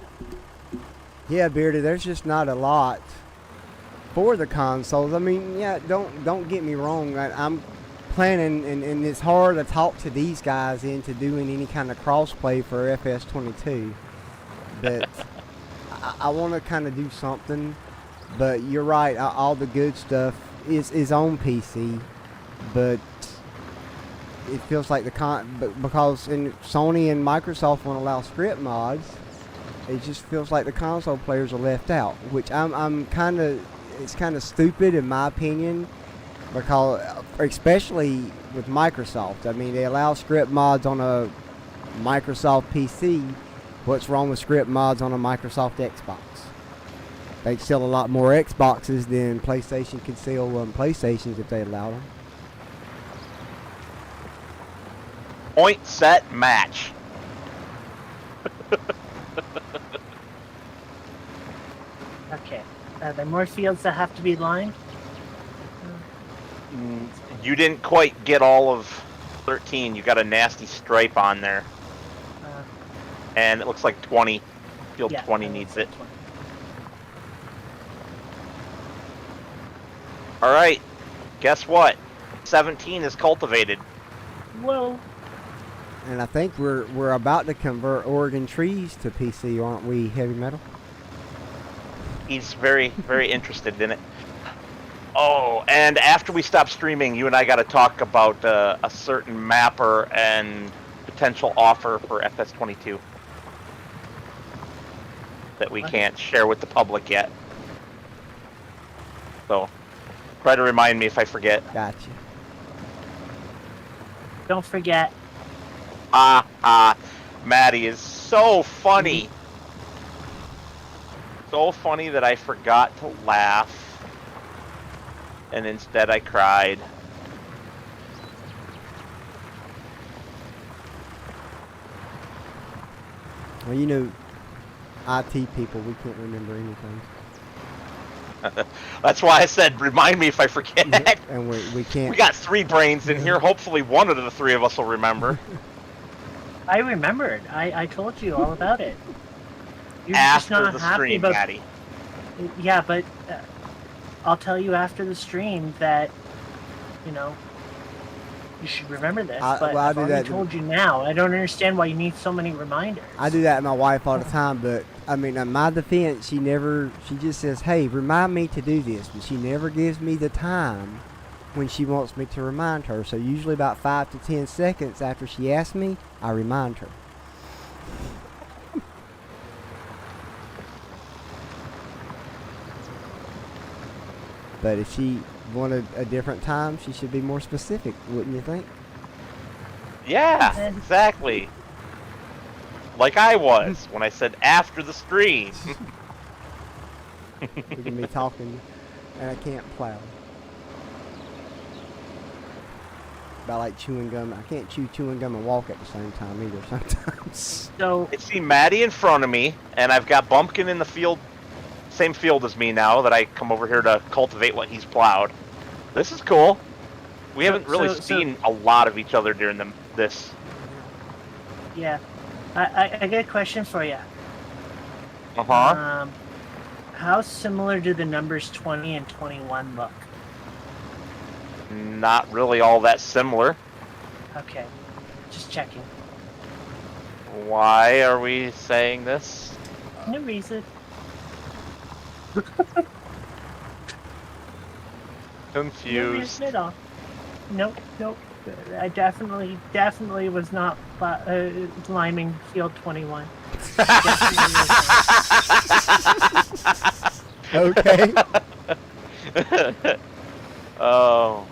Yeah, Beardy, there's just not a lot for the consoles. I mean, yeah, don't get me wrong. I'm planning, and it's hard to talk to these guys into doing any kind of crossplay for FS22. But I want to kind of do something. But you're right, all the good stuff is on PC. But it feels like because Sony and Microsoft won't allow script mods, it just feels like the console players are left out, which I'm kind of. It's kind of stupid in my opinion, because especially with Microsoft. I mean, they allow script mods on a Microsoft PC. What's wrong with script mods on a Microsoft Xbox? They sell a lot more Xboxes than PlayStation could sell PlayStations if they allowed them. Point, set, match. Okay. Are there more fields that have to be lined? You didn't quite get all of 13, you got a nasty stripe on there. And it looks like 20. Field 20 needs it. 20. All right. Guess what? 17 is cultivated. Whoa. And I think we're about to convert Oregon trees to PC, aren't we, Heavy Metal? He's very, very interested in it. Oh, and after we stop streaming, you and I got to talk about a certain mapper and potential offer for FS22 that we can't share with the public yet. So, try to remind me if I forget. Gotcha. Don't forget. Maddie is so funny. So funny that I forgot to laugh. And instead I cried. Well, you know, IT people, we can't remember anything. That's why I said, remind me if I forget. And we can't. We got 3 brains in here. Hopefully one of the 3 of us will remember. I remembered. I told you all about it. You're After just not the happy stream, about... Maddie. Yeah, but I'll tell you after the stream that, you know, you should remember this. But I've already told you now. I don't understand why you need so many reminders. I do that to my wife all the time, but I mean, in my defense, she just says, hey, remind me to do this, but she never gives me the time when she wants me to remind her. So usually about 5 to 10 seconds after she asks me, I remind her. But if she wanted a different time, she should be more specific, wouldn't you think? Yeah, exactly. Like I was when I said after the stream. We can be talking, and I can't plow. About like chewing gum. I can't chew chewing gum and walk at the same time either sometimes. So I see Maddie in front of me, and I've got Bumpkin in the field, same field as me now that I come over here to cultivate what he's plowed. This is cool. We haven't really seen a lot of each other during this. Yeah. I got a question for you. Uh-huh. How similar do the numbers 20 and 21 look? Not really all that similar. Okay. Just checking. Why are we saying this? No reason. Confused. No reason at all. Nope. I definitely was not liming field 21. Okay. Oh.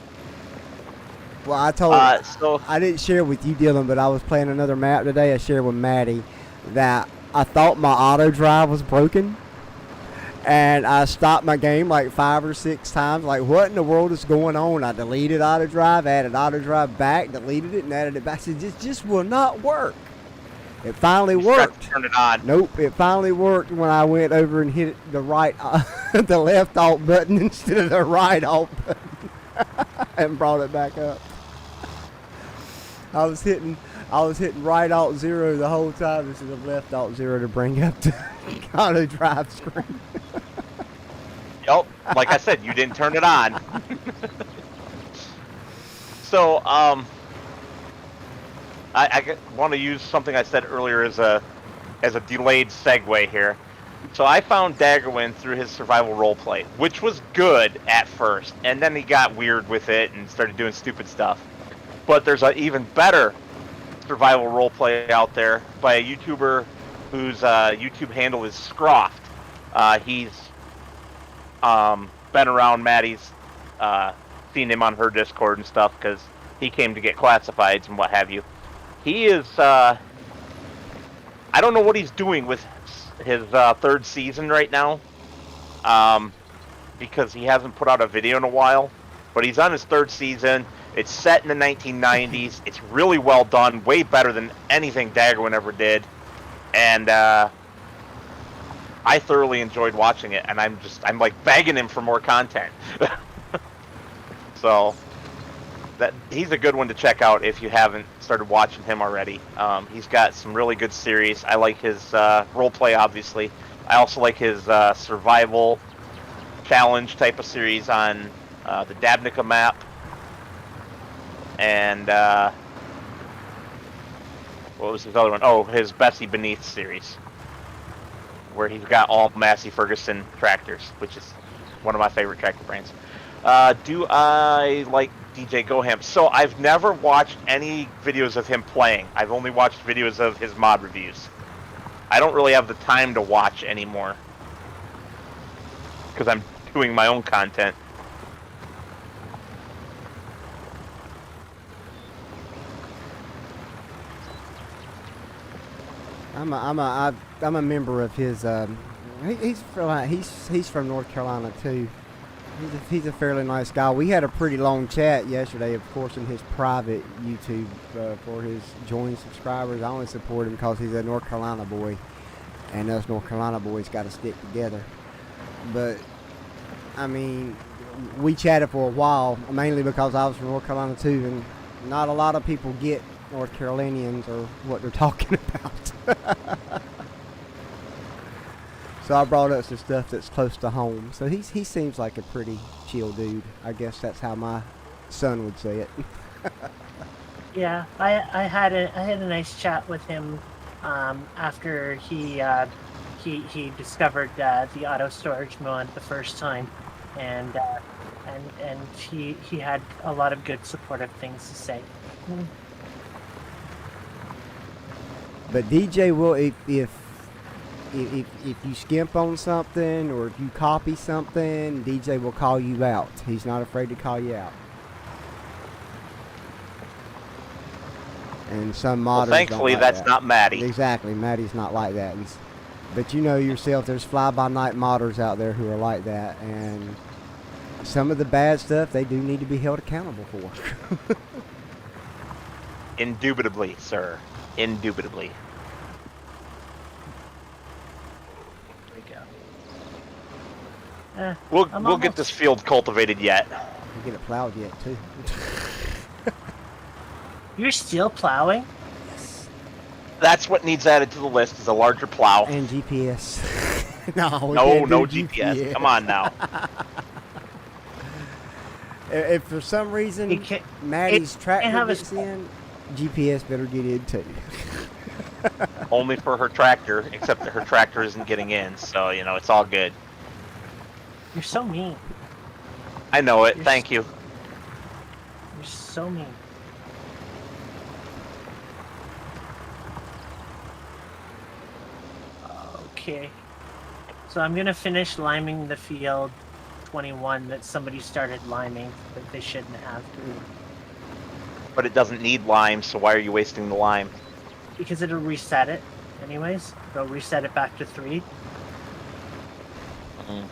Well, I told I didn't share with you, Dylan, but I was playing another map today. I shared with Maddie that I thought my auto drive was broken, and I stopped my game like 5 or 6 times. Like, what in the world is going on? I deleted auto drive, added auto drive back, deleted it, and added it back. I said, this just will not work. It finally worked. Turn it on. Nope, it finally worked when I went over and hit the right, the left alt button instead of the right alt button, and brought it back up. I was hitting right alt 0 the whole time instead of left alt 0 to bring up the auto drive screen. Yep, like I said, you didn't turn it on. So, I want to use something I said earlier as a delayed segue here. So I found Daggerwin through his survival roleplay, which was good at first, and then he got weird with it and started doing stupid stuff. But there's an even better survival roleplay out there by a YouTuber whose YouTube handle is Scroft. He's been around Maddie's, seen him on her Discord and stuff because he came to get classifieds and what have you. He is, I don't know what he's doing with his 3rd season right now, because he hasn't put out a video in a while, but he's on his 3rd season. It's set in the 1990s. It's really well done, way better than anything Daggerwin ever did, and I thoroughly enjoyed watching it, and I'm like begging him for more content. So he's a good one to check out if you haven't started watching him already. He's got some really good series. I like his role play, obviously. I also like his survival challenge type of series on the Dabnica map. And what was his other one? Oh, his Bessie Beneath series, where he's got all Massey Ferguson tractors, which is one of my favorite tractor brands. Do I like DJ Goham? So I've never watched any videos of him playing. I've only watched videos of his mod reviews. I don't really have the time to watch anymore because I'm doing my own content. I'm a member of his. He's from North Carolina too. He's a fairly nice guy. We had a pretty long chat yesterday, of course, in his private YouTube for his join subscribers. I only support him because he's a North Carolina boy, and us North Carolina boys got to stick together. But I mean, we chatted for a while, mainly because I was from North Carolina too, and not a lot of people get North Carolinians or what they're talking about. So I brought up some stuff that's close to home. So he seems like a pretty chill dude. I guess that's how my son would say it. Yeah, I had a nice chat with him after he discovered the auto storage mod the first time, and he had a lot of good supportive things to say. But DJ will, if you skimp on something or if you copy something, DJ will call you out. He's not afraid to call you out. And some modders Well, thankfully, don't like that's that. not Maddie. Exactly, Maddie's not like that. But you know yourself, there's fly-by-night modders out there who are like that, and some of the bad stuff they do need to be held accountable for. Indubitably, sir. Indubitably. We'll get this field cultivated yet. We'll get it plowed yet too. You're still plowing? That's what needs added to the list is a larger plow. And GPS. No GPS. Come on now. If for some reason Maddie's tractor gets in, GPS better get in too. Only for her tractor, except that her tractor isn't getting in, so you know it's all good. You're so mean. I know it. Thank you. You're so mean. Okay. So I'm gonna finish liming the field 21 that somebody started liming that they shouldn't have to. But it doesn't need lime, so why are you wasting the lime? Because it'll reset it anyways. It'll reset it back to 3. Mm.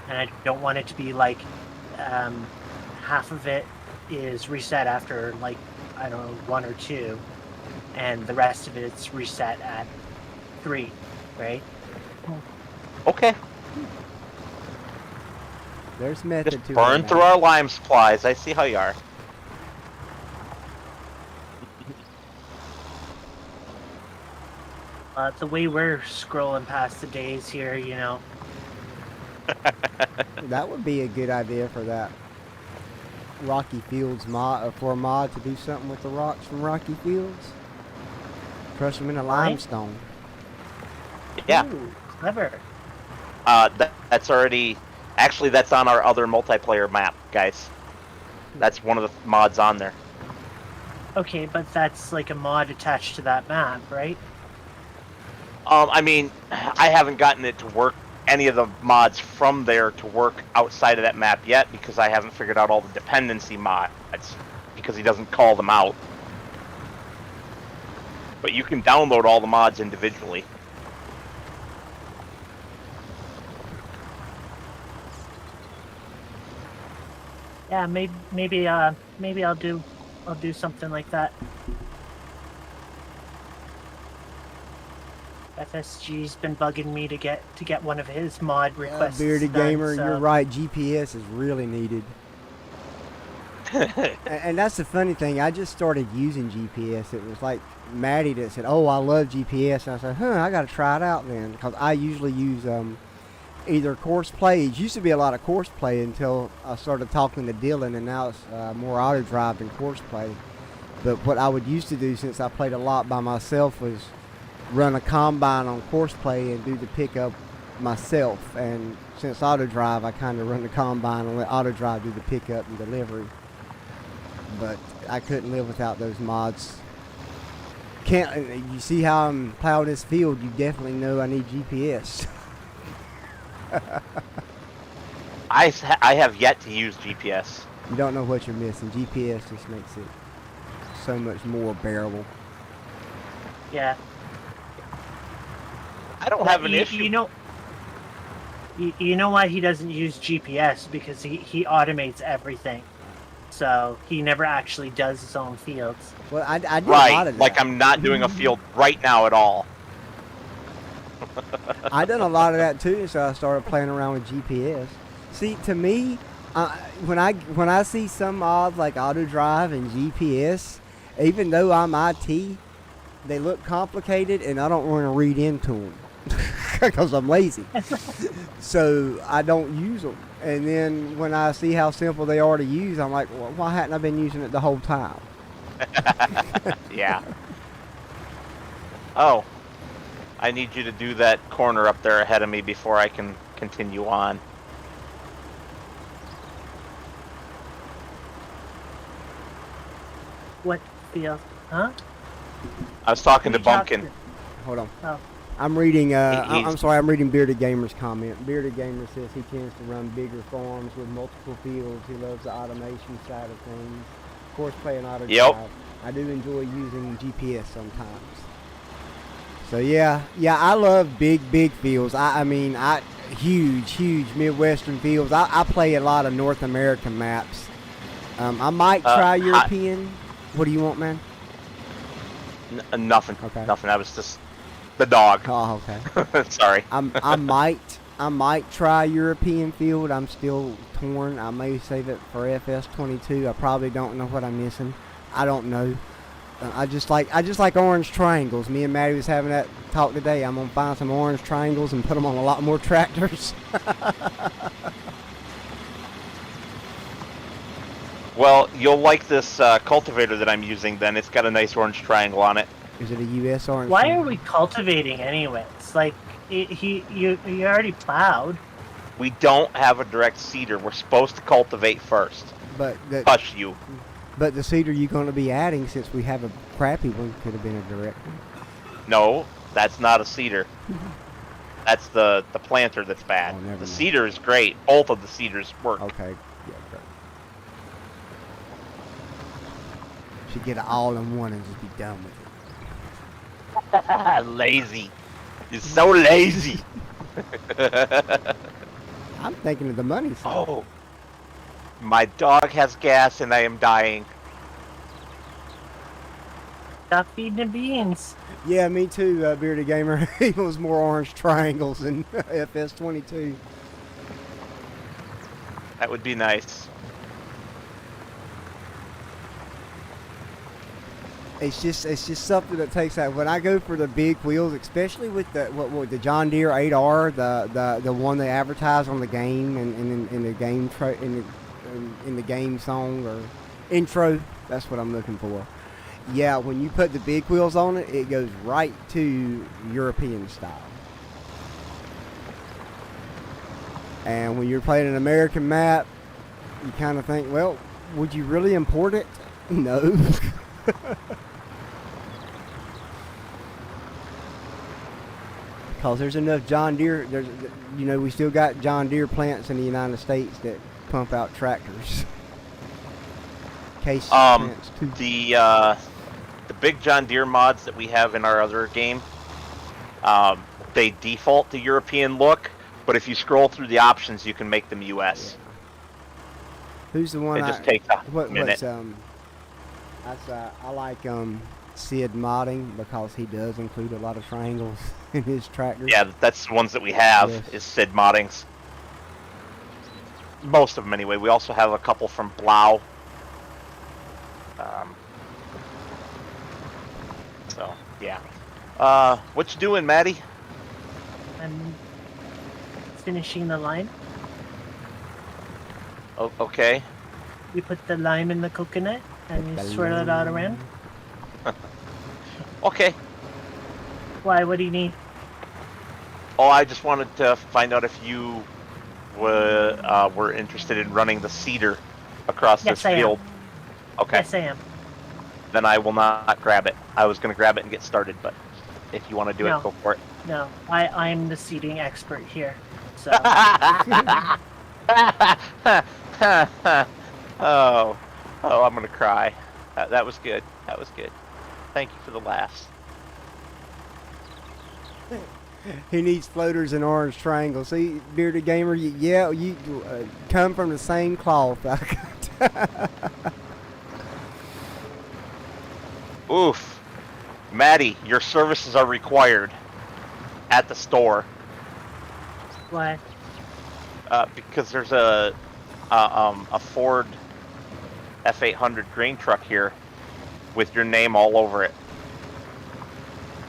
And I don't want it to be like half of it is reset after like, I don't know, 1 or 2, and the rest of it's reset at 3, right? Okay. There's method Just to it. burn through our lime supplies. I see how you are. The way we're scrolling past the days here, you know. That would be a good idea for that Rocky Fields mod, for a mod to do something with the rocks from Rocky Fields. Crush them in a limestone. Yeah. Ooh, clever. That's already... Actually, that's on our other multiplayer map, guys. That's one of the mods on there. Okay, but that's like a mod attached to that map, right? I mean, I haven't gotten it to work, any of the mods from there to work outside of that map yet, because I haven't figured out all the dependency mods, because he doesn't call them out. But you can download all the mods individually. Yeah, maybe I'll do something like that. FSG's been bugging me to get one of his mod requests. Bearded done, Gamer, so. you're right. GPS is really needed. And that's the funny thing. I just started using GPS. It was like Maddie that said, "Oh, I love GPS," and I said, "Huh, I got to try it out then," because I usually use either course play. It used to be a lot of course play until I started talking to Dylan, and now it's more auto drive than course play. But what I would used to do, since I played a lot by myself, was run a combine on course play and do the pickup myself. And since auto drive, I kind of run the combine and let auto drive do the pickup and delivery. But I couldn't live without those mods. You see how I'm plowing this field? You definitely know I need GPS. I have yet to use GPS. You don't know what you're missing. GPS just makes it so much more bearable. Yeah. I don't have an issue. You know why he doesn't use GPS? Because he automates everything. So he never actually does his own fields. Well, I did a lot Right, of that. like I'm not doing a field right now at all. I done a lot of that too, so I started playing around with GPS. See, to me, when I see some mods like auto drive and GPS, even though I'm IT, they look complicated, and I don't want to read into them because I'm lazy. So I don't use them. And then when I see how simple they are to use, I'm like, well, why hadn't I been using it the whole time? Yeah. Oh. I need you to do that corner up there ahead of me before I can continue on. What field? Huh? I was talking to Who you talking Bumpkin. Hold on. Oh. I'm reading. He's- I'm sorry. I'm reading Bearded Gamer's comment. Bearded Gamer says he tends to run bigger farms with multiple fields. He loves the automation side of things. Of course, playing auto Yep. drive. I do enjoy using GPS sometimes. So yeah, I love big fields. I mean, huge Midwestern fields. I play a lot of North American maps. I might try European. What do you want, man? Nothing. Okay. Nothing. I was just the dog. Oh, okay. Sorry. I might try European field. I'm still torn. I may save it for FS22. I probably don't know what I'm missing. I don't know. I just like orange triangles. Me and Maddie was having that talk today. I'm gonna find some orange triangles and put them on a lot more tractors. Well, you'll like this cultivator that I'm using then. It's got a nice orange triangle on it. Is it a U.S. orange? Why triangle? are we cultivating anyways? Like, you already plowed. We don't have a direct seeder. We're supposed to cultivate first. But Hush you. But the seeder you're going to be adding, since we have a crappy one, could have been a direct one. No, that's not a seeder. That's the planter that's bad. Oh, never The mind. seeder is great. Both of the seeders work. Okay. Yeah, great. Should get it all in one and just be done with it. Lazy. You're so lazy. I'm thinking of the money side. Oh. My dog has gas and I am dying. Stop feeding the beans. Yeah, me too, Bearded Gamer. He wants more orange triangles than FS22. That would be nice. It's just something that takes that. When I go for the big wheels, especially with the John Deere 8R, the one they advertise on the game and in the game in the game song or intro, that's what I'm looking for. Yeah, when you put the big wheels on it, it goes right to European style. And when you're playing an American map, you kind of think, well, would you really import it? No. Because there's enough John Deere, we still got John Deere plants in the United States that pump out tractors. Case plants too. The big John Deere mods that we have in our other game, they default to European look, but if you scroll through the options, you can make them US. Yeah. Who's the one? It just takes a minute. I like Sid modding because he does include a lot of triangles in his tractors. Yeah, that's the ones that we have, Yes. is Sid moddings. Most of them anyway. We also have a couple from Blau So yeah. What you doing, Maddie? I'm finishing the lime. Oh, okay. You put the lime in the coconut and you swirl it out around. Okay. Why? What do you need? Oh, I just wanted to find out if you were interested in running the cedar across Yes, this I am. field. Okay. Yes, I am. Then I will not grab it. I was going to grab it and get started, but if you want to do No. it, go for it. No, I'm the seeding expert here. So oh, I'm going to cry. That was good. That was good. Thank you for the laughs. He needs floaters and orange triangles. See, bearded gamer, you come from the same cloth. Oof. Maddie, your services are required at the store. why? Because there's a Ford F800 grain truck here with your name all over it.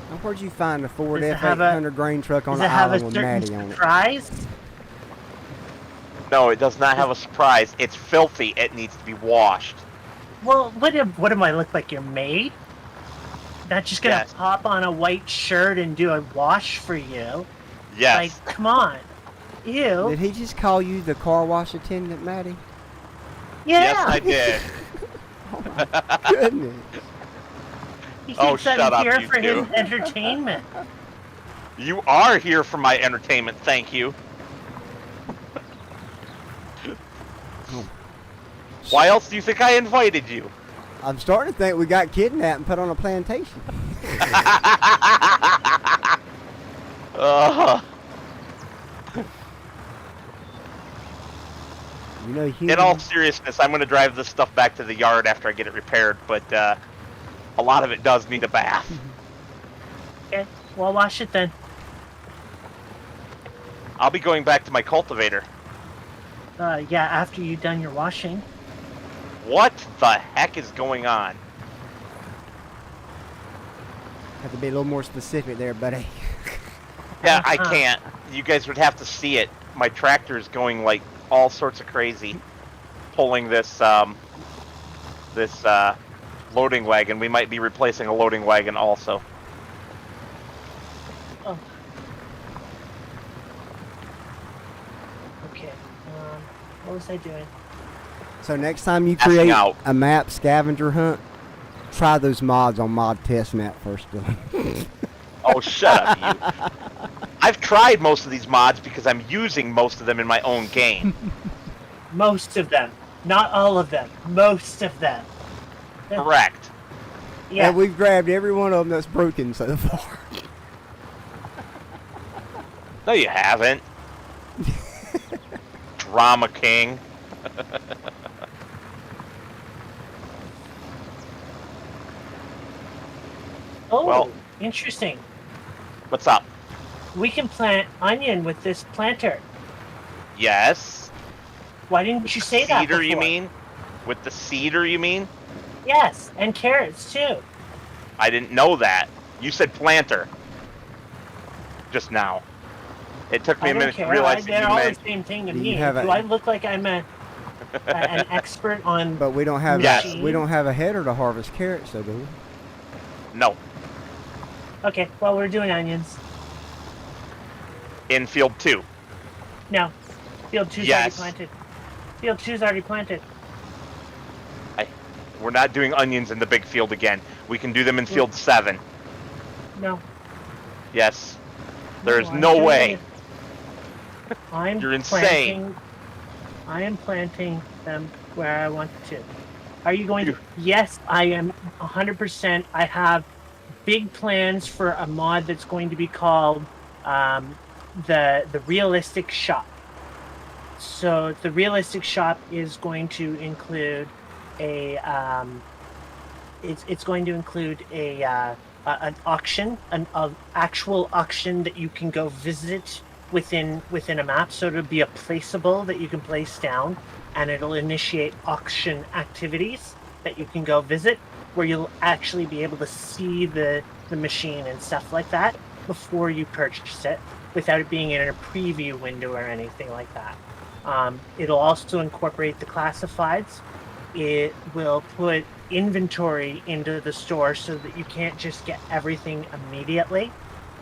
Now, where'd you find a Ford Does it have F800 grain truck on Does the it have a island with certain Maddie on it? surprise? No, it does not have a surprise. It's filthy. It needs to be washed. Well, what am I look like? Your maid? Not just gonna Yes. pop on a white shirt and do a wash for you? Yes. Like, come on. Ew. Did he just call you the car wash attendant, Maddie? Yeah. Yes, I did. Goodness. He Oh, thinks I'm shut up, here you for two. his entertainment. You are here for my entertainment. Thank you. Why else do you think I invited you? I'm starting to think we got kidnapped and put on a plantation. You know, In all seriousness, I'm going to drive this stuff back to the yard after I get it repaired, but a lot of it does need a bath. Okay, well, wash it then. I'll be going back to my cultivator. Yeah, after you've done your washing. What the heck is going on? have to be a little more specific there, buddy. Yeah, I can't. You guys would have to see it. My tractor is going like all sorts of crazy, pulling this loading wagon. We might be replacing a loading wagon also. Oh. Okay. What was I doing? So next time you Passing create out. a map scavenger hunt, try those mods on mod test map first. Oh, shut up, you. I've tried most of these mods because I'm using most of them in my own game. Most of them. Not all of them. Most of them. Correct. Yeah. And we've grabbed every one of them that's broken so far. No, you haven't. Drama King. Oh, Well- interesting. What's up? We can plant onion with this planter. Yes. Why didn't you say that Cedar, before? you mean? With the cedar, you mean? Yes, and carrots too. I didn't know that. You said planter. Just now. It took me I a don't minute to care. realize They're that you all meant... the same thing to Do me. you have Do a- I look like I'm an expert on? But we don't have Yes. we don't have a header to harvest carrots, so do we? No. Okay, well we're doing onions. In field 2. No, field 2's Yes. already planted. Field 2's already planted. We're not doing onions in the big field again. We can do them in field 7. No. Yes. There's I'm no doing way. it. I'm You're insane. planting. I am planting them where I want to. Are you going to? You- Yes, I am 100%. I have big plans for a mod that's going to be called the Realistic Shop. So the Realistic Shop is going to include it's going to include an auction, an actual auction that you can go visit within a map. So it'll be a placeable that you can place down, and it'll initiate auction activities. that you can go visit, where you'll actually be able to see the machine and stuff like that before you purchase it, without it being in a preview window or anything like that. It'll also incorporate the classifieds. It will put inventory into the store so that you can't just get everything immediately.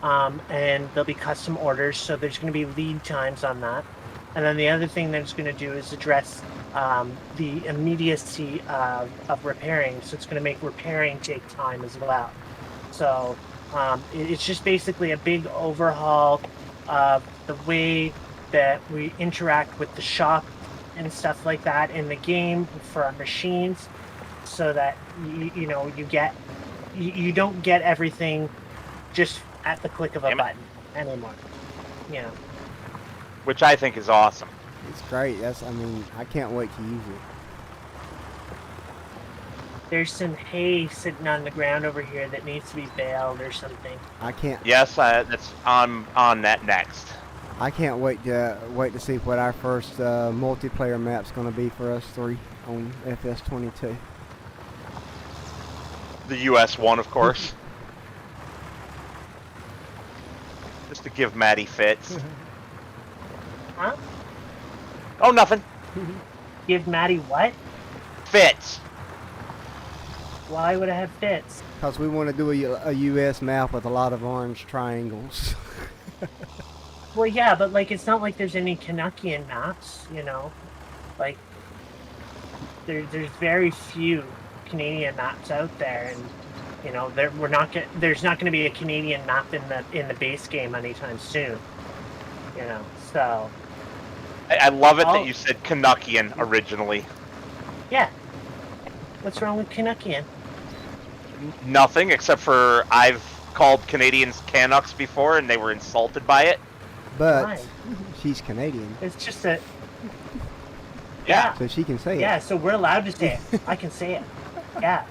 And there'll be custom orders, so there's going to be lead times on that. And then the other thing that it's going to do is address the immediacy of repairing. So it's going to make repairing take time as well. So it's just basically a big overhaul of the way that we interact with the shop and stuff like that in the game for our machines, so that you don't get everything just at the click of a button anymore. You know, which I think is awesome. It's great. I can't wait to use it. There's some hay sitting on the ground over here that needs to be baled or something. I can't. Yes, that's on that next. I can't wait to see what our first multiplayer map's going to be for us three on FS22. The US one, of course. Just to give Maddie fits. Huh? Oh, nothing. Give Maddie what? Fits. Why would I have fits? Because we want to do a US map with a lot of orange triangles. Well, yeah, but like it's not like there's any Canuckian maps, you know. Like there's very few Canadian maps out there, and you know there's not going to be a Canadian map in the base game anytime soon. You know, so. I love it that you said Canuckian originally. Yeah. What's wrong with Canuckian? Nothing, except for I've called Canadians Canucks before, and they were insulted by it. But Why? she's Canadian. It's just a. Yeah. So she can say it. Yeah, so we're allowed to say it. I can say it. Yeah.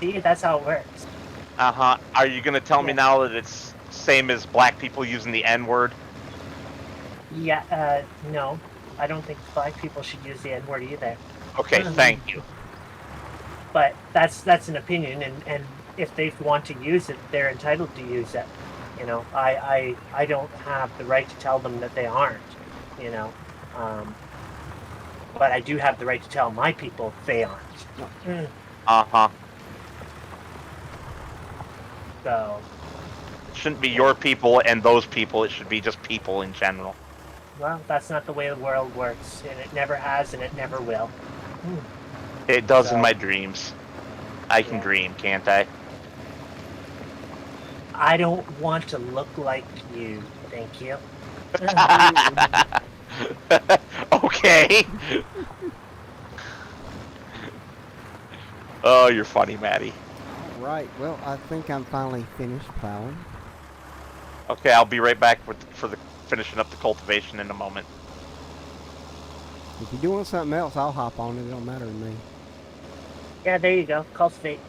See, that's how it works. Uh-huh. Are you going to tell me now that it's same as black people using the N-word? Yeah, no. I don't think black people should use the N-word either. Okay, thank you. But that's an opinion, and if they want to use it, they're entitled to use it. You know, I don't have the right to tell them that they aren't, you know. But I do have the right to tell my people they aren't. Uh-huh. So. It shouldn't be your people and those people. It should be just people in general. Well, that's not the way the world works, and it never has, and it never will. It does in my dreams. I can dream, can't I? I don't want to look like you, thank you. Okay. Oh, you're funny, Maddie. Right. Well, I think I'm finally finished plowing. Okay, I'll be right back for finishing up the cultivation in a moment. If you're doing something else, I'll hop on it. It don't matter to me. Yeah, there you go. Cultivate.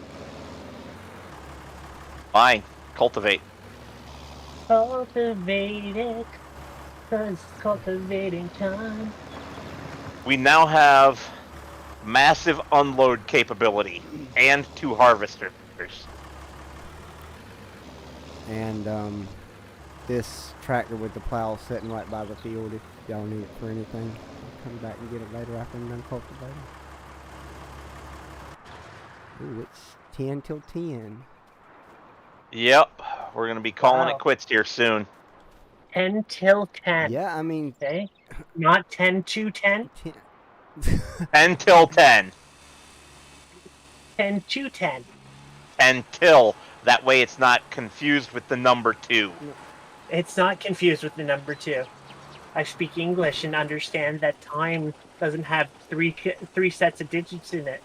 Fine. Cultivate. Cultivate it, 'cause it's cultivating time. We now have massive unload capability and 2 harvesters. And this tractor with the plow sitting right by the field if y'all need it for anything. I'll come back and get it later after I'm done cultivating. Ooh, it's 10 till 10. Yep, we're gonna be calling Wow. it quits here soon. 10 till 10. Yeah, I mean... Okay? Not 10 to 10? 10 till 10. 10 to 10. Until that way it's not confused with the number 2. It's not confused with the number 2. I speak English and understand that time doesn't have three sets of digits in it.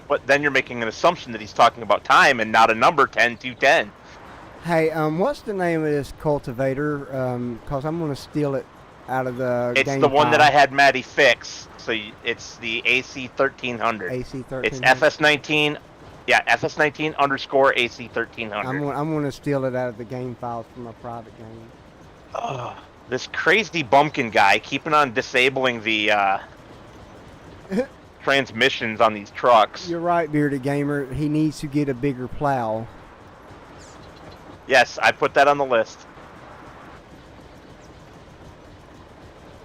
But then you're making an assumption that he's talking about time and not a number 10 to 10. Hey, what's the name of this cultivator? Cause I'm gonna steal it out of the It's game the one that file. I had Maddie fix. So it's the AC 1300. AC 1300. It's FS19. Yeah, FS19 underscore AC 1300. I'm gonna steal it out of the game files for my private game. This crazy bumpkin guy keeping on disabling the transmissions on these trucks. You're right, Bearded Gamer. He needs to get a bigger plow. Yes, I put that on the list.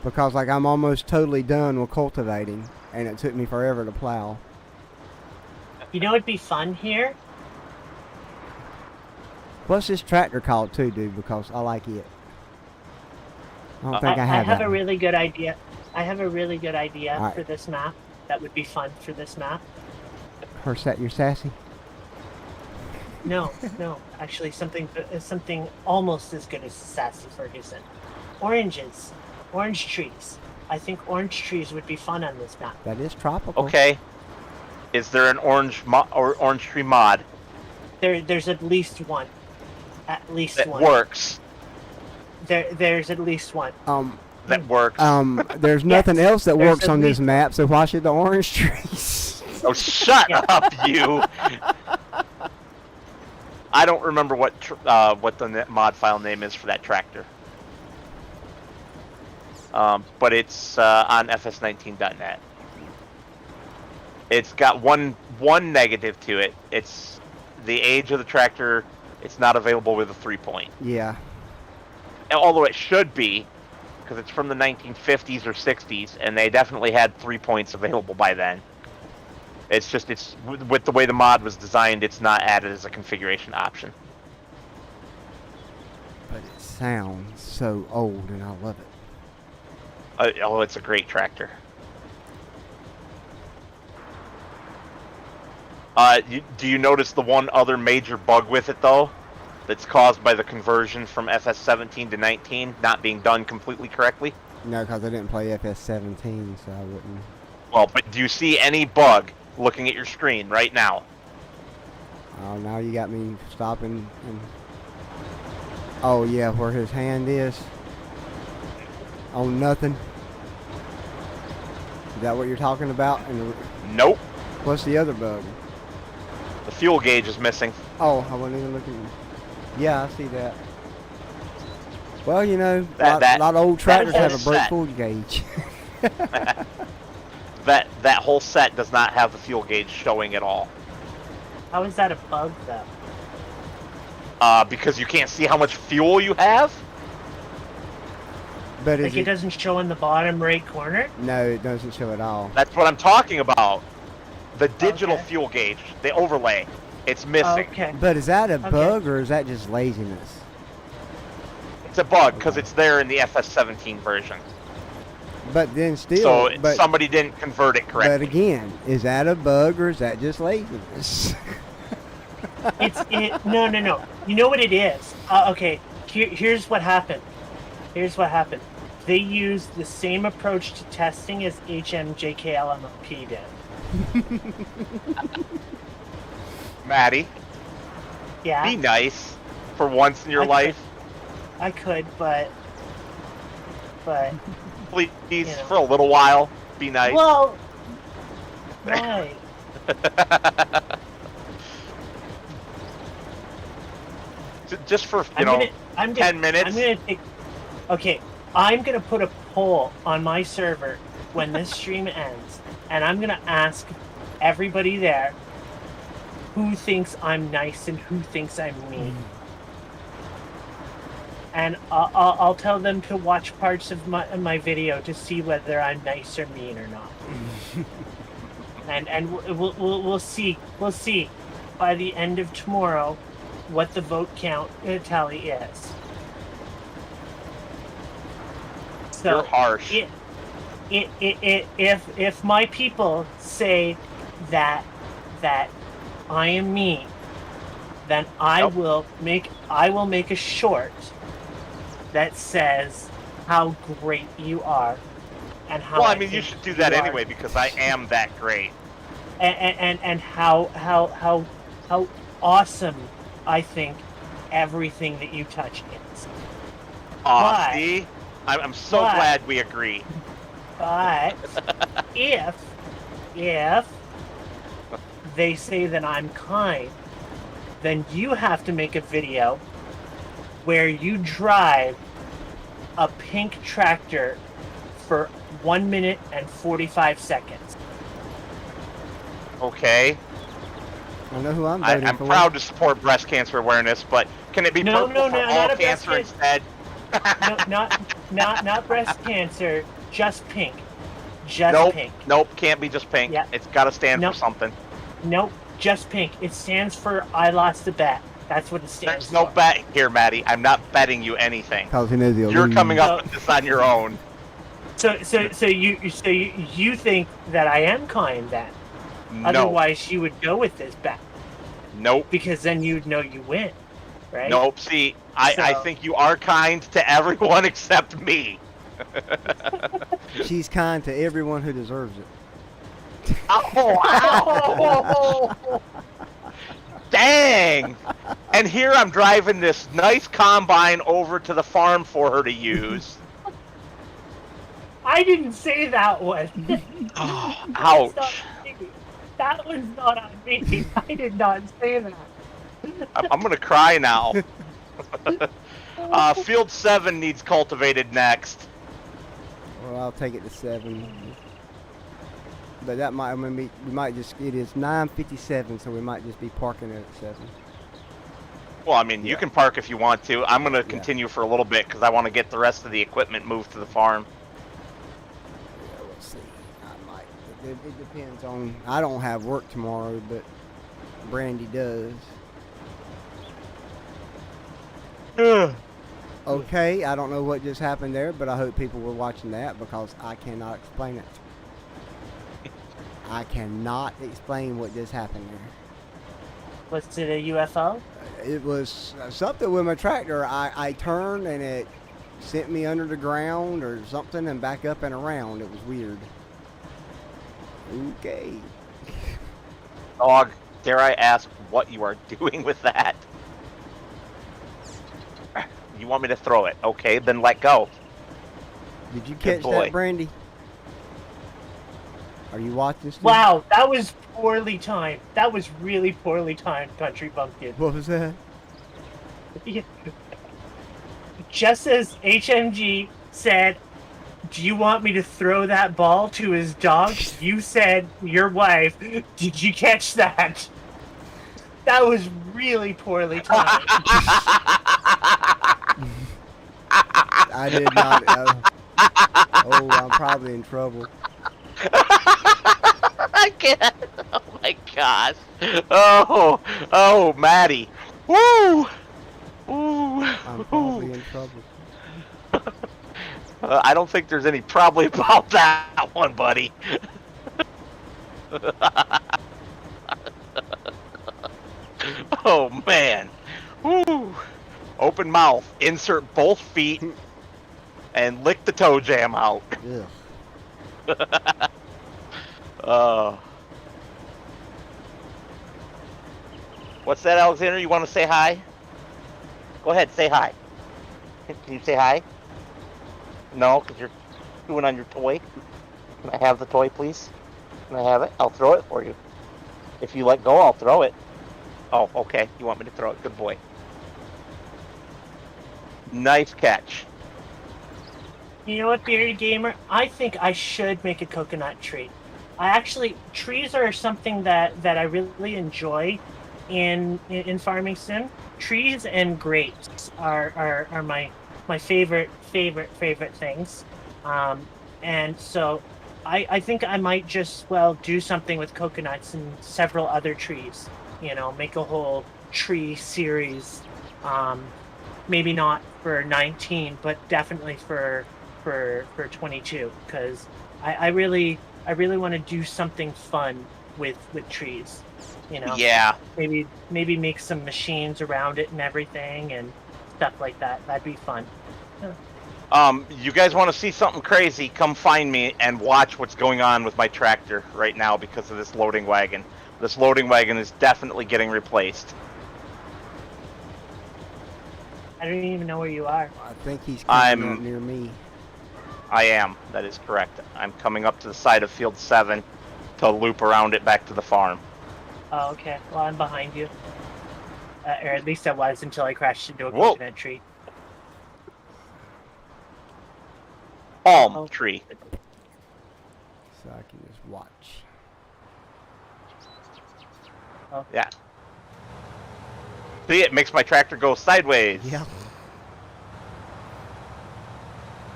Because, like, I'm almost totally done with cultivating, and it took me forever to plow. You know what'd be fun here? What's this tractor called, too, dude? Because I like it. I don't think I have a that. really good idea. I have a really good idea All right. for this map. That would be fun for this map. You're sassy? No, actually something almost as good as Sassy Ferguson. Oranges, orange trees. I think orange trees would be fun on this map. That is tropical. Okay. Is there an orange tree mod There's at least one. At least that one. works? There's at least one. That works. There's nothing else that there's works at on this least- map, so why should the orange trees? Oh, shut Yeah. up, you! I don't remember what the mod file name is for that tractor. But it's on fs19.net. It's got one negative to it. It's the age of the tractor. It's not available with a 3-point. Yeah. Although it should be, because it's from the 1950s or 60s, and they definitely had 3 points available by then. It's just, with the way the mod was designed, it's not added as a configuration option. But it sounds so old, and I love it. Oh, it's a great tractor. Do you notice the one other major bug with it, though? That's caused by the conversion from FS17 to 19 not being done completely correctly? No, because I didn't play FS17, so I wouldn't. Well, but do you see any bug looking at your screen right now? Oh, now you got me stopping. Oh, yeah, where his hand is. Oh, nothing. Is that what you're talking about? Nope. What's the other bug? The fuel gauge is missing. Oh, I wasn't even looking. Yeah, I see that. Well, you know, a lot of old tractors have a break fuel gauge. That whole set does not have the fuel gauge showing at all. How is that a bug, though? Because you can't see how much fuel you have? But Like it doesn't show in the bottom right corner? No, it doesn't show at all. That's what I'm talking about. The digital Okay. fuel gauge, the overlay, it's missing. Okay. But is that a bug or is that just laziness? It's a bug because it's there in the FS17 version. But then still, So but, somebody didn't convert it but correctly. again, is that a bug or is that just laziness? No. You know what it is? Okay, here's what happened. They used the same approach to testing as HMJKLMP did. Maddie, Yeah, be nice for once in your I life. I could, but Please, know. for a little while, be nice. well, right. Just for, I'm gonna 10 minutes. I'm gonna put a poll on my server when this stream ends, and I'm gonna ask everybody there who thinks I'm nice and who thinks I'm mean. And I'll tell them to watch parts of my video to see whether I'm nice or mean or not. and we'll see by the end of tomorrow what the vote count tally is. So You're harsh. if my people say that I am mean, then I Nope. will make a short that says how great you are and how Well, I I mean, you think should do that you are, anyway because I am that great. and how awesome I think everything that you touch is. Aw, But- see? I'm so but- glad we agree. But if they say that I'm kind, then you have to make a video where you drive a pink tractor for 1 minute and 45 seconds. Okay. I know who I'm voting I'm for. proud to support breast cancer awareness, but can it be No, purple for all not a breast cancer instead? No, not breast cancer. Just pink. Just Nope. pink. Nope. Can't be just pink. Yeah. It's got to stand Nope. for something. Nope. Just pink. It stands for I lost the bet. That's what it stands There's no for. bet here, Maddie. I'm not betting you anything. Cause he knows he'll You're lose. coming up with this on your own. So you think that I am kind then? No. Otherwise, you would go with this bet Nope. because then you'd know you win, right? Nope. See, I think you are kind to everyone except me. She's kind to everyone who deserves it. Oh, ow. Dang! And here I'm driving this nice combine over to the farm for her to use. I didn't say that one. Oh, That's not ouch. me. That one's not on me. I did not say that. I'm gonna cry now. Field 7 needs cultivated next. Well, I'll take it to 7. But that might, I mean, we might just, it is 9:57, so we might just be parking it at 7. Well, I mean, you Yeah. can park if you want to. I'm gonna continue for a little bit because I want to get the rest of the equipment moved to the farm. Yeah, we'll see. I might. It depends on, I don't have work tomorrow, but Brandy does. Okay, I don't know what just happened there, but I hope people were watching that because I cannot explain it. I cannot explain what just happened there. Was it a UFO? It was something with my tractor. I turned and it sent me under the ground or something and back up and around. It was weird. Okay. Dog, dare I ask what you are doing with that? You want me to throw it? Okay, then let go. Did you Good catch boy. that, Brandy? Are you watching still? Wow, that was poorly timed. That was really poorly timed, Country Bumpkin. What was that? Just as HMG said, do you want me to throw that ball to his dog? You said, your wife, did you catch that? That was really poorly timed. I did not. Oh, I'm probably in trouble. I can't. Oh my gosh. Oh, Maddie. Woo! Ooh. I'm probably in trouble. I don't think there's any probably about that one, buddy. Oh man. Woo. Open mouth. Insert both feet and lick the toe jam out. Ugh. What's that, Alexander? You want to say hi? Go ahead, say hi. Can you say hi? No, because you're chewing on your toy. Can I have the toy, please? Can I have it? I'll throw it for you. If you let go, I'll throw it. Oh, okay. You want me to throw it? Good boy. Nice catch. You know what, Bearded Gamer? I think I should make a coconut tree. Trees are something that I really enjoy in farming sim. Trees and grapes are my favorite things. And so I think I might just, well, do something with coconuts and several other trees. You know, make a whole tree series. Maybe not for 19, but definitely for 22, because I really want to do something fun with trees. You know. Yeah. Maybe make some machines around it and everything and stuff like that. That'd be fun. You guys want to see something crazy? Come find me and watch what's going on with my tractor right now because of this loading wagon. This loading wagon is definitely getting replaced. I don't even know where you are. I think he's coming up I'm- near me. I am. That is correct. I'm coming up to the side of Field 7 to loop around it back to the farm. Oh, okay. Well, I'm behind you. Or at least I was until I crashed into a Whoa. coconut tree. Palm Oh. tree. So I can just watch. Oh. Yeah. See, it makes my tractor go sideways. Yeah.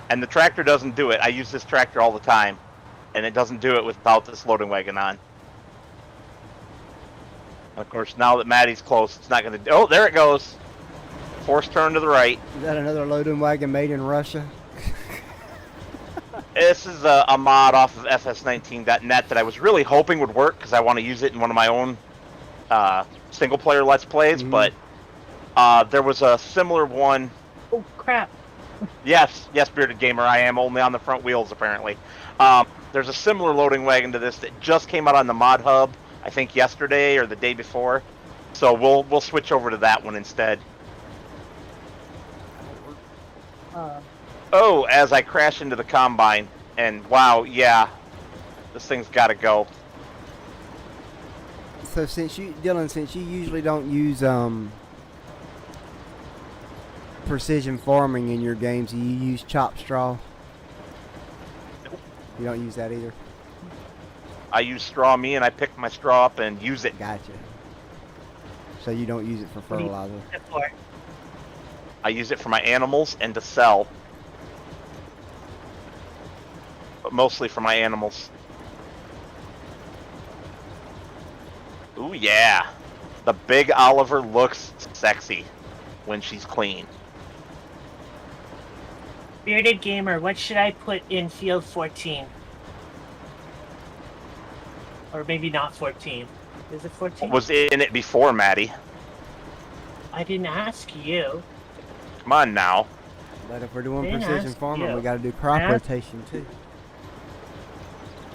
And the tractor doesn't do it. I use this tractor all the time, and it doesn't do it without this loading wagon on. And of course, now that Maddie's close, it's not going to... Oh, there it goes. Forced turn to the right. Is that another loading wagon made in Russia? This is a mod off of fs19.net that I was really hoping would work because I want to use it in one of my own single-player Let's Plays, but there was a similar one. Oh, crap. Yes, Bearded Gamer, I am only on the front wheels, apparently. There's a similar loading wagon to this that just came out on the Mod Hub, I think yesterday or the day before. So we'll switch over to that one instead. Oh, as I crash into the combine, and wow, yeah, this thing's got to go. So Dylan, since you usually don't use precision farming in your games, do you use chopped straw? Nope. You don't use that either? I use straw and I pick my straw up and use it. Gotcha. So you don't use it for fertilizer? I use it for my animals and to sell. But mostly for my animals. Ooh, yeah. The big Oliver looks sexy when she's clean. Bearded Gamer, what should I put in field 14? Or maybe not 14. Is it 14? What was in it before, Maddie? I didn't ask you. Come on now. But if we're doing Didn't precision ask farming, you. we got to do crop Ask- rotation too.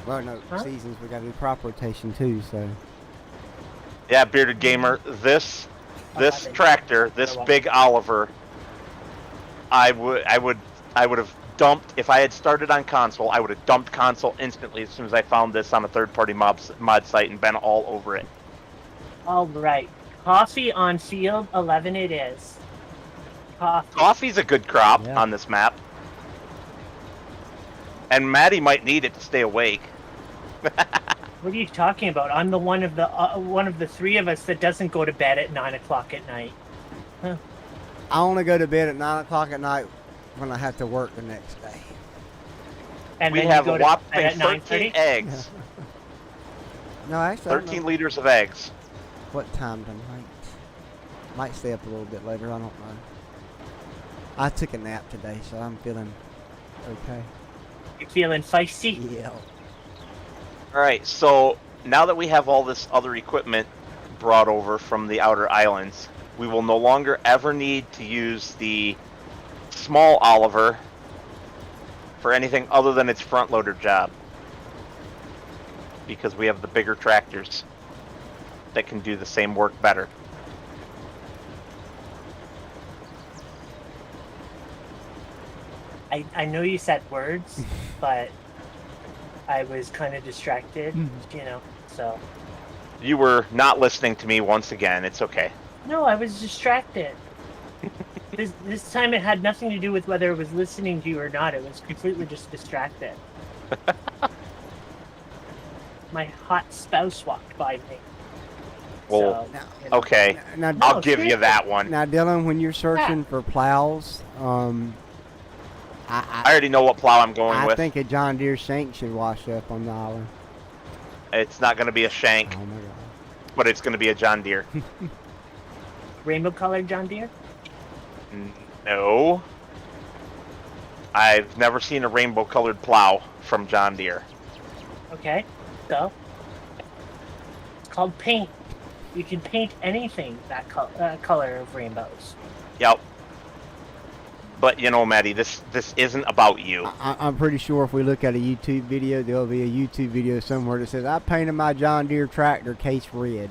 Well, no, Huh? seasons, we got to do crop rotation too, so. Yeah, Bearded Gamer, this tractor, this big Oliver, I would have dumped, if I had started on console, I would have dumped console instantly as soon as I found this on a third-party mod site and been all over it. All right. Coffee on field 11 it is. Coffee's a good crop Yeah. on this map. And Maddie might need it to stay awake. What are you talking about? I'm the one of the three of us that doesn't go to bed at 9 o'clock at night. I only go to bed at 9 o'clock at night when I have to work the next day. And We then have you a go to bed whopping at 13 9:30? eggs. No, actually, I don't 13 know liters of eggs. what time tonight. Might stay up a little bit later, I don't know. I took a nap today, so I'm feeling okay. You feeling feisty? Yeah. Alright, so now that we have all this other equipment brought over from the outer islands, we will no longer ever need to use the small Oliver for anything other than its front loader job. Because we have the bigger tractors that can do the same work better. I know you said words, but I was kind of distracted, so. You were not listening to me once again. It's okay. No, I was distracted. This time it had nothing to do with whether I was listening to you or not. It was completely just distracted. My hot spouse walked by me. Well, So, Now, okay. now, I'll give you that one. now, Dylan, when you're searching for plows, I already know what plow I'm going I with. think a John Deere shank should wash up on the island. It's not going to be a shank, Oh my god. but it's going to be a John Deere. Rainbow colored John Deere? No. I've never seen a rainbow colored plow from John Deere. Okay, so. It's called paint. You can paint anything that color of rainbows. Yep. But you know, Maddie, this isn't about you. I'm pretty sure if we look at a YouTube video, there'll be a YouTube video somewhere that says, I painted my John Deere tractor case red.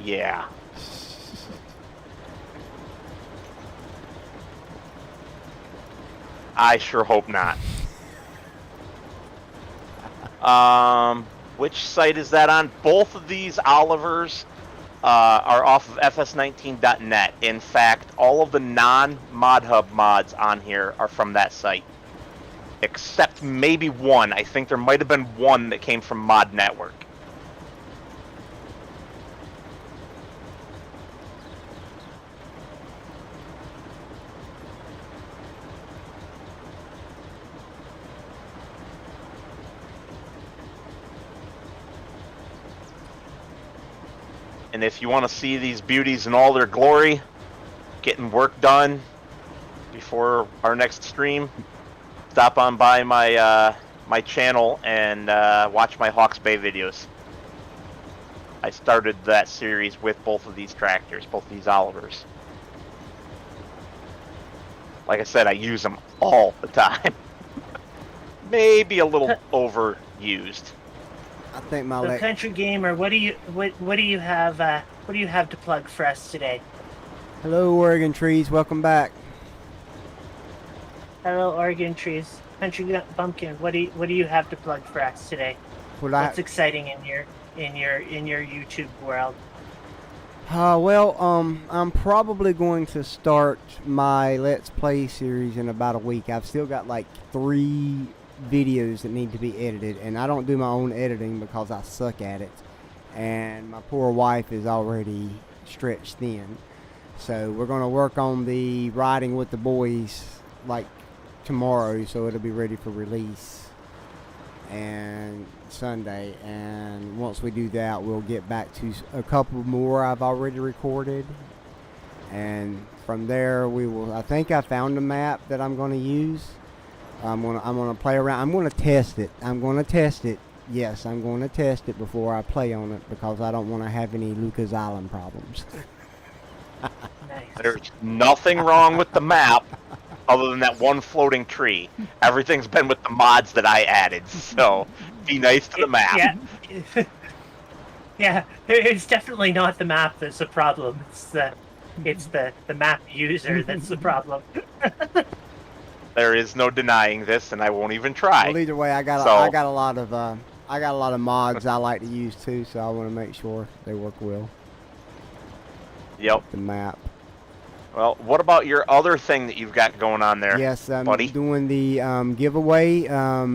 Yeah. I sure hope not. Which site is that on? Both of these Olivers are off of fs19.net. In fact, all of the non-ModHub mods on here are from that site. except maybe one. I think there might have been one that came from Mod Network. And if you want to see these beauties in all their glory, getting work done before our next stream, stop on by my my channel and watch my Hawke's Bay videos. I started that series with both of these tractors, both these Olivers. Like I said, I use them all the time. Maybe a little overused. I think my So, Country Gamer, what do you have to plug for us today? Hello, Oregon Trees. Welcome back. Hello, Oregon Trees. Country Bumpkin, what do you have to plug for us today? What's exciting in your YouTube world? Well, I'm probably going to start my Let's Play series in about a week. I've still got like 3 videos that need to be edited, and I don't do my own editing because I suck at it, and my poor wife is already stretched thin. So we're going to work on the Riding with the Boys like tomorrow, so it'll be ready for release and Sunday. And once we do that, we'll get back to a couple more I've already recorded, and from there we will. I think I found a map that I'm going to use. I'm gonna play around. I'm gonna test it. Yes, I'm going to test it before I play on it, because I don't want to have any Luka's Island problems. Nice. There's nothing wrong with the map other than that one floating tree. Everything's been with the mods that I added, so be nice to the map. Yeah. Yeah, it's definitely not the map that's the problem. It's the map user that's the problem. There is no denying this, and I won't even try. Well, either way, I got a lot of mods I like to use too, so I want to make sure they work well. Yep. The map. Well, what about your other thing that you've got going on there? Yes, I'm buddy? doing the giveaway.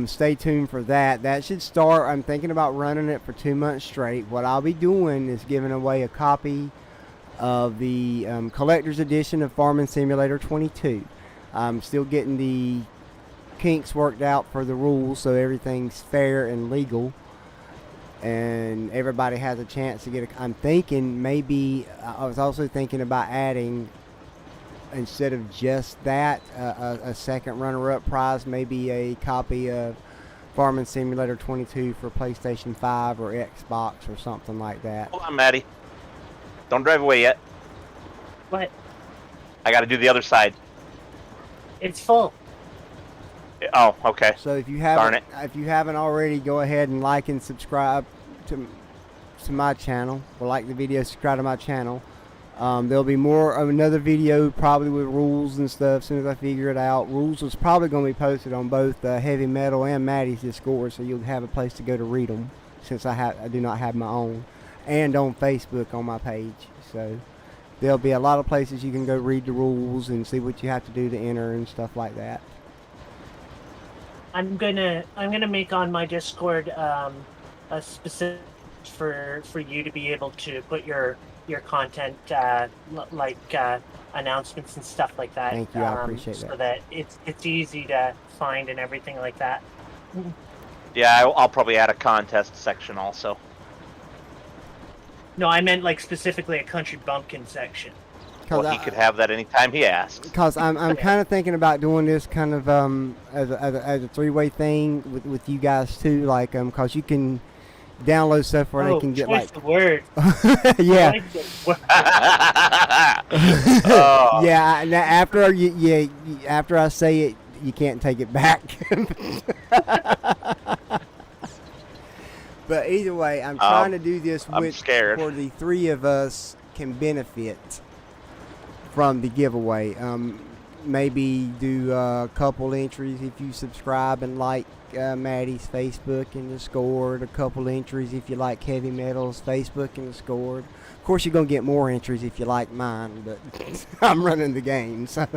Stay tuned for that. That should start. I'm thinking about running it for 2 months straight. What I'll be doing is giving away a copy of the collector's edition of Farming Simulator 22. I'm still getting the kinks worked out for the rules, so everything's fair and legal, and everybody has a chance to get I'm thinking maybe, I was also thinking about adding, instead of just that, a second runner-up prize, maybe a copy of Farming Simulator 22 for PlayStation 5 or Xbox or something like that. Hold on, Maddie. Don't drive away yet. What? I got to do the other side. It's full. Oh, okay. So if you haven't already, go ahead and like and subscribe to my channel, or like the video, subscribe to my channel. There'll be more of another video, probably with rules and stuff, as soon as I figure it out. Rules is probably going to be posted on both Heavy Metal and Maddie's Discord, so you'll have a place to go to read them, since I do not have my own, and on Facebook on my page. So there'll be a lot of places you can go read the rules and see what you have to do to enter and stuff like that. I'm gonna make on my Discord a specific for you to be able to put your content, like announcements and stuff like that. Thank you, I appreciate that. So that it's easy to find and everything like that. Yeah, I'll probably add a contest section also. No, I meant like specifically a Country Bumpkin section. Well, he could have that anytime he asks. Because I'm kind of thinking about doing this kind of as a 3-way thing with you guys too, like because you can download stuff where they can get like the word. Yeah. Choice the word. Oh. Yeah. After I say it, you can't take it back. But either way, I'm trying to do this where the 3 of us can benefit from the giveaway. Maybe do a couple entries if you subscribe and like Maddie's Facebook and Discord. A couple entries if you like Heavy Metal's Facebook and Discord. Of course, you're going to get more entries if you like mine, but I'm running the game, so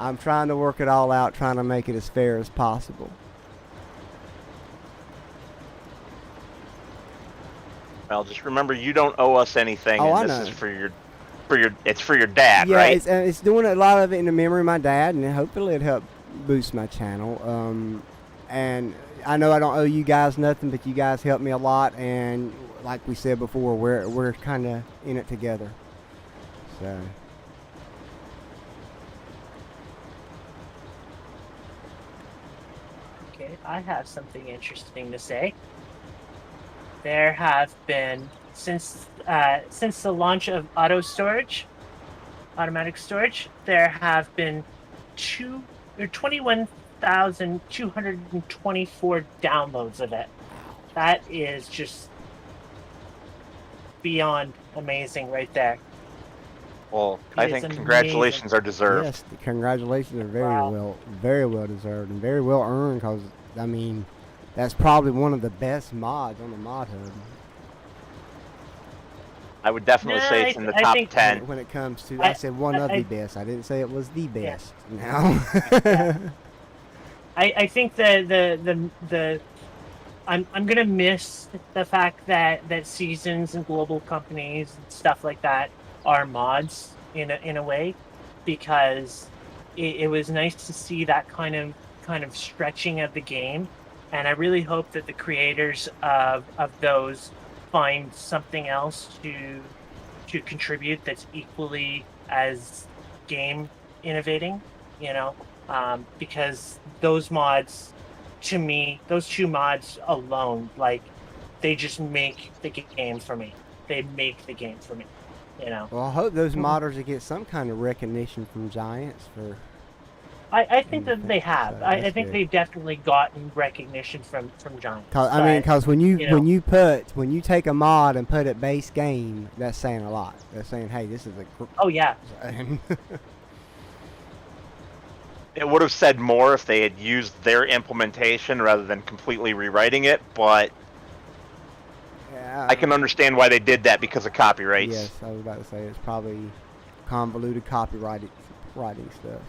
I'm trying to work it all out, trying to make it as fair as possible. Well, just remember, you don't owe us anything, Oh, I and this know. is it's for your dad, Yeah, right? it's doing a lot of it in the memory of my dad, and hopefully it'll help boost my channel. And I know I don't owe you guys nothing, but you guys helped me a lot, and like we said before, we're kind of in it together. So. Okay, I have something interesting to say. There have been since the launch of automatic storage, there have been 21,224 downloads of it. That is just beyond amazing right there. Well, It I is think congratulations are deserved. Yes, the congratulations are Wow. very well deserved, and very well earned. Because I mean, that's probably one of the best mods on the Mod Hub. I would definitely say it's in the I top think- 10. When it comes to, I said one of I- the best. I didn't say it was the Yeah. best. Now. Yeah. I think the I'm gonna miss the fact that seasons and global companies and stuff like that are mods in a way, because it was nice to see that kind of stretching of the game, and I really hope that the creators of those find something else to contribute that's equally as game innovating, because those mods, to me, those two mods alone, like, they just make the game for me. They make the game for me, Well, I hope those modders will get some kind of recognition from Giants for. I think that they have. So I that's think good. they've definitely gotten recognition from Giants. Because when you you when you take a mod and put it base game, that's saying a lot. That's saying, hey, this is a. Oh yeah. It would have said more if they had used their implementation rather than completely rewriting it, but Yeah, I can understand why they did that because of copyrights. Yes, I was about to say it's probably convoluted copyrighted writing stuff.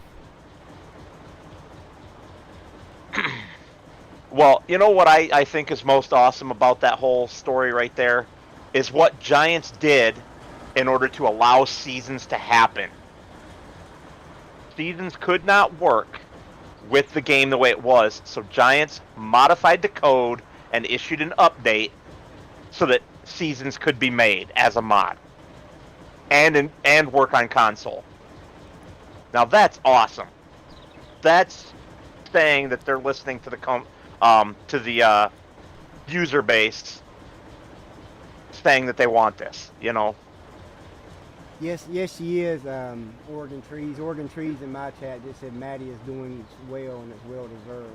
Well, you know what I think is most awesome about that whole story right there is what Giants did in order to allow seasons to happen. Seasons could not work with the game the way it was, so Giants modified the code and issued an update so that seasons could be made as a mod and work on console. Now that's awesome. That's saying that they're listening to the user base, saying that they want this. Yes, she is. Oregon Trees in my chat just said Maddie is doing well and it's well deserved.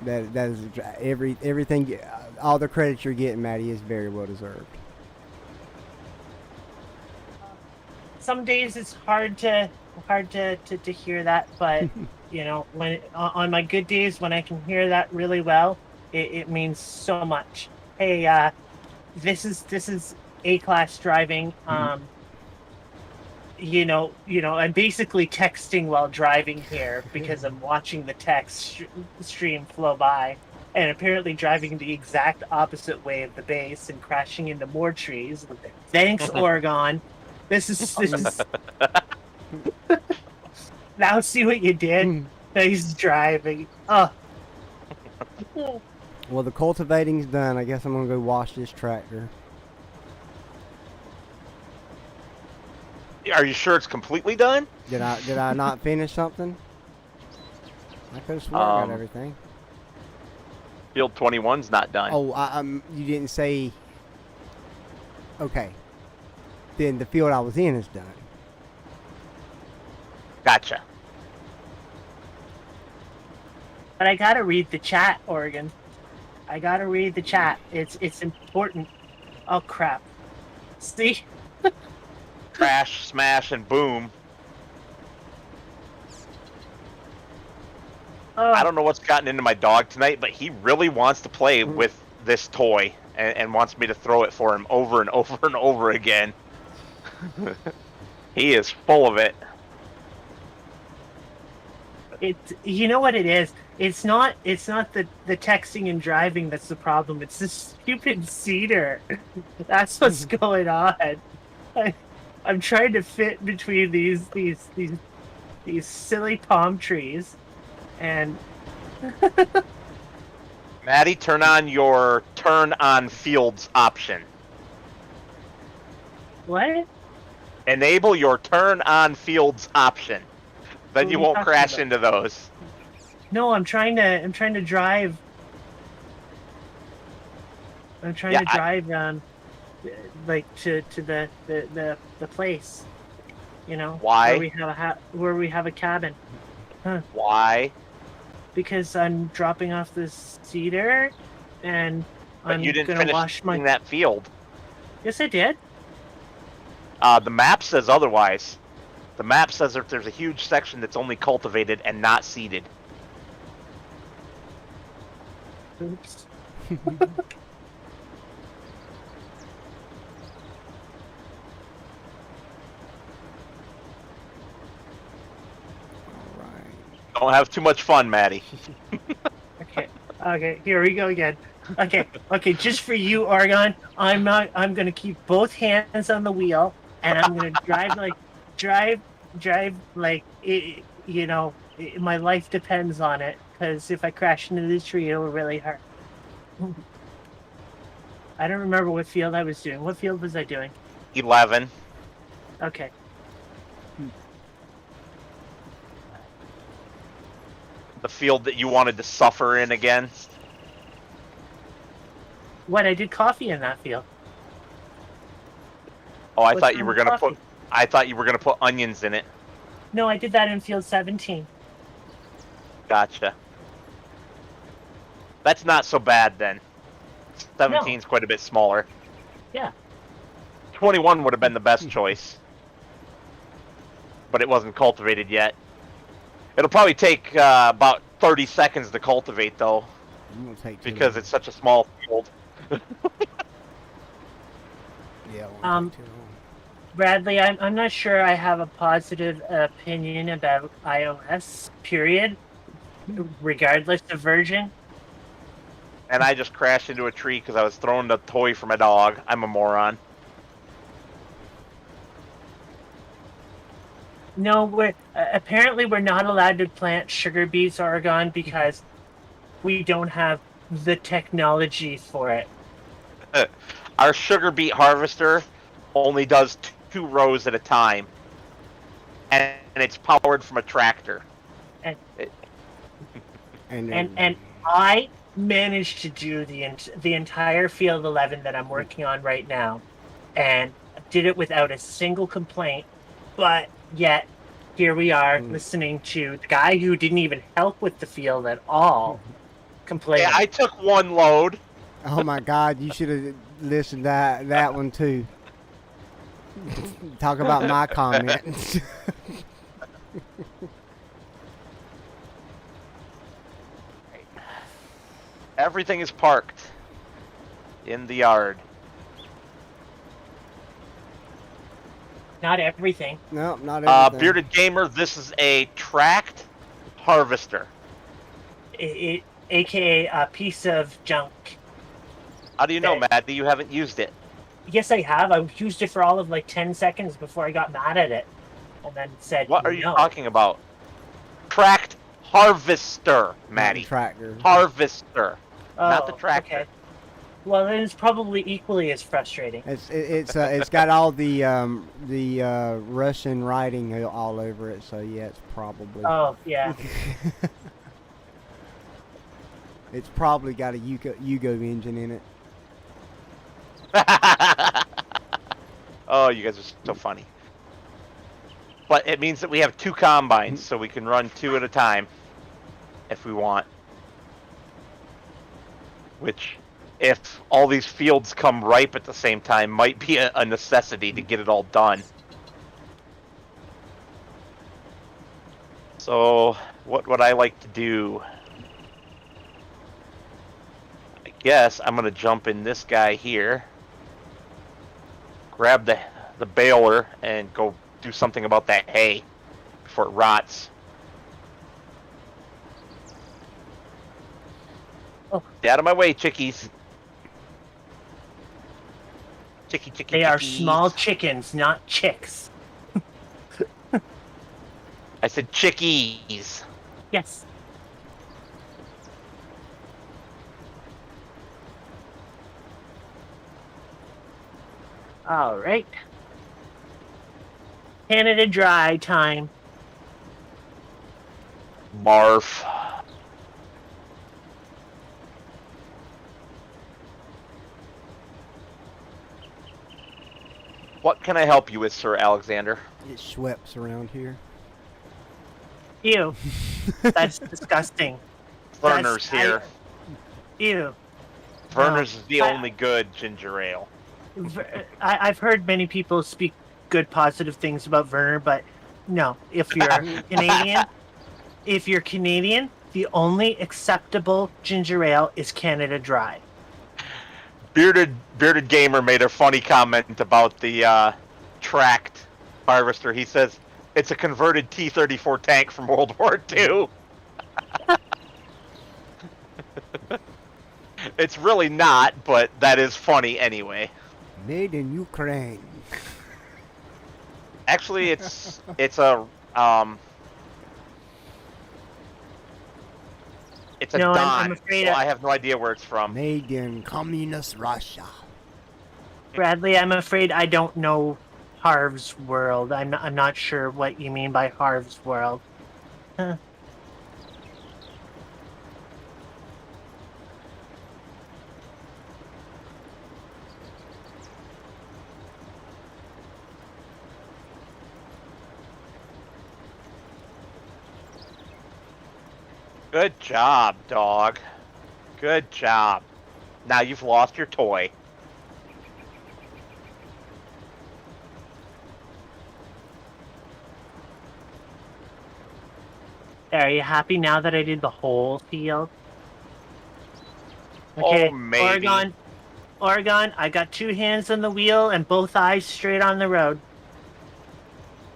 And that is everything. All the credit you're getting, Maddie, is very well deserved. Some days it's hard to hear that, but when on my good days, when I can hear that really well, it means so much. Hey, this is A-class driving. I'm basically texting while driving here because I'm watching the text stream flow by, and apparently driving the exact opposite way of the base and crashing into more trees. Thanks, Oregon. This is now see what you did. He's driving. Oh. Well, the cultivating's done. I guess I'm gonna go wash this tractor. Are you sure it's completely done? Did I not finish something? I could have sworn I got everything. Field 21's not done. Oh, you didn't say. Okay. Then the field I was in is done. Gotcha. But I gotta read the chat, Oregon. I gotta read the chat. It's important. Oh crap! See? Crash, smash, and boom. Oh. I don't know what's gotten into my dog tonight, but he really wants to play with this toy, and wants me to throw it for him over and over and over again. He is full of it. You know what it is? It's not the texting and driving that's the problem. It's the stupid cedar. That's what's going on. I'm trying to fit between these silly palm trees, and Maddie, turn on your turn on fields option. what? Enable your turn on fields option. Then What you are you won't talking crash about? into those. No, I'm trying to drive. I'm trying Yeah, to drive like to the place, you know, Why? where we have a cabin. Why? Because I'm dropping off this cedar, and But I'm you didn't gonna finish wash my. seeding that field. Yes, I did. The map says otherwise. The map says that there's a huge section that's only cultivated and not seeded. Oops. All right. Don't have too much fun, Maddie. Okay, here we go again. Okay, just for you, Oregon, I'm gonna keep both hands on the wheel, and I'm gonna drive like my life depends on it. Because if I crash into this tree, it'll really hurt. I don't remember what field I was doing. What field was I doing? 11. Okay. The field that you wanted to suffer in again. What, I did coffee in that field. Oh, I What's thought you wrong were with gonna coffee? put. I thought you were gonna put onions in it. No, I did that in field 17. Gotcha. That's not so bad then. 17's quite a bit smaller. Yeah. 21 would have been the best choice, but it wasn't cultivated yet. It'll probably take about 30 seconds to cultivate, though, I'm gonna take too because long. it's such a small field. Yeah, it won't Um, take too long. Bradley, I'm not sure I have a positive opinion about iOS, period, regardless of version. And I just crashed into a tree because I was throwing the toy for my dog. I'm a moron. No, apparently we're not allowed to plant sugar beets, Oregon, because we don't have the technology for it. Our sugar beet harvester only does 2 rows at a time, and it's powered from a tractor. And I managed to do the entire field 11 that I'm working on right now, and did it without a single complaint. But yet, here we are listening to the guy who didn't even help with the field at all complain. Yeah, I took 1 load. Oh my God! You should have listened to that one too. Talk about my comments. Everything is parked in the yard. Not everything. No, not everything. Bearded Gamer, this is a tracked harvester. AKA a piece of junk. How do you know, Maddie? You haven't used it. Yes, I have. I used it for all of like 10 seconds before I got mad at it, and then said, What are you no. talking about? Tracked harvester, Maddie. Tractor. Harvester, not the Oh, tractor. okay. Well, then it's probably equally as frustrating. It's got all the Russian writing all over it, so yeah, it's probably. Oh, yeah. It's probably got a Yugo engine in it. Oh, you guys are so funny. But it means that we have 2 combines, so we can run 2 at a time if we want. Which, if all these fields come ripe at the same time, might be a necessity to get it all done. So, what would I like to do? guess I'm gonna jump in this guy here, grab the baler, and go do something about that hay before it rots. Oh. Get out of my way, chickies. Chicky. They are chickies. small chickens, not chicks. I said chickies. Yes. All right. Canada Dry time. Marf. What can I help you with, Sir Alexander? It schweppes around here. Ew. That's disgusting. Verner's here. Ew. Verner's is the I- only good ginger ale. I've heard many people speak good, positive things about Werner, but no. If you're Canadian, the only acceptable ginger ale is Canada Dry. Bearded Gamer made a funny comment about the tracked harvester. He says it's a converted T-34 tank from World War II. It's really not, but that is funny anyway. Made in Ukraine. Actually, it's a it's a No, dime. I'm afraid so I have no idea where it's from. Made in communist Russia. Bradley, I'm afraid I don't know Harv's World. I'm not sure what you mean by Harv's World. Huh. Good job, dog. Good job. Now you've lost your toy. Are you happy now that I did the whole field? Oh, maybe. Oregon, I got 2 hands on the wheel and both eyes straight on the road.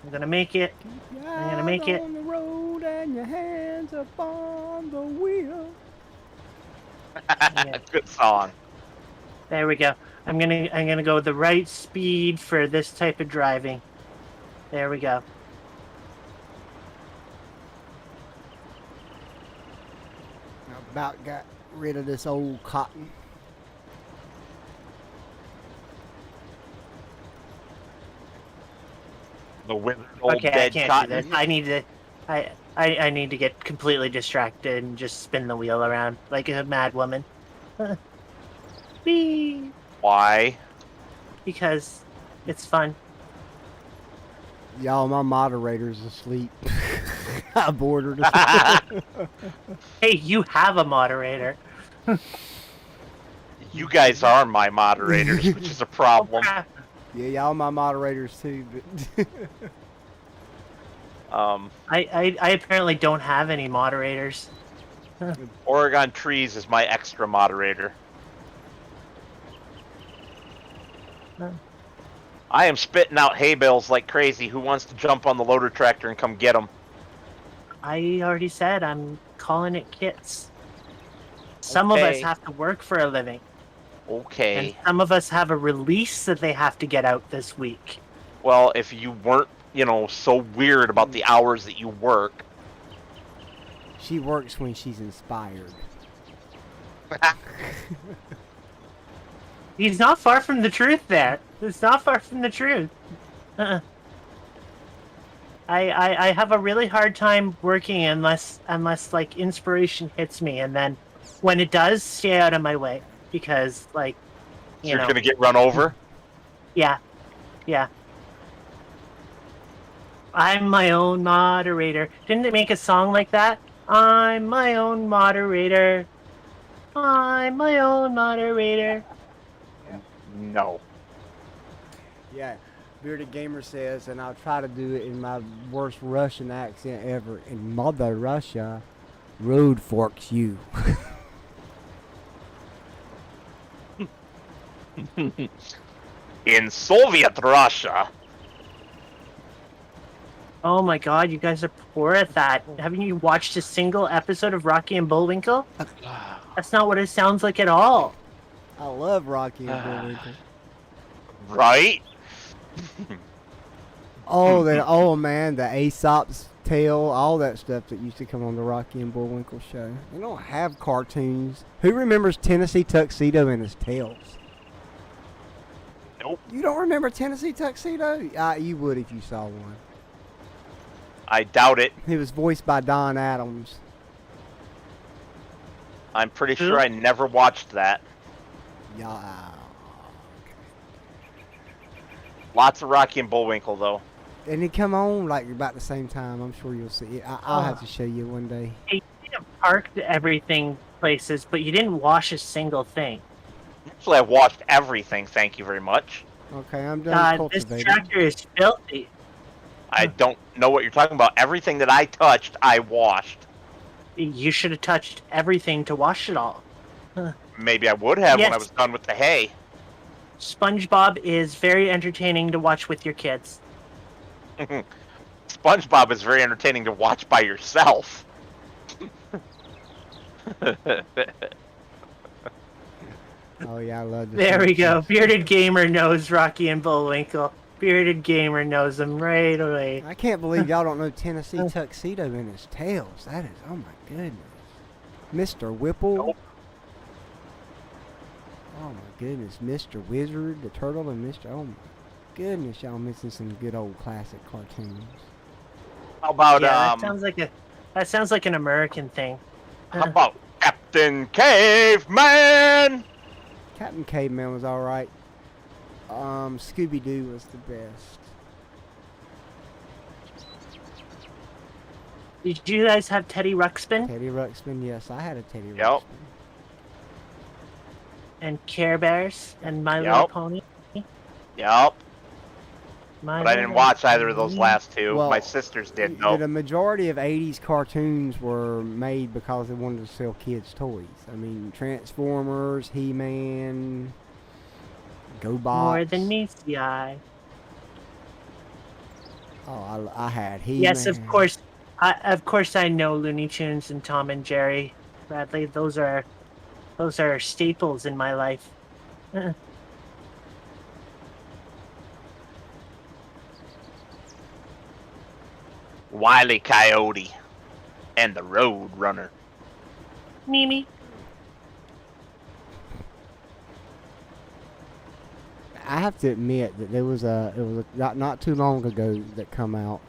I'm gonna make it. I'm gonna make it. On the road and your hands up on the wheel. Yeah. Good song. There we go. I'm gonna go the right speed for this type of driving. There we go. I about got rid of this old cotton. The withered old Okay, I dead can't cotton. do this. I need to get completely distracted and just spin the wheel around like a mad woman. Whee! Why? Because it's fun. Y'all, my moderator's asleep. I bored her to sleep. Hey, you have a moderator. You guys are my moderators, which is a problem. Crap. Yeah, y'all my moderators too, but I apparently don't have any moderators. Oregon Trees is my extra moderator. I am spitting out hay bales like crazy. Who wants to jump on the loader tractor and come get them? I already said I'm calling it kits. Some of us Okay. have to work for a living, and Okay. some of us have a release that they have to get out this week. Well, if you weren't, so weird about the hours that you work. she works when she's inspired. He's not far from the truth there. It's not far from the truth. I have a really hard time working unless like inspiration hits me, and then when it does, stay out of my way because like You're gonna get run over. yeah. I'm my own moderator. Didn't it make a song like that? I'm my own moderator. I'm my own moderator. No. Yeah, Bearded Gamer says, and I'll try to do it in my worst Russian accent ever. In Mother Russia, road forks you. In Soviet Russia. Oh my god, you guys are poor at that. Haven't you watched a single episode of Rocky and Bullwinkle? That's not what it sounds like at all. I love Rocky and Bullwinkle. Right? Oh, oh man, the Aesop's Tale, all that stuff that used to come on the Rocky and Bullwinkle show. They don't have cartoons. Who remembers Tennessee Tuxedo and his tails? Nope. You don't remember Tennessee Tuxedo? You would if you saw one. I doubt it. He was voiced by Don Adams. I'm pretty sure I never watched that. Yeah. Lots of Rocky and Bullwinkle, though. And it come on like about the same time. I'm sure you'll see it. I'll have to show you one day. You parked everything places, but you didn't wash a single thing. Actually, I've watched everything, thank you very much. Okay, I'm done God, this cultivating. tractor is filthy. I don't know what you're talking about. Everything that I touched, I washed. You should have touched everything to wash it all. Maybe I would have when I Yes. was done with the hay. SpongeBob is very entertaining to watch with your kids. SpongeBob is very entertaining to watch by yourself. Oh yeah, I love this. There we go. Bearded Gamer knows Rocky and Bullwinkle. Bearded Gamer knows them right away. I can't believe y'all don't know Tennessee Tuxedo and his tails. That is, oh my goodness. Mr. Whipple. Nope. Oh my goodness, Mr. Wizard, the turtle, and Mr. Oh my goodness, y'all missing some good old classic cartoons. How about Yeah, that sounds like an American thing. how about Captain Caveman? Captain Caveman was alright. Scooby-Doo was the best. Did you guys have Teddy Ruxpin Teddy Ruxpin, yes, I had a Teddy Yep. Ruxpin. and Care Bears and My Little Yep. Pony? Yep. My But I didn't Little watch either of those Pony? last two. Well, My sisters did, The though. majority of 80s cartoons were made because they wanted to sell kids toys. I mean, Transformers, He-Man, GoBots. More than meets the eye. Oh, I had He-Man. Yes, of course. Of course, I know Looney Tunes and Tom and Jerry. Bradley, those are staples in my life. Wile E. Coyote and the Road Runner. Mimi. I have to admit that it was not too long ago that come out.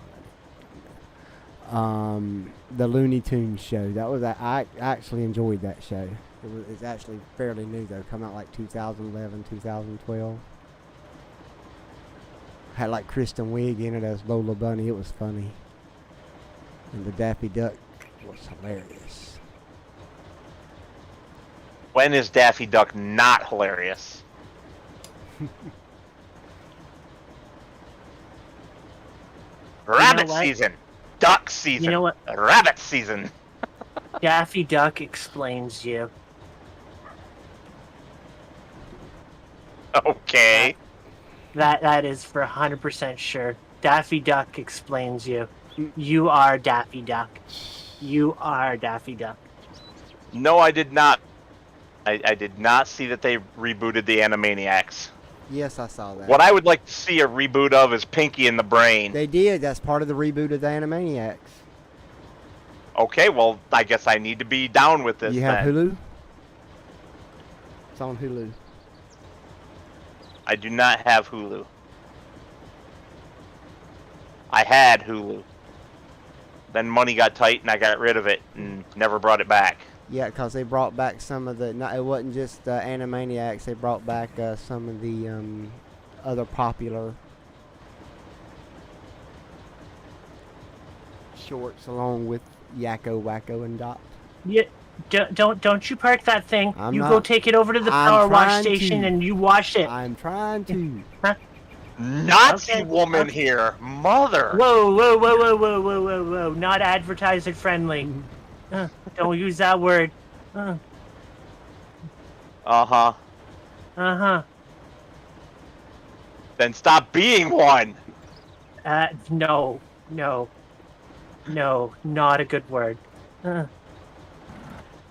The Looney Tunes show. That was I actually enjoyed that show. It's actually fairly new though. Come out like 2011, 2012. Had like Kristen Wiig in it as Lola Bunny. It was funny. And the Daffy Duck was hilarious. When is Daffy Duck not hilarious? Rabbit what? season. Duck season. You know what? Rabbit season. Daffy Duck explains you. Okay. That is for 100% sure. Daffy Duck explains you. You are Daffy Duck. You are Daffy Duck. No, I did not. I did not see that they rebooted the Animaniacs. Yes, I saw that. What I would like to see a reboot of is Pinky and the Brain. They did. That's part of the reboot of the Animaniacs. Okay, well, I guess I need to be down with this You have then. Hulu? It's on Hulu. I do not have Hulu. I had Hulu. Then money got tight and I got rid of it and never brought it back. Yeah, because they brought back some of the. It wasn't just Animaniacs. They brought back some of the other popular shorts, along with Yakko, Wacko, and Dot. Yeah, don't you park that thing. I'm you not- go take it over to the I'm power wash trying station to. and you wash it. I'm trying to. Nazi Okay, woman okay. here. Mother. Whoa, whoa, whoa, whoa, whoa, whoa, whoa, whoa! Not advertiser friendly. Don't use that word. Uh-huh. Uh-huh. Then stop being one. No, not a good word.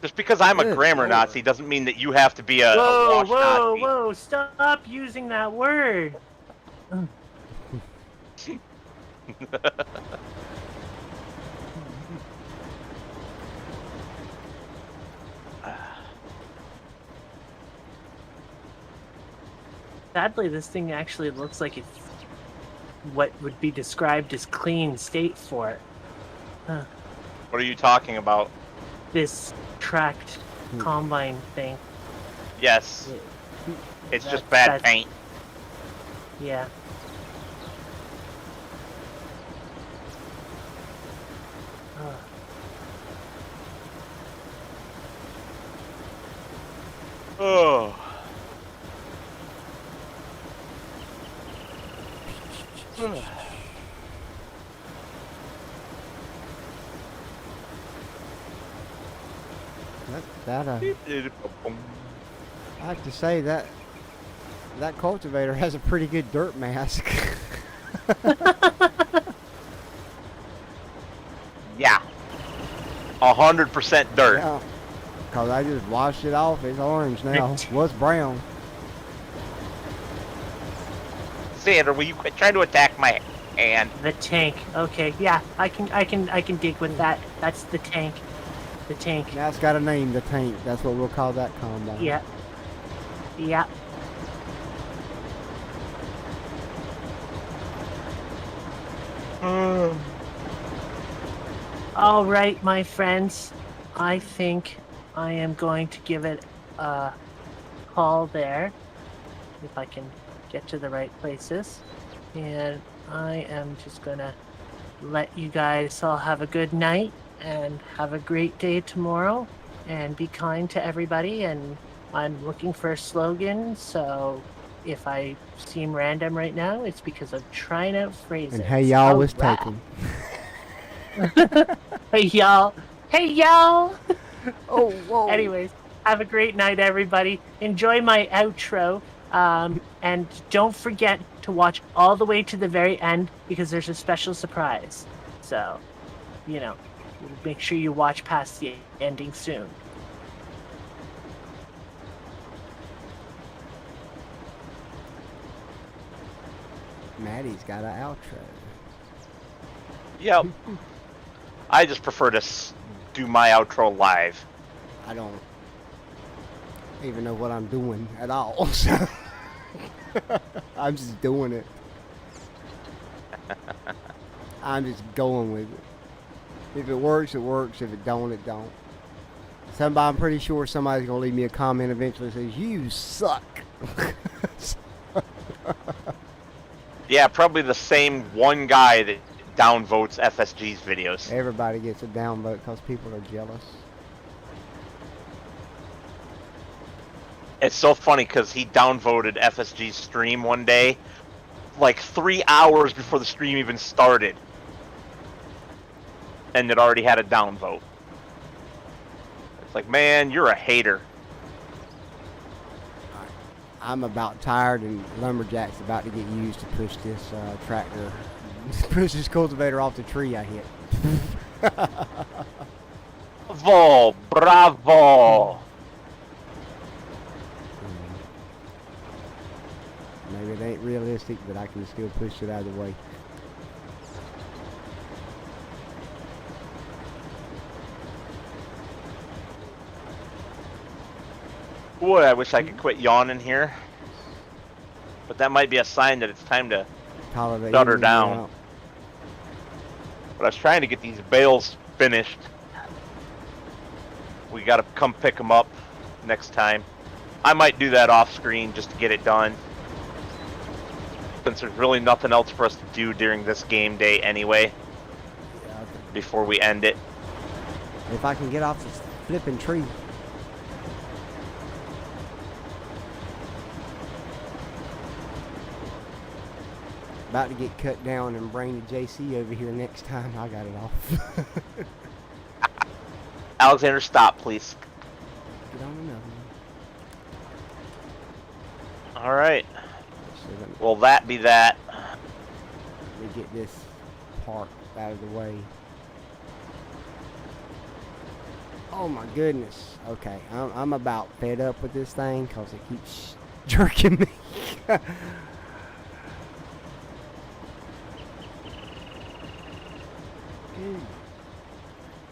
Just because I'm a Good grammar Lord. Nazi doesn't mean that you have to be a Whoa, wash Nazi. whoa! Stop using that word. Sadly, this thing actually looks like it's what would be described as clean state for it. What are you talking about? This tracked combine thing. Yes, it's just That's- bad paint. Yeah. Oh. I have to say that cultivator has a pretty good dirt mask. Yeah. 100% dirt. Yeah. Cause I just washed it off. It's orange now. Was brown. Sandra, will you quit trying to attack my hand? The tank. Okay, yeah, I can dig with that. That's the tank. The tank. Now it's got a name, the tank. That's what we'll call that combine. Yeah. Yeah. All right, my friends. I think I am going to give it a call there. If I can get to the right places. And I am just gonna let you guys all have a good night and have a great day tomorrow and be kind to everybody. And I'm looking for a slogan, so if I seem random right now, it's because I'm trying out phrases. And hey y'all was Alright. taken. Hey y'all. Hey y'all. Oh, whoa. Anyways, have a great night, everybody. Enjoy my outro. And don't forget to watch all the way to the very end because there's a special surprise. So, make sure you watch past the ending soon. Maddie's got an outro. Yep. I just prefer to do my outro live. I don't even know what I'm doing at all. So I'm just doing it. I'm just going with it. If it works, it works. If it don't, it don't. I'm pretty sure somebody's gonna leave me a comment eventually that says, "You suck." Yeah, probably the same one guy that downvotes FSG's videos. Everybody gets a downvote because people are jealous. It's so funny because he downvoted FSG's stream one day, like 3 hours before the stream even started. And it already had a downvote. It's like, man, you're a hater. I'm about tired, and Lumberjack's about to get used to push this tractor, push this cultivator off the tree I hit. Bravo! Bravo! Maybe it ain't realistic, but I can still push it out of the way. Boy, I wish I could quit yawning here. But that might be a sign that it's time to Call it a shut her evening down. out. But I was trying to get these bales finished. We gotta come pick them up next time. I might do that off screen just to get it done. Since there's really nothing else for us to do during this game day anyway. Yeah, Before we end it. if I can get off this flipping tree. About to get cut down and bring the JC over here next time I got it off. Alexander, stop, please. Get on another one. Alright. Let's see. Will that be that? Let me get this park out of the way. Oh my goodness. Okay, I'm about fed up with this thing because it keeps jerking me.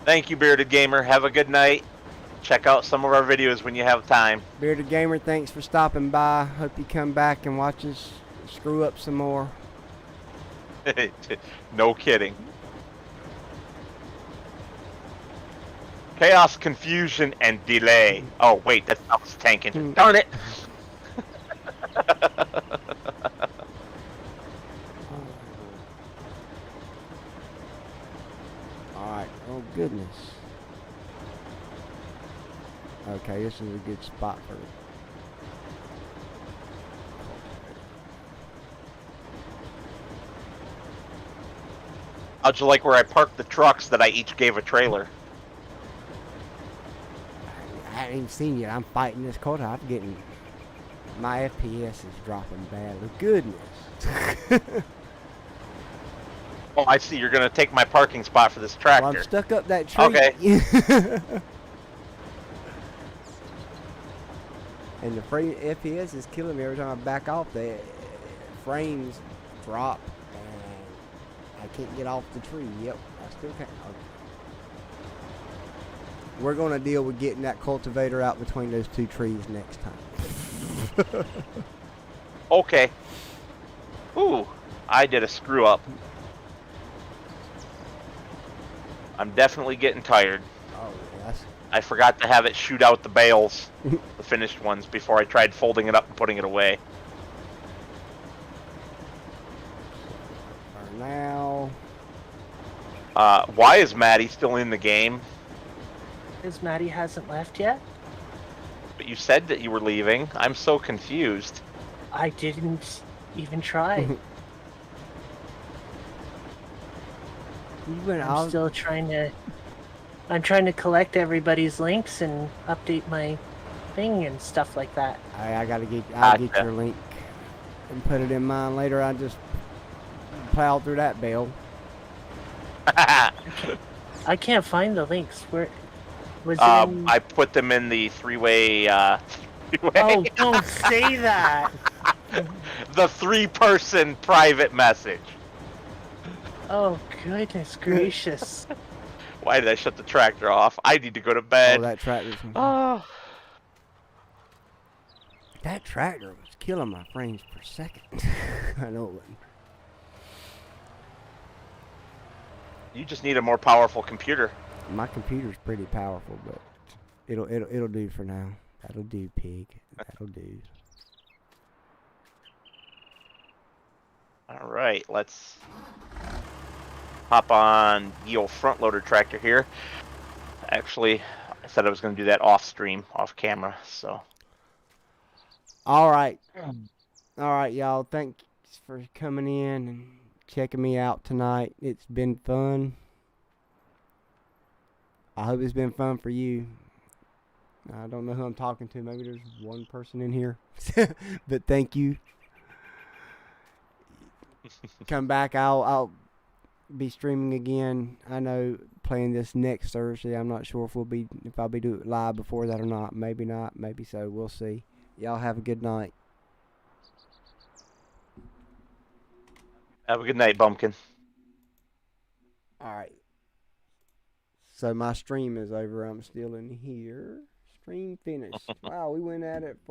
Thank you, Bearded Gamer. Have a good night. Check out some of our videos when you have time. Bearded Gamer, thanks for stopping by. Hope you come back and watch us screw up some more. No kidding. Chaos, confusion, and delay. Oh, wait, that's not what's tanking. Darn it! Alright, oh goodness. Okay, this is a good spot for it. How'd you like where I parked the trucks that I each gave a trailer? I haven't even seen yet. I'm fighting this quota. I'm getting... My FPS is dropping badly. Goodness. Oh, I see. You're going to take my parking spot for this tractor. Well, I'm stuck up that tree. Okay. And the frame FPS is killing me every time I back off. The frames drop, and I can't get off the tree. Yep, I still can't. Okay. We're going to deal with getting that cultivator out between those two trees next time. Okay. Ooh, I did a screw up. I'm definitely getting tired. Oh, yes. I forgot to have it shoot out the bales, the finished ones, before I tried folding it up and putting it away. For now. Why is Maddie still in the game? Because Maddie hasn't left yet. But you said that you were leaving. I'm so confused. I didn't even try. I'm still trying to... I'm trying to collect everybody's links and update my thing and stuff like that. I gotta get. I'll get your link and put it in mine later. I just plowed through that bale. I can't find the links. Where was it? I put them in the three-way. Oh, don't say that. The 3-person private message. Oh, goodness gracious. Why did I shut the tractor off? I need to go to bed. Oh, that tractor. Oh. That tractor was killing my frames per second. I know it wasn't. You just need a more powerful computer. My computer's pretty powerful, but it'll do for now. That'll do, pig. That'll do. All right, let's hop on the old front loader tractor here. Actually, I said I was going to do that off stream, off camera, so. All right, y'all. Thanks for coming in and checking me out tonight. It's been fun. I hope it's been fun for you. I don't know who I'm talking to. Maybe there's one person in here, but thank you. Come back. I'll be streaming again. I know playing this next Thursday. I'm not sure if I'll be doing it live before that or not. Maybe not. Maybe so. We'll see. Y'all have a good night. Have a good night, Bumpkin. All right. So my stream is over. I'm still in here. Stream finished. Wow, we went at it for